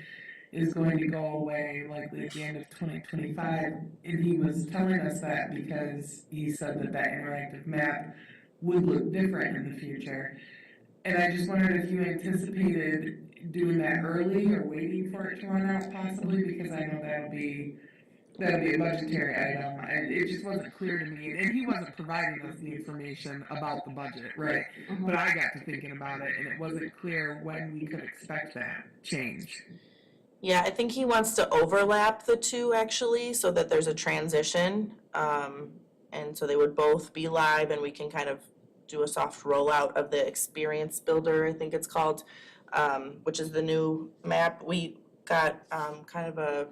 is going to go away likely at the end of 2025. And he was telling us that because he said that that interactive map would look different in the future. And I just wondered if you anticipated doing that early or waiting for it to run out possibly, because I know that'll be a budgetary item. It just wasn't clear to me, and he wasn't providing us the information about the budget, right? But I got to thinking about it, and it wasn't clear when we could expect that change. Yeah, I think he wants to overlap the two actually, so that there's a transition. And so they would both be live and we can kind of do a soft rollout of the Experience Builder, I think it's called, which is the new map. We got kind of a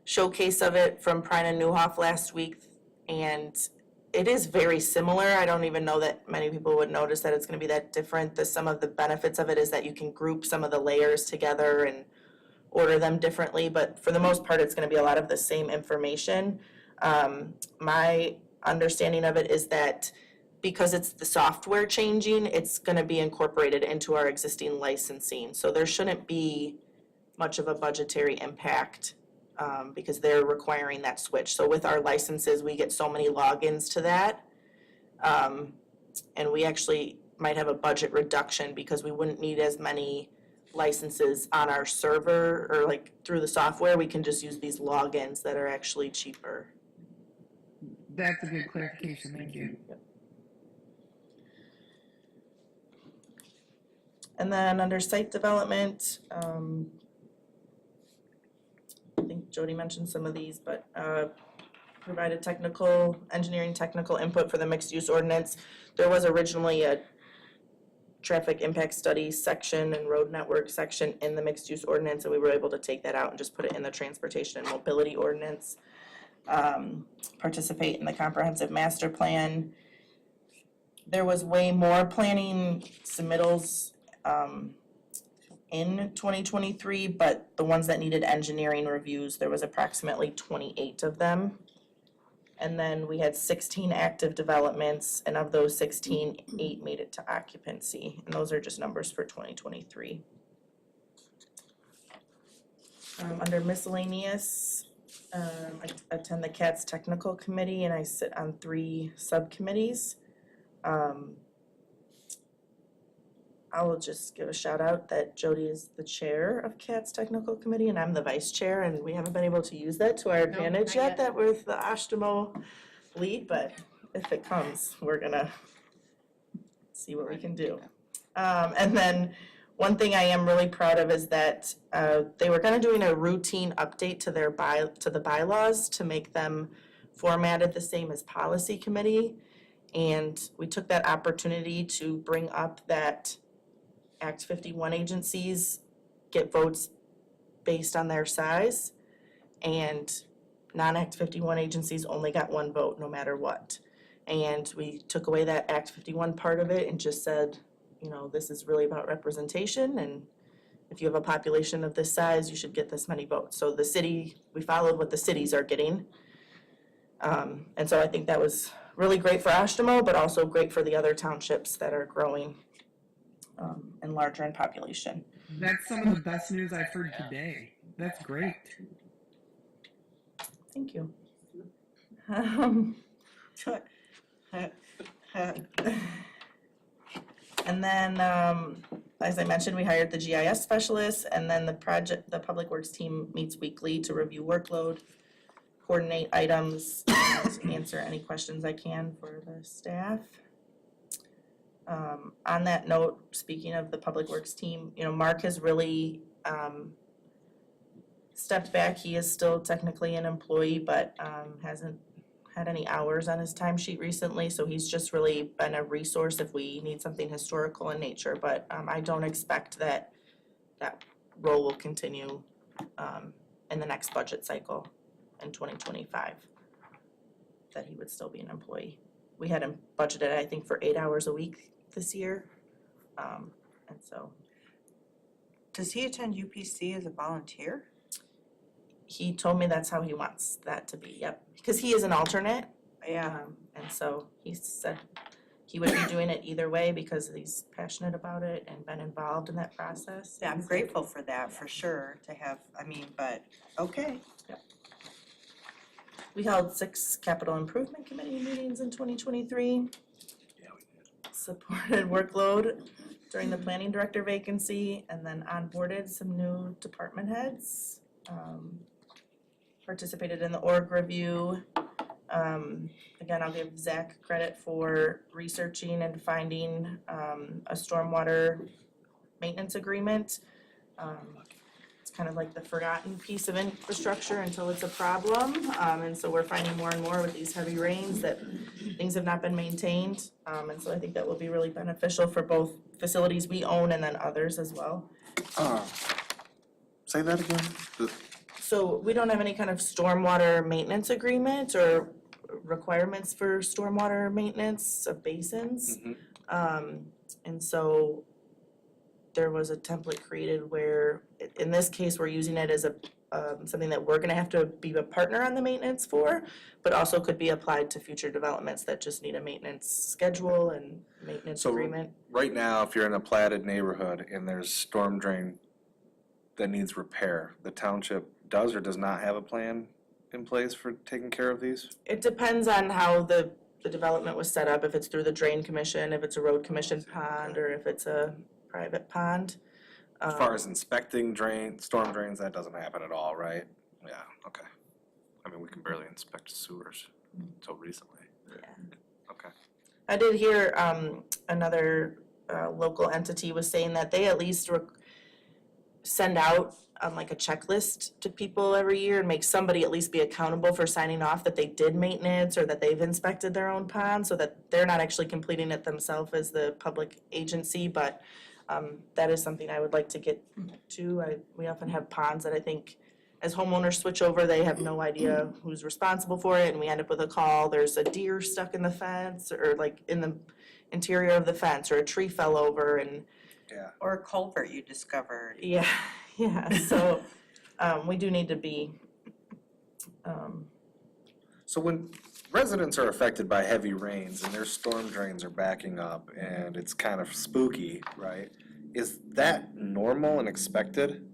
showcase of it from Prine and Newhoff last week, and it is very similar. I don't even know that many people would notice that it's going to be that different. Some of the benefits of it is that you can group some of the layers together and order them differently, but for the most part, it's going to be a lot of the same information. My understanding of it is that because it's the software changing, it's going to be incorporated into our existing licensing. So there shouldn't be much of a budgetary impact because they're requiring that switch. So with our licenses, we get so many logins to that. And we actually might have a budget reduction because we wouldn't need as many licenses on our server or like through the software. We can just use these logins that are actually cheaper. That's a good clarification, thank you. And then under site development, I think Jody mentioned some of these, but provided engineering technical input for the mixed use ordinance. There was originally a traffic impact study section and road network section in the mixed use ordinance, and we were able to take that out and just put it in the transportation and mobility ordinance. Participate in the comprehensive master plan. There was way more planning submittals in 2023, but the ones that needed engineering reviews, there was approximately 28 of them. And then we had 16 active developments, and of those 16, 8 made it to occupancy. And those are just numbers for 2023. Under miscellaneous, I attend the CATS technical committee and I sit on 3 subcommittees. I will just give a shout out that Jody is the chair of CATS technical committee and I'm the vice chair, and we haven't been able to use that to our advantage not yet that we're the Oshtemo lead, but if it comes, we're gonna see what we can do. And then one thing I am really proud of is that they were kind of doing a routine update to the bylaws to make them formatted the same as policy committee. And we took that opportunity to bring up that Act 51 agencies get votes based on their size, and non-Act 51 agencies only got 1 vote no matter what. And we took away that Act 51 part of it and just said, you know, this is really about representation, and if you have a population of this size, you should get this many votes. So the city, we followed what the cities are getting. And so I think that was really great for Oshtemo, but also great for the other townships that are growing and larger in population. That's some of the best news I've heard today. That's great. Thank you. And then, as I mentioned, we hired the GIS specialist, and then the Public Works team meets weekly to review workload, coordinate items, and answer any questions I can for the staff. On that note, speaking of the Public Works team, you know, Mark has really stepped back. He is still technically an employee, but hasn't had any hours on his timesheet recently, so he's just really been a resource if we need something historical in nature, but I don't expect that role will continue in the next budget cycle in 2025, that he would still be an employee. We had him budgeted, I think, for 8 hours a week this year, and so. Does he attend UPC as a volunteer? He told me that's how he wants that to be, yep, because he is an alternate. Yeah. And so he said he would be doing it either way because he's passionate about it and been involved in that process. Yeah, I'm grateful for that, for sure, to have, but, okay. We held 6 capital improvement committee meetings in 2023. Yeah, we did. Supported workload during the planning director vacancy, and then onboarded some new department heads. Participated in the org review. Again, I'll give Zach credit for researching and finding a stormwater maintenance agreement. It's kind of like the forgotten piece of infrastructure until it's a problem. And so we're finding more and more with these heavy rains that things have not been maintained. And so I think that will be really beneficial for both facilities we own and then others as well. Say that again? So we don't have any kind of stormwater maintenance agreement or requirements for stormwater maintenance of basins. And so there was a template created where, in this case, we're using it as a, something that we're gonna have to be a partner on the maintenance for, but also could be applied to future developments that just need a maintenance schedule and maintenance So agreement. right now, if you're in a platted neighborhood and there's storm drain that needs repair, the township does or does not have a plan in place for taking care of these? It depends on how the development was set up, if it's through the drain commission, if it's a road commission pond, or if it's a private pond. As far as inspecting storm drains, that doesn't happen at all, right? Yeah, okay. We can barely inspect sewers until recently. Yeah. Okay. I did hear another local entity was saying that they at least send out like a checklist to people every year and make somebody at least be accountable for signing off that they did maintenance or that they've inspected their own pond, so that they're not actually completing it themselves as the public agency. But that is something I would like to get to. We often have ponds that I think as homeowners switch over, they have no idea who's responsible for it, and we end up with a call, there's a deer stuck in the fence, or like in the interior of the fence, or a tree fell over, and Yeah. Or a culvert you discovered. yeah, so we do need to be, So when residents are affected by heavy rains and their storm drains are backing up and it's kind of spooky, right? Is that normal and expected?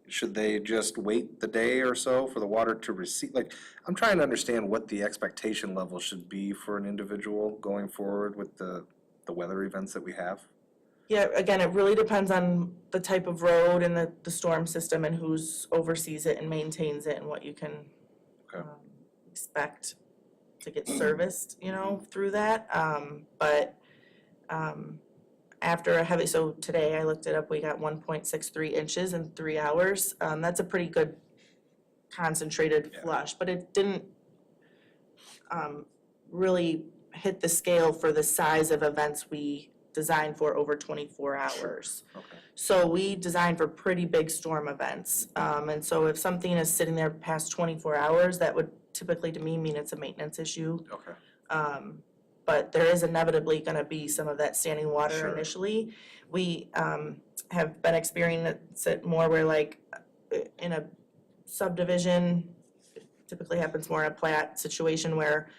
Should they just wait the day or so for the water to recede? Like, I'm trying to understand what the expectation level should be for an individual going forward with the weather events that we have. yeah, again, it really depends on the type of road and the storm system and who's oversees it and maintains it and what you can Okay. expect to get serviced, through that. But after a heavy, so today I looked it up, we got 1.63 inches in 3 hours. That's a pretty good concentrated flush, but it didn't really hit the scale for the size of events we designed for over 24 hours. Okay. So we designed for pretty big storm events. And so if something is sitting there past 24 hours, that would typically to me mean it's a maintenance issue. Okay. But there is inevitably gonna be some of that standing water Sure. initially. We have been experiencing it more where like in a subdivision, it typically happens more in a plat situation where,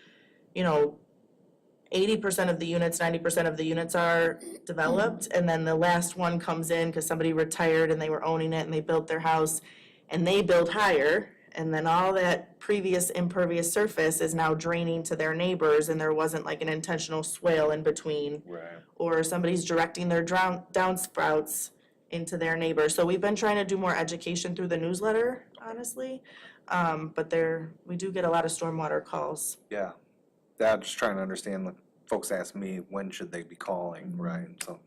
80% of the units, 90% of the units are developed, and then the last one comes in because somebody retired and they were owning it and they built their house and they build higher, and then all that previous impervious surface is now draining to their neighbors, and there wasn't like an intentional swale in between. Right. Or somebody's directing their downspouts into their neighbors. So we've been trying to do more education through the newsletter, honestly. But we do get a lot of stormwater calls. Yeah. I'm just trying to understand, like, folks ask me, when should they be calling, right? So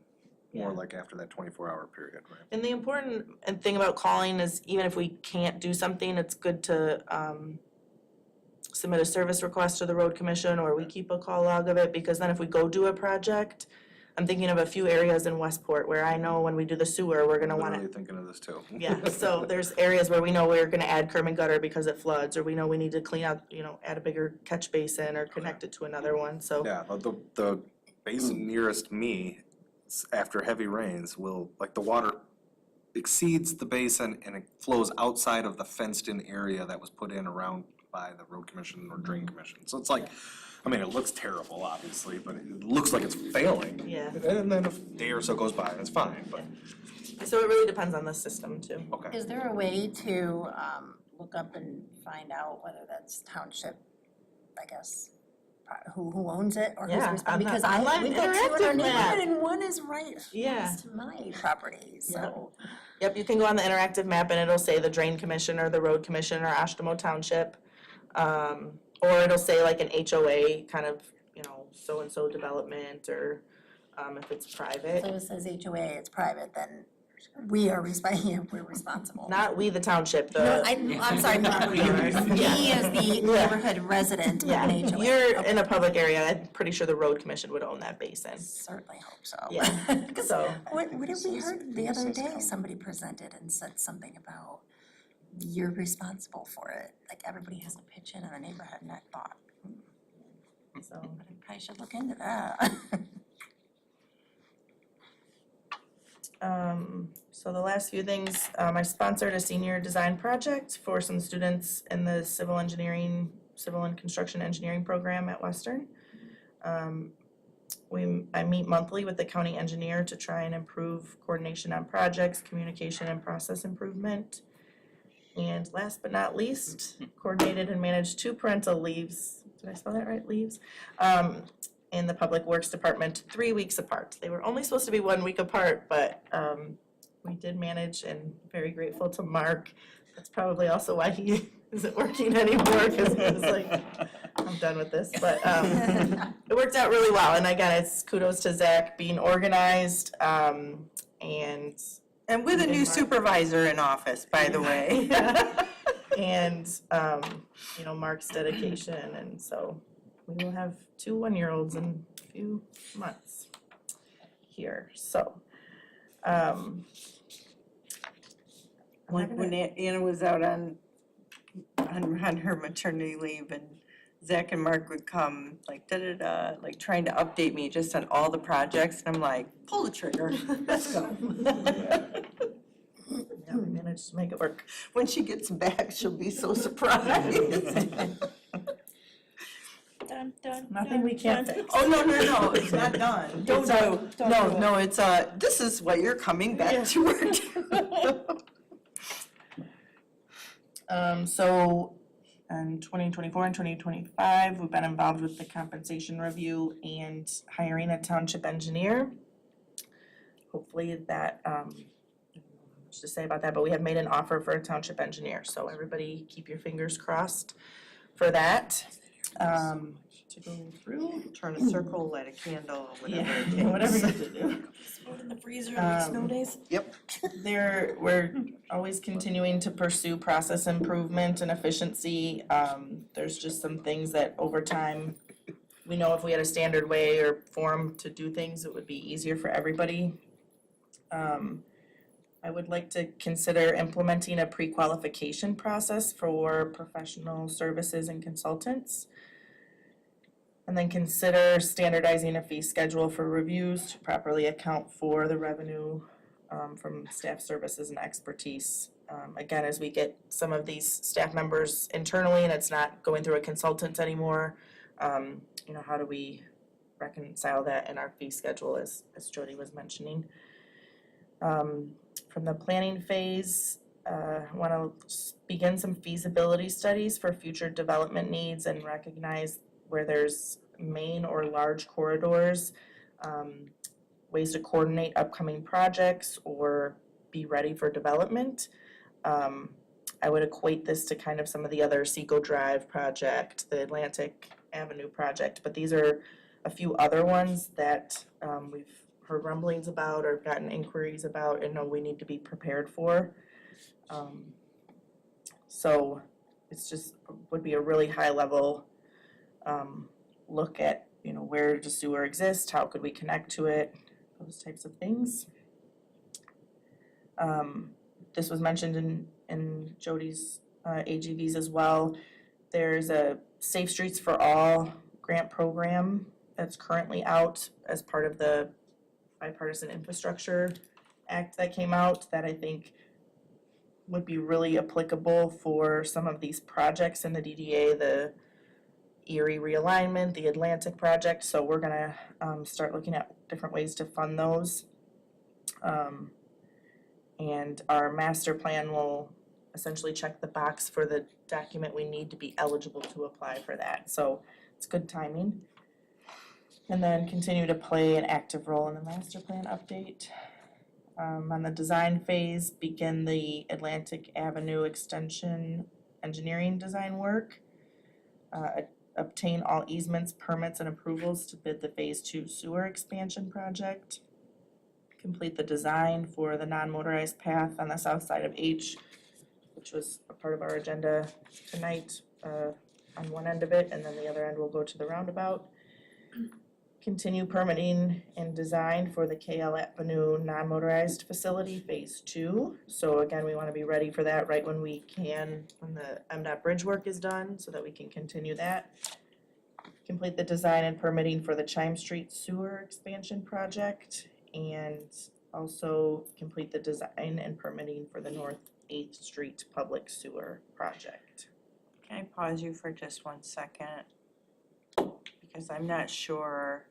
more Yeah. like after that 24-hour period, right? And the important thing about calling is even if we can't do something, it's good to submit a service request to the road commission, or we keep a call log of it, because then if we go do a project, I'm thinking of a few areas in Westport where I know when we do the sewer, we're gonna wanna, Literally thinking of this too. yeah, so there's areas where we know we're gonna add curb and gutter because it floods, or we know we need to clean out, add a bigger catch basin or connect it to another one, so. Yeah, the basin nearest me, after heavy rains, will, like, the water exceeds the basin and it flows outside of the fenced-in area that was put in around by the road commission or drain commission. So it's like, I mean, it looks terrible, obviously, but it looks like it's failing. Yeah. And then a day or so goes by and it's fine, but, So it really depends on the system too. okay. Is there a way to look up and find out whether that's township, I guess, who owns it or who's Yeah, responsible? on the Because online we've got two in our interactive map. neighborhood and one is right Yeah. next to my property, so. Yep, you can go on the interactive map and it'll say the drain commission or the road commission or Oshtemo Township. Or it'll say like an HOA kind of, so-and-so development, or if it's private. So it says HOA, it's private, then we are we're responsible. Not we, the township, No, the. I'm sorry, property owners. Me as the neighborhood resident of Yeah, an HOA. you're Okay. in a public area, I'm pretty sure the road commission would own that basin. Certainly hope so. Yeah, so, What did we heard the other day? Somebody presented and said something about you're responsible for it. Like everybody has to pitch in and the neighbor had that thought. so. I probably should look into that. So the last few things, I sponsored a senior design project for some students in the civil and construction engineering program at Western. I meet monthly with the county engineer to try and improve coordination on projects, communication and process improvement. And last but not least, coordinated and managed 2 parental leaves, did I spell that right, leaves? In the Public Works Department, 3 weeks apart. They were only supposed to be 1 week apart, but we did manage, and very grateful to Mark. That's probably also why he isn't working anymore, because he was like, I'm done with this, but it worked out really well, and again, it's kudos to Zach being organized, and And with a new supervisor in office, by the way. and Mark's dedication, and so we will have 2 one-year-olds in a few months here, so. When Anna was out on her maternity leave, and Zach and Mark would come like da-da-da, like trying to update me just on all the projects, and I'm like, pull the trigger, let's go. Yeah, we managed to make it work. When she gets back, she'll be so surprised. Nothing we can't fix. Oh, no, it's not done. Don't No, it's, this is why you're coming back to work. So in 2024 and 2025, we've been involved with the compensation review and hiring a township engineer. Hopefully that, I don't know much to say about that, but we have made an offer for a township engineer, so everybody keep your fingers crossed for that. To go through. Turn a circle, light a candle, whatever it takes. Whatever you have to do. Put in the freezer like snow days. We're always continuing to pursue process improvement and efficiency. There's just some things that over time, we know if we had a standard way or form to do things, it would be easier for everybody. I would like to consider implementing a pre-qualification process for professional services and consultants. And then consider standardizing a fee schedule for reviews to properly account for the revenue from staff services and expertise. Again, as we get some of these staff members internally and it's not going through a consultant anymore, how do we reconcile that in our fee schedule, as Jody was mentioning? From the planning phase, I want to begin some feasibility studies for future development needs and recognize where there's main or large corridors, ways to coordinate upcoming projects or be ready for development. I would equate this to kind of some of the other Seco Drive project, the Atlantic Avenue project, but these are a few other ones that we've heard rumblings about or gotten inquiries about and know we need to be prepared for. So it's just, would be a really high level look at, where does sewer exist, how could we connect to it, those types of things. This was mentioned in Jody's AGVs as well. There's a Safe Streets for All grant program that's currently out as part of the bipartisan infrastructure act that came out that I think would be really applicable for some of these projects in the DDA, the Erie realignment, the Atlantic project, so we're gonna start looking at different ways to fund those. And our master plan will essentially check the box for the document we need to be eligible to apply for that, so it's good timing. And then continue to play an active role in the master plan update. On the design phase, begin the Atlantic Avenue Extension engineering design work. Obtain all easements, permits, and approvals to bid the Phase 2 sewer expansion project. Complete the design for the non-motorized path on the south side of H, which was a part of our agenda tonight, on one end of it, and then the other end will go to the roundabout. Continue permitting and design for the KL Avenue non-motorized facility, Phase 2. So again, we wanna be ready for that right when we can, when the MDOT bridge work is done, so that we can continue that. Complete the design and permitting for the Chime Street sewer expansion project, and also complete the design and permitting for the North 8th Street public sewer project. Can I pause you for just 1 second? Because I'm not sure.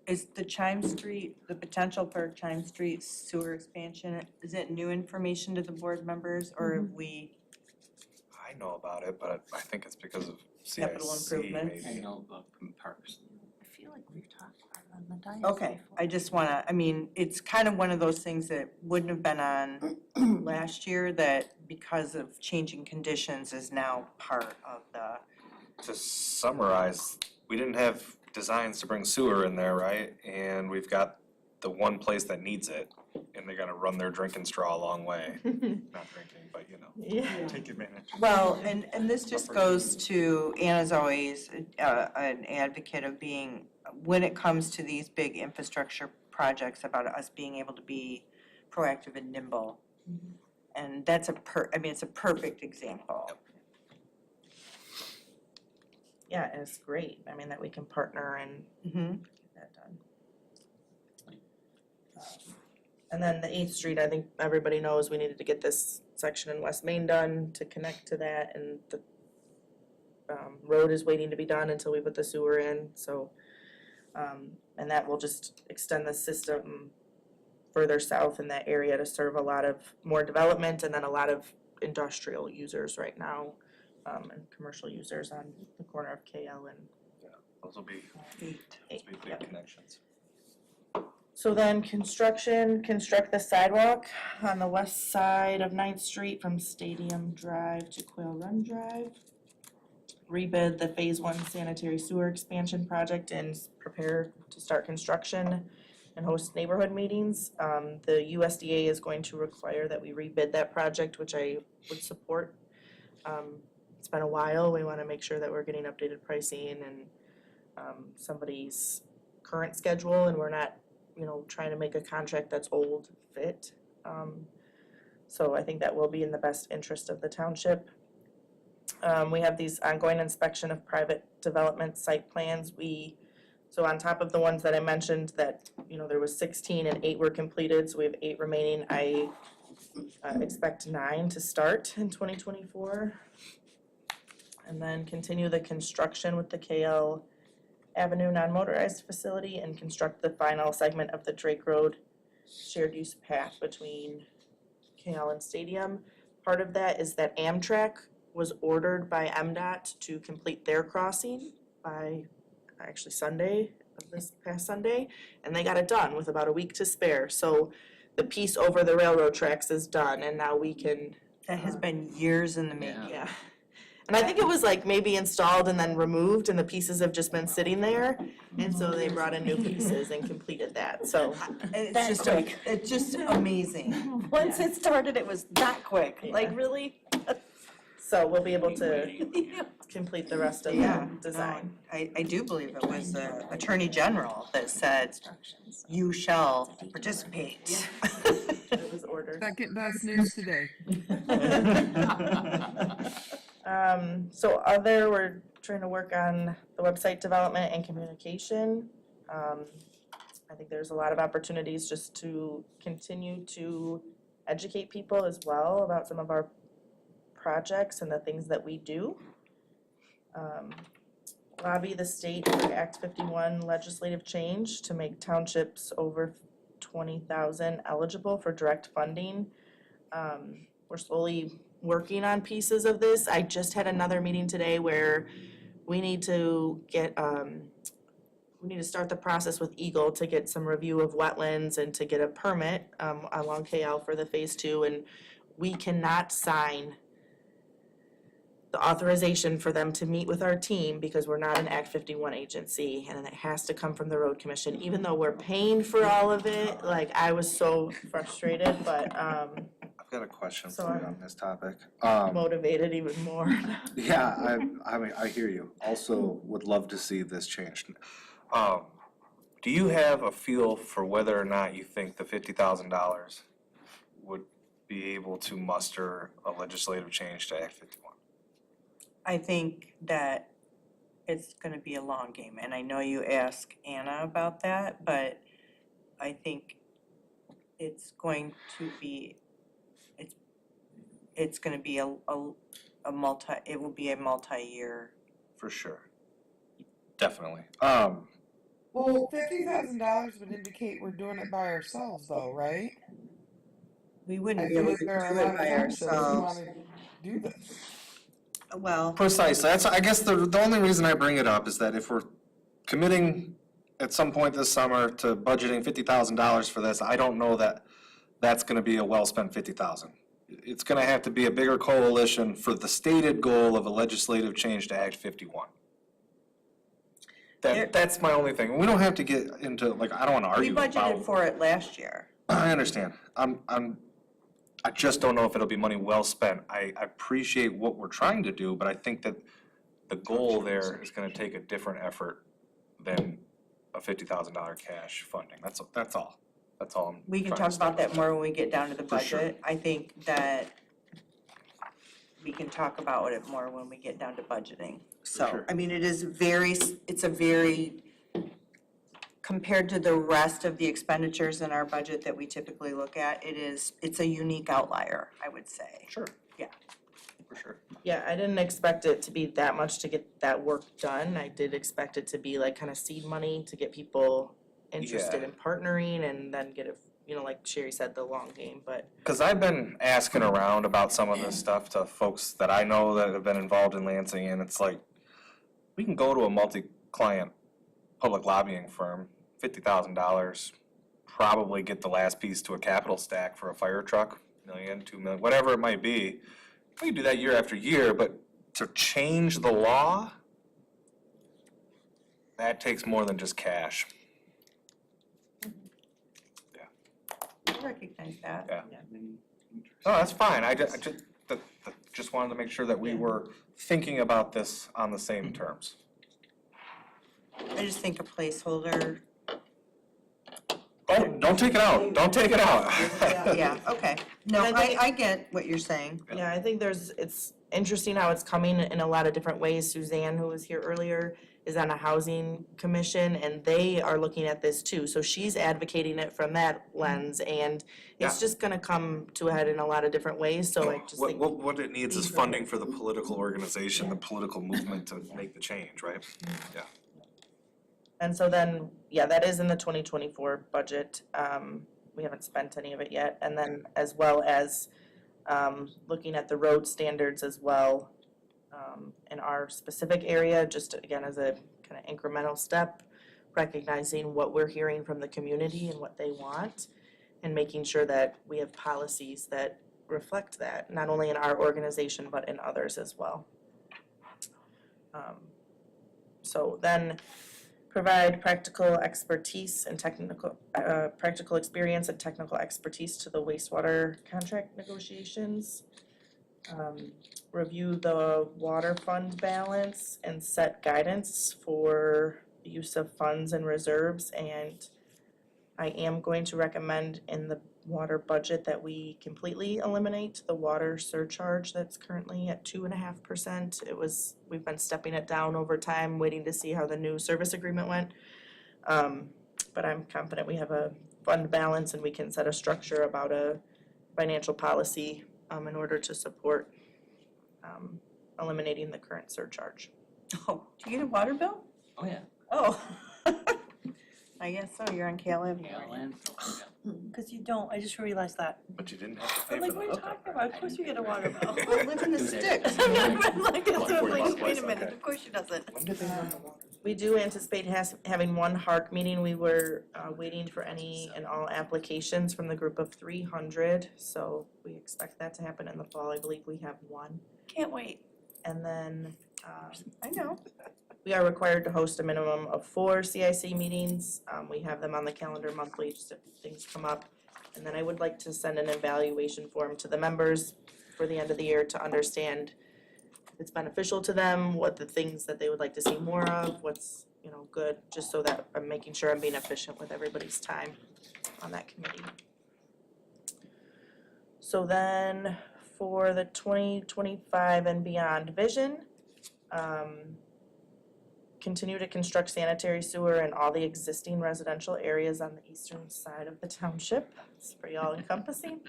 Is the Chime Street, the potential for Chime Street sewer expansion, is it new information to the board members, or have we? I know about it, but I think it's because of Capital CIC improvements. maybe. know about parks. I feel like we've talked about it on the diet. Okay, I just wanna, I mean, it's kind of one of those things that wouldn't have been on last year, that because of changing conditions is now part of the. To summarize, we didn't have designs to bring sewer in there, right? And we've got the one place that needs it, and they're gonna run their drinking straw a long way. Not drinking, but you know, Yeah. take advantage. Well, and this just goes to, Anna's always an advocate of being, when it comes to these big infrastructure projects, about us being able to be proactive and nimble. And that's it's a perfect example. Yeah, and it's great, I mean, that we can partner and Mhm. get that done. And then the 8th Street, I think everybody knows we needed to get this section in West Main done to connect to that, and the road is waiting to be done until we put the sewer in, so and that will just extend the system further south in that area to serve a lot of more development, and then a lot of industrial users right now, and commercial users on the corner of KL and Those will be eight. big Yep. connections. So then construct the sidewalk on the west side of 9th Street from Stadium Drive to Quail Run Drive. Rebid the Phase 1 sanitary sewer expansion project and prepare to start construction and host neighborhood meetings. The USDA is going to require that we rebid that project, which I would support. It's been a while, we wanna make sure that we're getting updated pricing and somebody's current schedule, and we're not, trying to make a contract that's old fit. So I think that will be in the best interest of the township. We have these ongoing inspection of private development site plans. So on top of the ones that I mentioned that, there was 16 and 8 were completed, so we have 8 remaining. I expect 9 to start in 2024. And then continue the construction with the KL Avenue non-motorized facility and construct the final segment of the Drake Road shared use path between KL and Stadium. Part of that is that Amtrak was ordered by MDOT to complete their crossing by actually Sunday, this past Sunday, and they got it done with about a week to spare. So the piece over the railroad tracks is done, and now we can, That has been years in the making. yeah. And I think it was like maybe installed and then removed, and the pieces have just been sitting there, and so they brought in new pieces and completed that, so. It's just amazing. Once it started, it was that quick, like, really? So we'll be able to complete the rest of Yeah, the design. I do believe it was the Attorney General that said, you shall participate. It was ordered. Second best news today. So we're trying to work on the website development and communication. It's I think there's a lot of opportunities just to continue to educate people as well about some of our projects and the things that we do. Lobby the state for Act 51 legislative change to make townships over 20,000 eligible for direct funding. We're slowly working on pieces of this. I just had another meeting today where we need to get, we need to start the process with Eagle to get some review of wetlands and to get a permit along KL for the phase 2, and we cannot sign the authorization for them to meet with our team because we're not an Act 51 agency, and it has to come from the road commission, even though we're paying for all of it. Like, I was so frustrated, but I've got a question So for you I'm- on this topic. motivated even more. Yeah, I mean, I hear you. Also, would love to see this changed. Do you have a feel for whether or not you think the $50,000 would be able to muster a legislative change to Act 51? I think that it's gonna be a long game, and I know you asked Anna about that, but I think it's going to be, it's gonna be it will be a multi-year. For sure. Definitely. Well, $50,000 would indicate we're doing it by ourselves though, right? We I wouldn't be feel able like to there are a do lot it of by townships who ourselves. wanna do this. Well, Precisely. That's, I guess the only reason I bring it up is that if we're committing at some point this summer to budgeting $50,000 for this, I don't know that that's gonna be a well-spent $50,000. It's gonna have to be a bigger coalition for the stated goal of a legislative change to Act 51. That's my only thing. We don't have to get into, like, I don't wanna we argue about. budgeted for it last year. I understand. I just don't know if it'll be money well spent. I appreciate what we're trying to do, but I think that the goal there is gonna take a different effort than a $50,000 cash funding. That's all. That's all I'm We can trying talk to about say. that more when we get down to the For sure. budget. I think that we can talk about it more when we get down to budgeting. So, sure. I mean, it's a very, compared to the rest of the expenditures in our budget that we typically look at, it's a unique outlier, I would say. Sure. Yeah. For sure. Yeah, I didn't expect it to be that much to get that work done. I did expect it to be like kind of seed money to get people interested Yeah. in partnering and then get it, you know, like Sherry said, the long game, but Because I've been asking around about some of this stuff to folks that I know that have been involved in Lansing, and it's like, we can go to a multi-client public lobbying firm, $50,000, probably get the last piece to a capital stack for a fire truck, $1 million, $2 million, whatever it might be. We can do that year after year, but to change the law, that takes more than just cash. I recognize that. Yeah. No, that's fine. I just wanted to make sure that we were thinking about this on the same terms. I just think a placeholder, Oh, don't take it out. Don't take it out. yeah, okay. No, And I think- I get what you're saying. yeah, I think it's interesting how it's coming in a lot of different ways. Suzanne, who was here earlier, is on a housing commission and they are looking at this too. So she's advocating it from that lens and it's Yeah. just gonna come to a head in a lot of different ways, so I just think. What it needs is funding for the political organization, the political movement to make the change, right? Yeah. And so then, yeah, that is in the 2024 budget. We haven't spent any of it yet. And then as well as looking at the road standards as well in our specific area, just again as a kind of incremental step, recognizing what we're hearing from the community and what they want, and making sure that we have policies that reflect that, not only in our organization, but in others as well. So then provide practical expertise and practical experience and technical expertise to the wastewater contract negotiations. Review the water fund balance and set guidance for the use of funds and reserves. And I am going to recommend in the water budget that we completely eliminate the water surcharge that's currently at 2.5%. We've been stepping it down over time, waiting to see how the new service agreement went. but I'm confident we have a fund balance and we can set a structure about a financial policy in order to support eliminating the current surcharge. Oh, do you get a water bill? Oh, yeah. Oh. I guess so, you're on Cal Avenue. Because you don't, I just realized that. But you didn't have to pay I'm for like, the what are you hookup. talking about? Of course you get a water bill. I live in the sticks. I'm like, that's what I'm $40 like, place, wait a minute, okay. of course she doesn't. When did they run the water? We do anticipate having one HARC meeting. We were waiting for any and all applications from the group of 300. So we expect that to happen in the fall. I believe we have one. Can't wait. And then I know. we are required to host a minimum of 4 CIC meetings. We have them on the calendar monthly, just if things come up. And then I would like to send an evaluation form to the members for the end of the year to understand if it's beneficial to them, what the things that they would like to see more of, what's, good, just so that I'm making sure I'm being efficient with everybody's time on that committee. So then for the 2025 and beyond vision, continue to construct sanitary sewer in all the existing residential areas on the eastern side of the township. It's pretty all encompassing.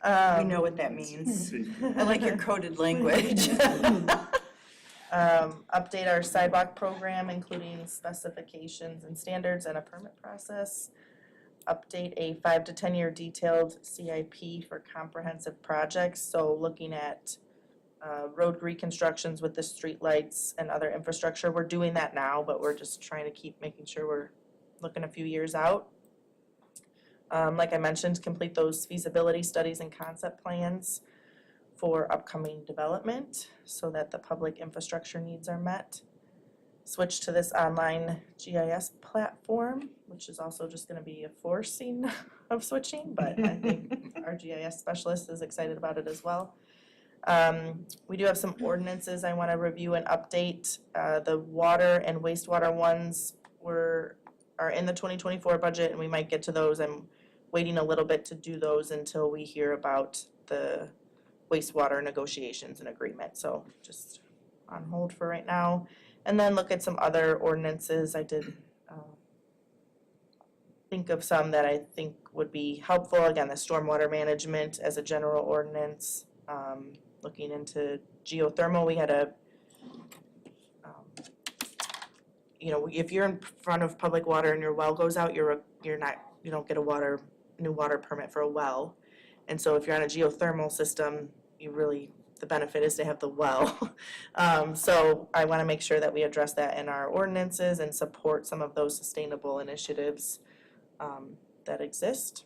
We know what that means. I like your coded language. Update our sidewalk program, including specifications and standards and a permit process. Update a 5 to 10 year detailed CIP for comprehensive projects, so looking at road reconstructions with the streetlights and other infrastructure. We're doing that now, but we're just trying to keep making sure we're looking a few years out. Like I mentioned, complete those feasibility studies and concept plans for upcoming development so that the public infrastructure needs are met. Switch to this online GIS platform, which is also just going to be a forcing of switching, but I think our GIS specialist is excited about it as well. We do have some ordinances I want to review and update. The water and wastewater ones are in the 2024 budget, and we might get to those. I'm waiting a little bit to do those until we hear about the wastewater negotiations and agreement, so just on hold for right now. And then look at some other ordinances. I did think of some that I think would be helpful. Again, the stormwater management as a general ordinance. Looking into geothermal, we had if you're in front of public water and your well goes out, you don't get a new water permit for a well. And so if you're on a geothermal system, the benefit is to have the well. So I want to make sure that we address that in our ordinances and support some of those sustainable initiatives that exist.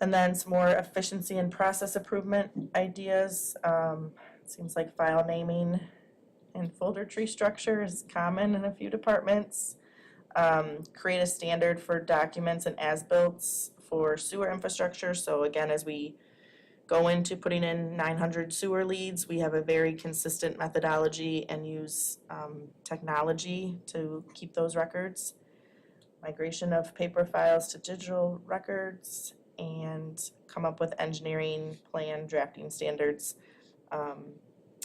And then some more efficiency and process improvement ideas. Seems like file naming and folder tree structure is common in a few departments. Create a standard for documents and as-builts for sewer infrastructure. So again, as we go into putting in 900 sewer leads, we have a very consistent methodology and use technology to keep those records. Migration of paper files to digital records, and come up with engineering plan drafting standards.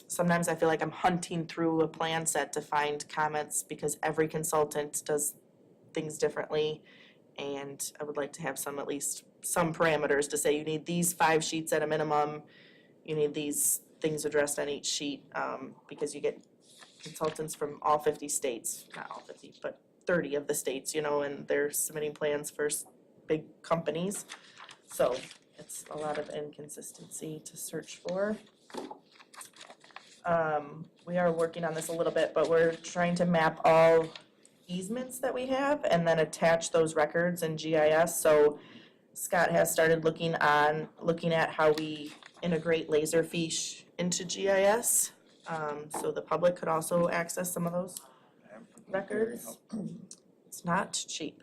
Sometimes I feel like I'm hunting through a plan set to find comments because every consultant does things differently, and I would like to have at least some parameters to say you need these 5 sheets at a minimum, you need these things addressed on each sheet, because you get consultants from all 50 states, not all 50, but 30 of the states, and they're submitting plans for big companies. So it's a lot of inconsistency to search for. We are working on this a little bit, but we're trying to map all easements that we have and then attach those records in GIS. So Scott has started looking at how we integrate Laserfiche into GIS, so the public could also access some of those records. It's not cheap,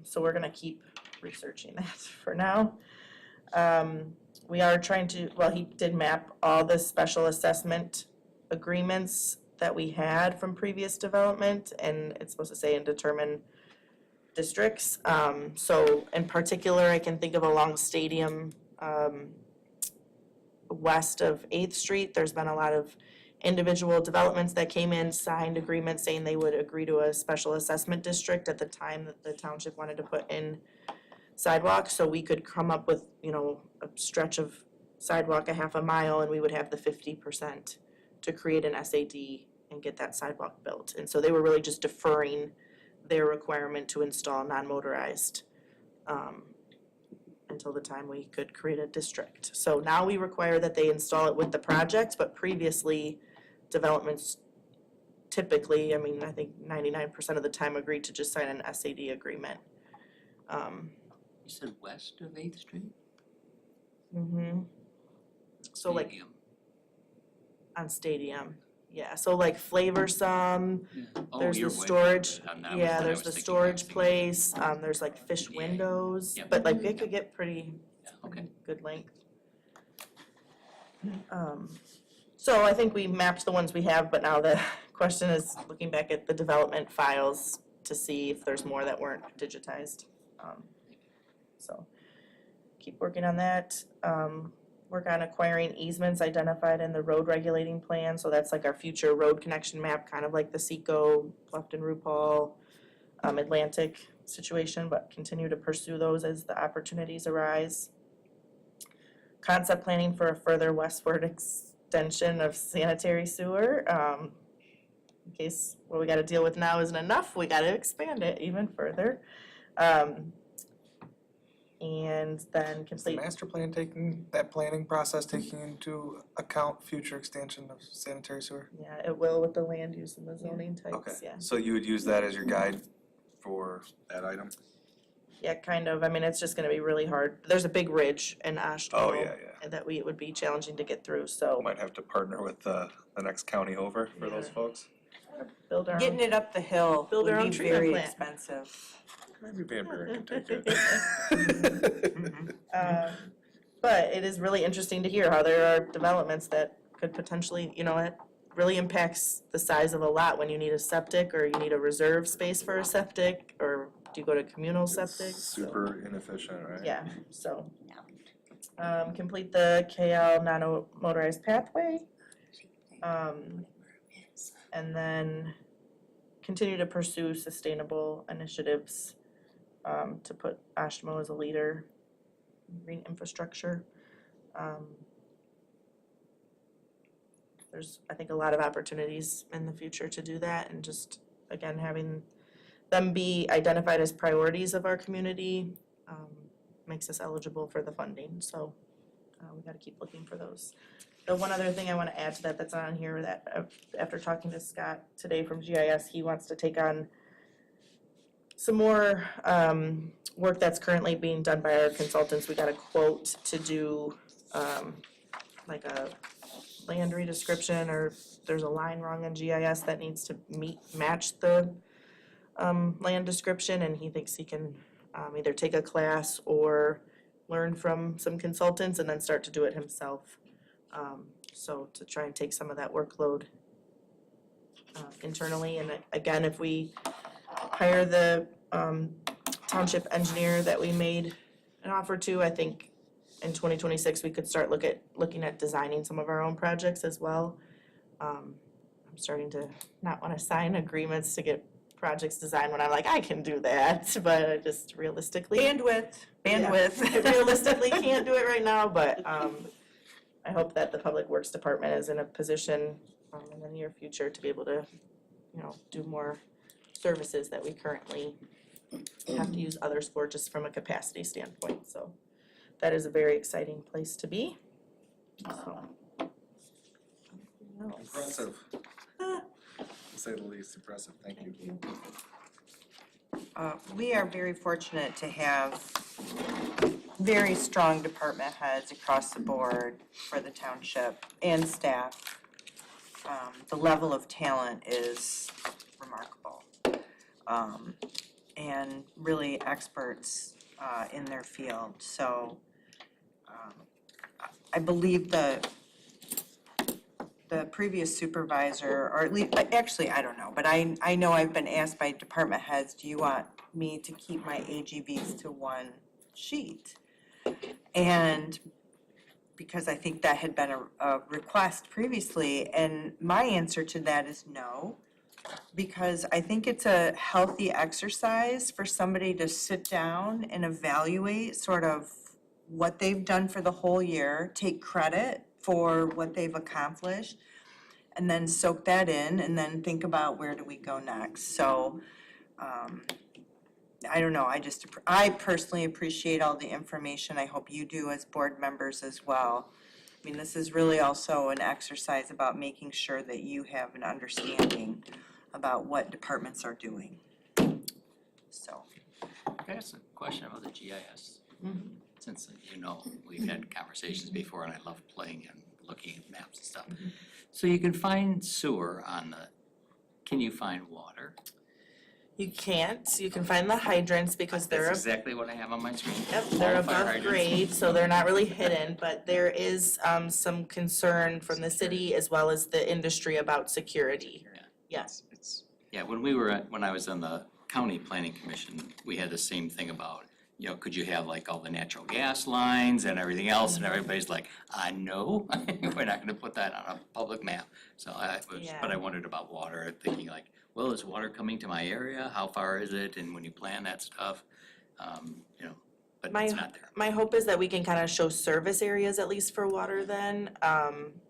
so we're gonna keep researching that for now. We are trying to, he did map all the special assessment agreements that we had from previous development, and it's supposed to say and determine districts. So in particular, I can think of along Stadium, west of 8th Street, there's been a lot of individual developments that came in signed agreements saying they would agree to a special assessment district at the time that the township wanted to put in sidewalks, so we could come up with, you know, a stretch of sidewalk a half a mile, and we would have the 50% to create an SAD and get that sidewalk built. And so they were really just deferring their requirement to install non-motorized until the time we could create a district. So now we require that they install it with the project, but previously developments typically, I mean, I think 99% of the time agreed to just sign an SAD agreement. You said west of 8th Street? Mm-hmm. So like Stadium. on Stadium, yeah, so like Flavorsome, Oh, there's you're the way storage, back there. I was- yeah, I there's was the thinking storage that. place, there's like Fish Yeah. Windows, Yep. but like it could get pretty Yeah, okay. good length. So I think we mapped the ones we have, but now the question is looking back at the development files to see if there's more that weren't digitized. So keep working on that. Work on acquiring easements identified in the road regulating plan, so that's like our future road connection map, kind of like the Seco, Bluffton, RuPaul, Atlantic situation, but continue to pursue those as the opportunities arise. Concept planning for a further westward extension of sanitary sewer. In case what we gotta deal with now isn't enough, we gotta expand it even further. And then Is the complete, master plan that planning process taking into account future extension of sanitary sewer? yeah, it will with the land use and the zoning Okay, types, yeah. so you would use that as your guide for that item? Yeah, kind of, I mean, it's just gonna be really hard. There's a big ridge in Oshtemo. Oh, yeah, yeah. That it would be challenging to get through, so Might have to partner with the next county over for those folks. build our own. Getting it up the hill Build our would own be treatment very plant. expensive. Maybe Van Buren can take it. But it is really interesting to hear how there are developments that could potentially, you know, it really impacts the size of a lot when you need a septic or you need a reserve space for a septic, or do you go to communal septic? So, Super inefficient, right? yeah, so. Complete the KL non-motorized pathway. And then continue to pursue sustainable initiatives to put Oshtemo as a leader in green infrastructure. There's, I think, a lot of opportunities in the future to do that, and just, again, having them be identified as priorities of our community makes us eligible for the funding, so we gotta keep looking for those. The one other thing I wanna add to that that's on here, that after talking to Scott today from GIS, he wants to take on some more work that's currently being done by our consultants. We got a quote to do like a land redescription, or there's a line wrong in GIS that needs to match the land description, and he thinks he can either take a class or learn from some consultants and then start to do it himself. So to try and take some of that workload internally, and again, if we hire the township engineer that we made an offer to, I think in 2026, we could start looking at designing some of our own projects as well. I'm starting to not want to sign agreements to get projects designed when I'm like, I can do that, but I just realistically. Bandwidth. Realistically can't do it right now, but I hope that the Public Works Department is in a position in the near future to be able to, you know, do more services that we currently have to use others for, just from a capacity standpoint, so that is a very exciting place to be. So. Impressive. To say the least, impressive, thank you. We are very fortunate to have very strong department heads across the board for the township and staff. The level of talent is remarkable. And really experts in their field. So I believe the previous supervisor, or at least, actually, I don't know, but I know I've been asked by department heads, do you want me to keep my AGVs to one sheet? And because I think that had been a request previously, and my answer to that is no. Because I think it's a healthy exercise for somebody to sit down and evaluate sort of what they've done for the whole year, take credit for what they've accomplished, and then soak that in, and then think about where do we go next. So, I don't know, I personally appreciate all the information. I hope you do as board members as well. I mean, this is really also an exercise about making sure that you have an understanding about what departments are doing. So, Can I ask a question about the GIS? Since, we've had conversations before and I love playing and looking at maps and stuff. So you can find sewer can you find water? You can't, you can find the hydrants because they're, That's exactly what I have on my screen. yep, they're All fire above hydrants. grade, so they're not really hidden, but there is some concern from the city as well as the industry about security. Yeah. Yes. Yeah, when I was on the county planning commission, we had the same thing about, could you have like all the natural gas lines and everything else, and everybody's like, no, we're not gonna put that on a public map. So but I wondered about water, thinking like, well, is water coming to my area? How far is it? And when you plan that stuff, but it's not there. My hope is that we can kind of show service areas at least for water then,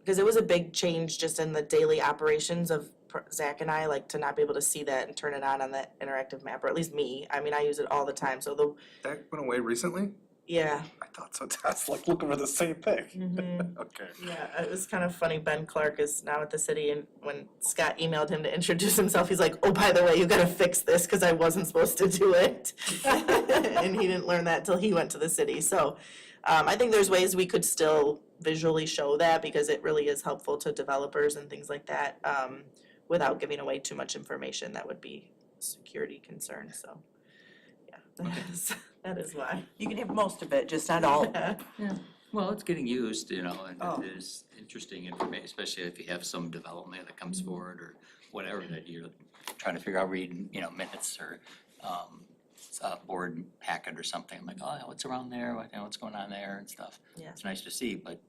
because it was a big change just in the daily operations of Zach and I, like to not be able to see that and turn it on the interactive map, or at least me. I mean, I use it all the time, so That went away recently? yeah. I thought so, I was like looking for the same thing. Mhm. Okay. Yeah, it was kind of funny. Ben Clark is now at the city, and when Scott emailed him to introduce himself, he's like, oh, by the way, you gotta fix this because I wasn't supposed to do it. And he didn't learn that till he went to the city. So I think there's ways we could still visually show that because it really is helpful to developers and things like that, without giving away too much information that would be security concern. So, yeah, that is why. you can have most of it, just not all of it. Well, it's getting used, and Oh. it is interesting information, especially if you have some development that comes forward or whatever that you're trying to figure out, reading, minutes or a board packet or something. I'm like, oh, what's around there? What's going on there and stuff. Yeah. It's nice to see, but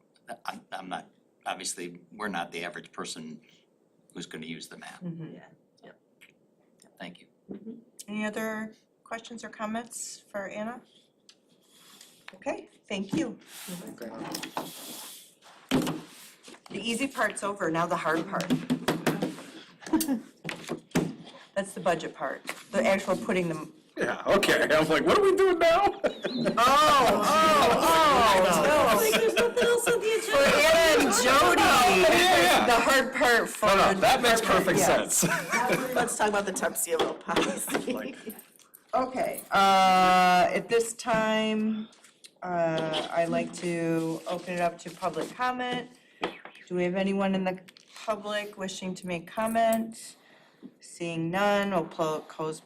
I'm not, obviously, we're not the average person who's gonna use the map. Yeah. Yep. Thank you. Any other questions or comments for Anna? Okay, thank you. The easy part's over, now the hard part. That's the budget part, the actual putting them. Yeah, okay, I was like, what are we doing now? There's nothing else on the agenda. For Anna and Jody, yeah. the hard part for. No, that makes hard part, perfect yes. sense. Let's talk about the Tupsy-able policy. Okay, at this time, I'd like to open it up to public comment. Do we have anyone in the public wishing to make comment? Seeing none, we'll close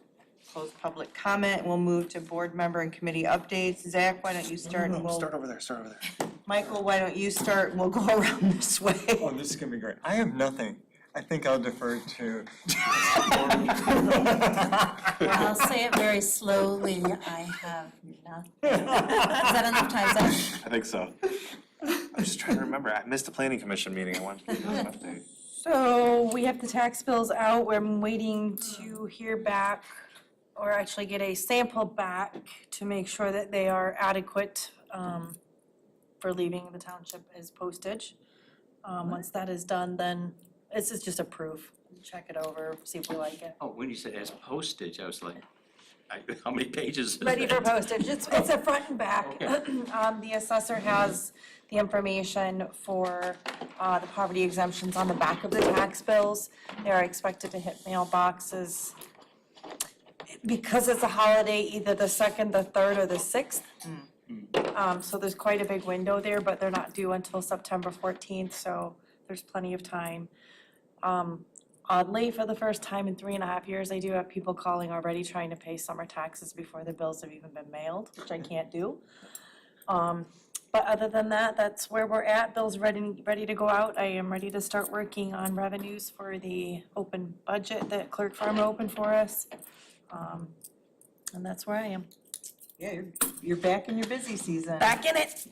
public comment. We'll move to board member and committee updates. Zach, why don't you start and we'll, Start over there. Michael, why don't you start and we'll go around this way. Oh, this is gonna be great. I have nothing. I think I'll defer to. I'll say it very slowly, I have nothing. Is that enough time, Zach? I think so. I'm just trying to remember, I missed the planning commission meeting, I wanted to give an update. So we have the tax bills out. We're waiting to hear back or actually get a sample back to make sure that they are adequate for leaving the township as postage. Once that is done, then this is just a proof. Check it over, see if we like it. Oh, when you said as postage, I was like, how many pages is that? Ready for postage. It's a front and back. The assessor has the information for the poverty exemptions on the back of the tax bills. They are expected to hit mailboxes. Because it's a holiday, either the 2nd, the 3rd, or the 6th. So there's quite a big window there, but they're not due until September 14th, so there's plenty of time. Oddly, for the first time in 3.5 years, I do have people calling already trying to pay summer taxes before the bills have even been mailed, which I can't do. But other than that, that's where we're at. Bills ready to go out. I am ready to start working on revenues for the open budget that Clerk Farmer opened for us. And that's where I am. Yeah, you're back in your busy season. Back in it.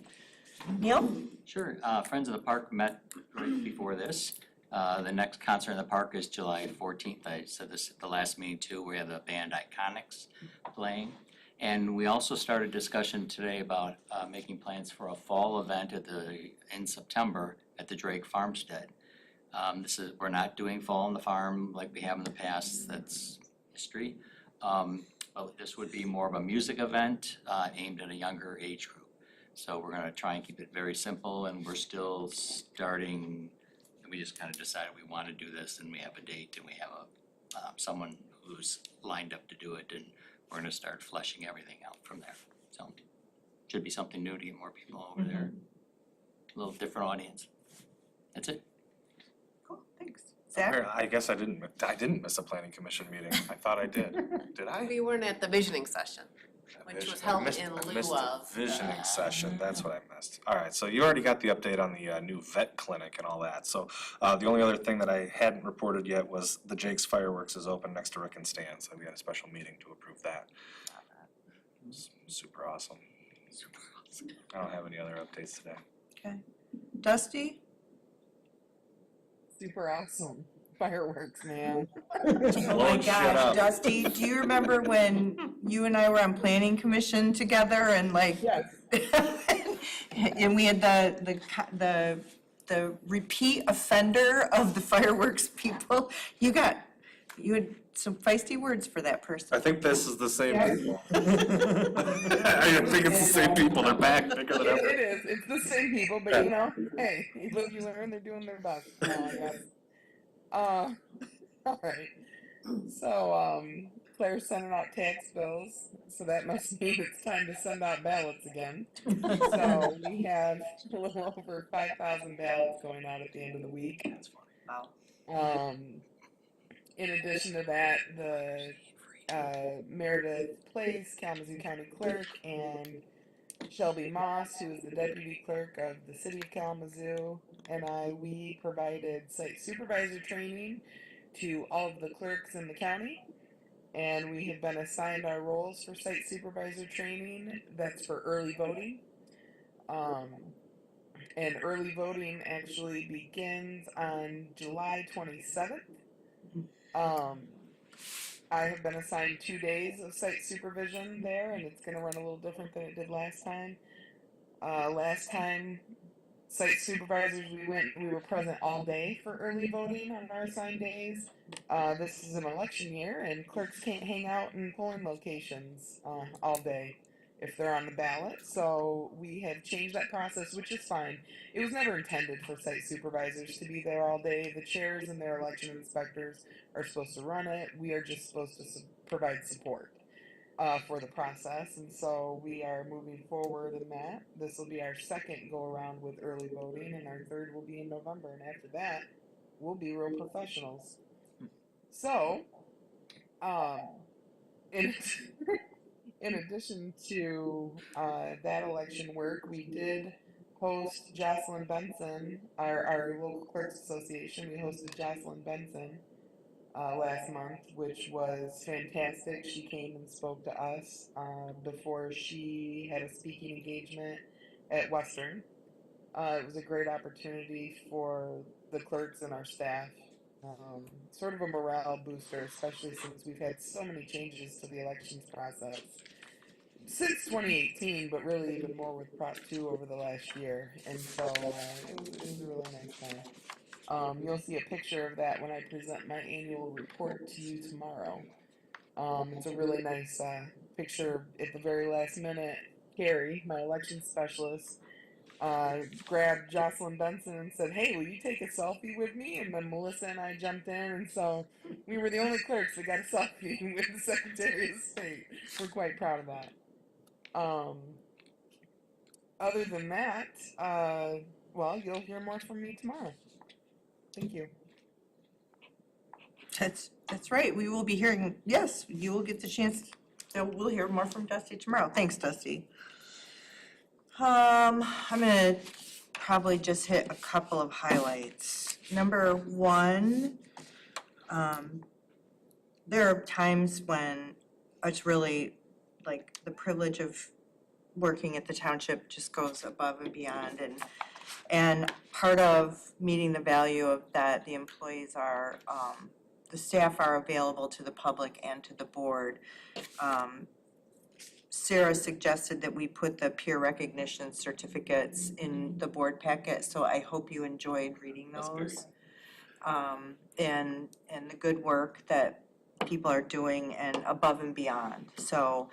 Neil? Sure. Friends of the Park met right before this. The next concert in the park is July 14th. I said this at the last meeting too. We have the band Iconics playing. And we also started discussion today about making plans for a fall event in September at the Drake Farmstead. We're not doing Fall on the Farm like we have in the past. That's history. But this would be more of a music event aimed at a younger age group. So we're gonna try and keep it very simple, and we're still starting, and we just kind of decided we want to do this, and we have a date, and we have someone who's lined up to do it, and we're gonna start fleshing everything out from there. So, should be something new to get more people over there. A little different audience. That's it. Cool, thanks. Zach? I guess I didn't miss a planning commission meeting. I thought I did. Did I? We weren't at the visioning session, which was held in I lieu missed of. the visioning session, that's what I missed. All right, so you already got the update on the new vet clinic and all that. So the only other thing that I hadn't reported yet was the Jake's Fireworks is open next to Rick and Stan, so we had a special meeting to approve that. It's super awesome. I don't have any other updates today. Okay. Dusty? Super awesome fireworks, man. Oh my Blowing shit gosh, up. Dusty, do you remember when you and I were on planning commission together and like? Yes. And we had the repeat offender of the fireworks people. You had some feisty words for that person. I think this is the same people. I think it's the same people, they're back, bigger than ever. It is, it's the same people, but you know, hey, you live, you learn, they're doing their best now, I guess. All right. So, Claire's sending out tax bills, so that must mean it's time to send out ballots again. So we have a little over 5,000 ballots going out at the end of the week. That's funny. In addition to that, the Meredith Place, Kalamazoo County Clerk, and Shelby Moss, who is the Deputy Clerk of the City of Kalamazoo, and we provided site supervisor training to all of the clerks in the county, and we have been assigned our roles for site supervisor training. That's for early voting. And early voting actually begins on July 27th. I have been assigned 2 days of site supervision there, and it's going to run a little different than it did last time. Last time, site supervisors, we were present all day for early voting on our assigned days. This is an election year, and clerks can't hang out in polling locations all day if they're on the ballot. So we have changed that process, which is fine. It was never intended for site supervisors to be there all day. The chairs and their election inspectors are supposed to run it. We are just supposed to provide support for the process, and so we are moving forward in that. This will be our second go around with early voting, and our third will be in November, and after that, we'll be real professionals. So, in addition to that election work, we did host Jocelyn Benson, our local clerks association. We hosted Jocelyn Benson last month, which was fantastic. She came and spoke to us before she had a speaking engagement at Western. It was a great opportunity for the clerks and our staff. Sort of a morale booster, especially since we've had so many changes to the elections process since 2018, but really even more with Prop 2 over the last year. And so it was a really nice time. You'll see a picture of that when I present my annual report to you tomorrow. It's a really nice picture. At the very last minute, Carrie, my election specialist, grabbed Jocelyn Benson and said, "Hey, will you take a selfie with me?" And then Melissa and I jumped in, and so we were the only clerks that got a selfie with the Secretary of State. We're quite proud of that. Other than that, well, you'll hear more from me tomorrow. Thank you. That's right. We will be hearing, yes, you will get the chance, we'll hear more from Dusty tomorrow. Thanks, Dusty. I'm gonna probably just hit a couple of highlights. Number one, there are times when it's really like the privilege of working at the township just goes above and beyond, and part of meeting the value of that, the employees are, the staff are available to the public and to the board. Sarah suggested that we put the peer recognition certificates in the board packet, so I hope you enjoyed reading those. And the good work that people are doing and above and beyond. So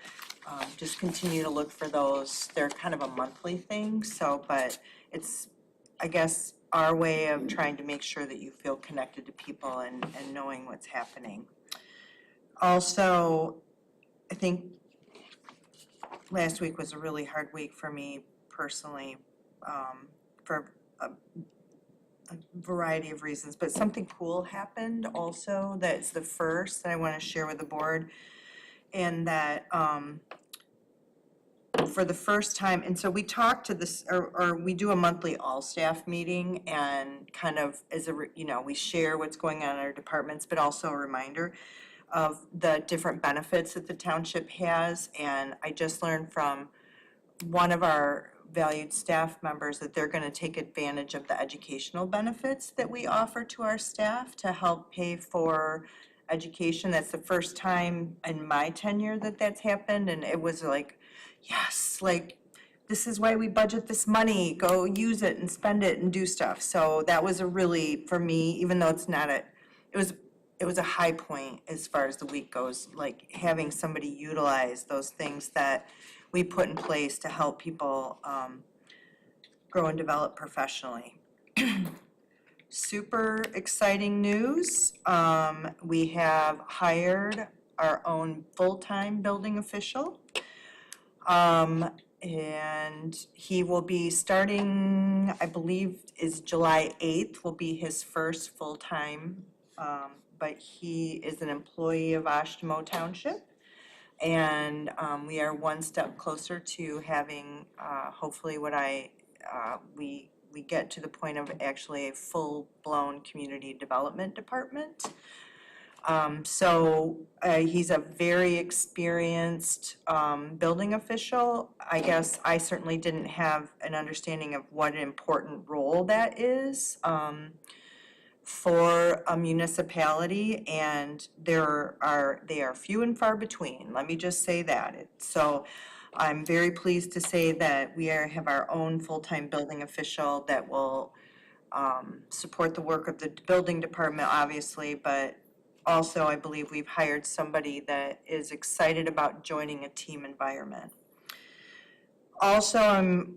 just continue to look for those. They're kind of a monthly thing, so, but it's, I guess, our way of trying to make sure that you feel connected to people and knowing what's happening. Also, I think last week was a really hard week for me personally, for a variety of reasons, but something cool happened also that's the first that I want to share with the board. And that for the first time, and so we talked to this, or we do a monthly all-staff meeting and kind of as a, we share what's going on in our departments, but also a reminder of the different benefits that the township has. And I just learned from one of our valued staff members that they're going to take advantage of the educational benefits that we offer to our staff to help pay for education. That's the first time in my tenure that that's happened, and it was like, yes, like, this is why we budget this money, go use it and spend it and do stuff. So that was a really, for me, even though it's not it was a high point as far as the week goes, like having somebody utilize those things that we put in place to help people grow and develop professionally. Super exciting news. We have hired our own full-time building official. And he will be starting, I believe, is July 8th will be his first full-time, but he is an employee of Oshtemo Township. And we are one step closer to having, hopefully we get to the point of actually a full-blown community development department. So he's a very experienced building official. I guess I certainly didn't have an understanding of what an important role that is for a municipality, and they are few and far between. Let me just say that. So I'm very pleased to say that we have our own full-time building official that will support the work of the building department, obviously, but also I believe we've hired somebody that is excited about joining a team environment. Also, I'm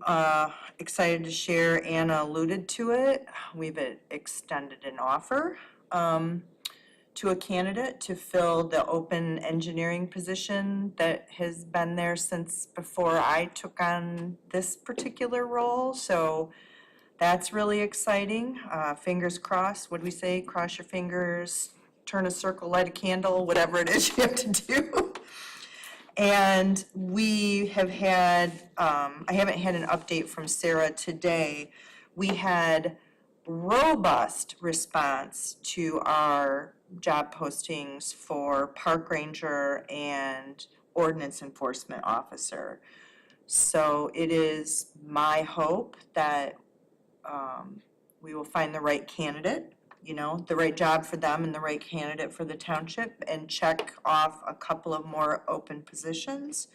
excited to share, Anna alluded to it, we've extended an offer to a candidate to fill the open engineering position that has been there since before I took on this particular role. So that's really exciting. Fingers crossed. What do we say? Cross your fingers, turn a circle, light a candle, whatever it is you have to do. And we have had, I haven't had an update from Sarah today. We had robust response to our job postings for park ranger and ordinance enforcement officer. So it is my hope that we will find the right candidate, the right job for them and the right candidate for the township, and check off a couple of more open positions.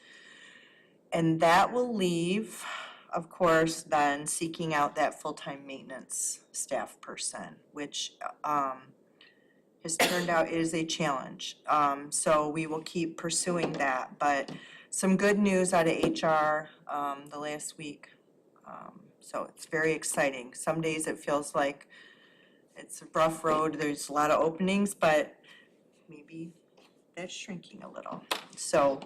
And that will leave, of course, then seeking out that full-time maintenance staff person, which has turned out is a challenge. So we will keep pursuing that. But some good news out of HR the last week. So it's very exciting. Some days it feels like it's a rough road. There's a lot of openings, but maybe that's shrinking a little. So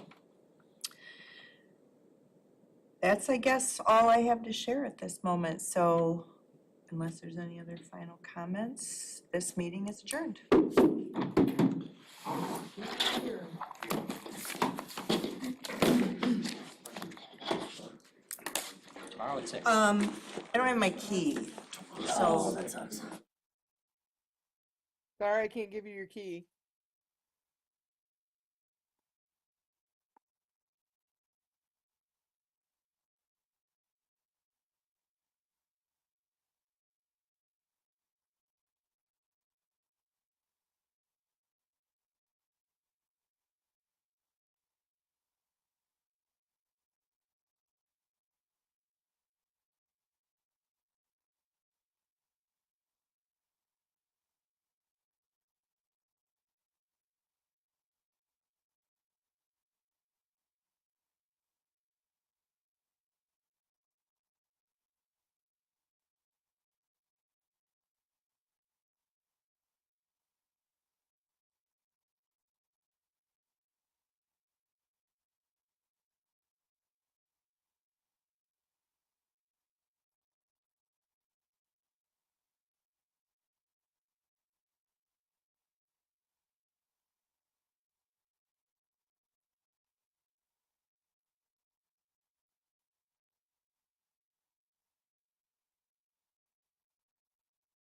that's, I guess, all I have to share at this moment. So unless there's any other final comments, this meeting is adjourned. Tomorrow at 6. I don't have my key, so. Sorry, I can't give you your key.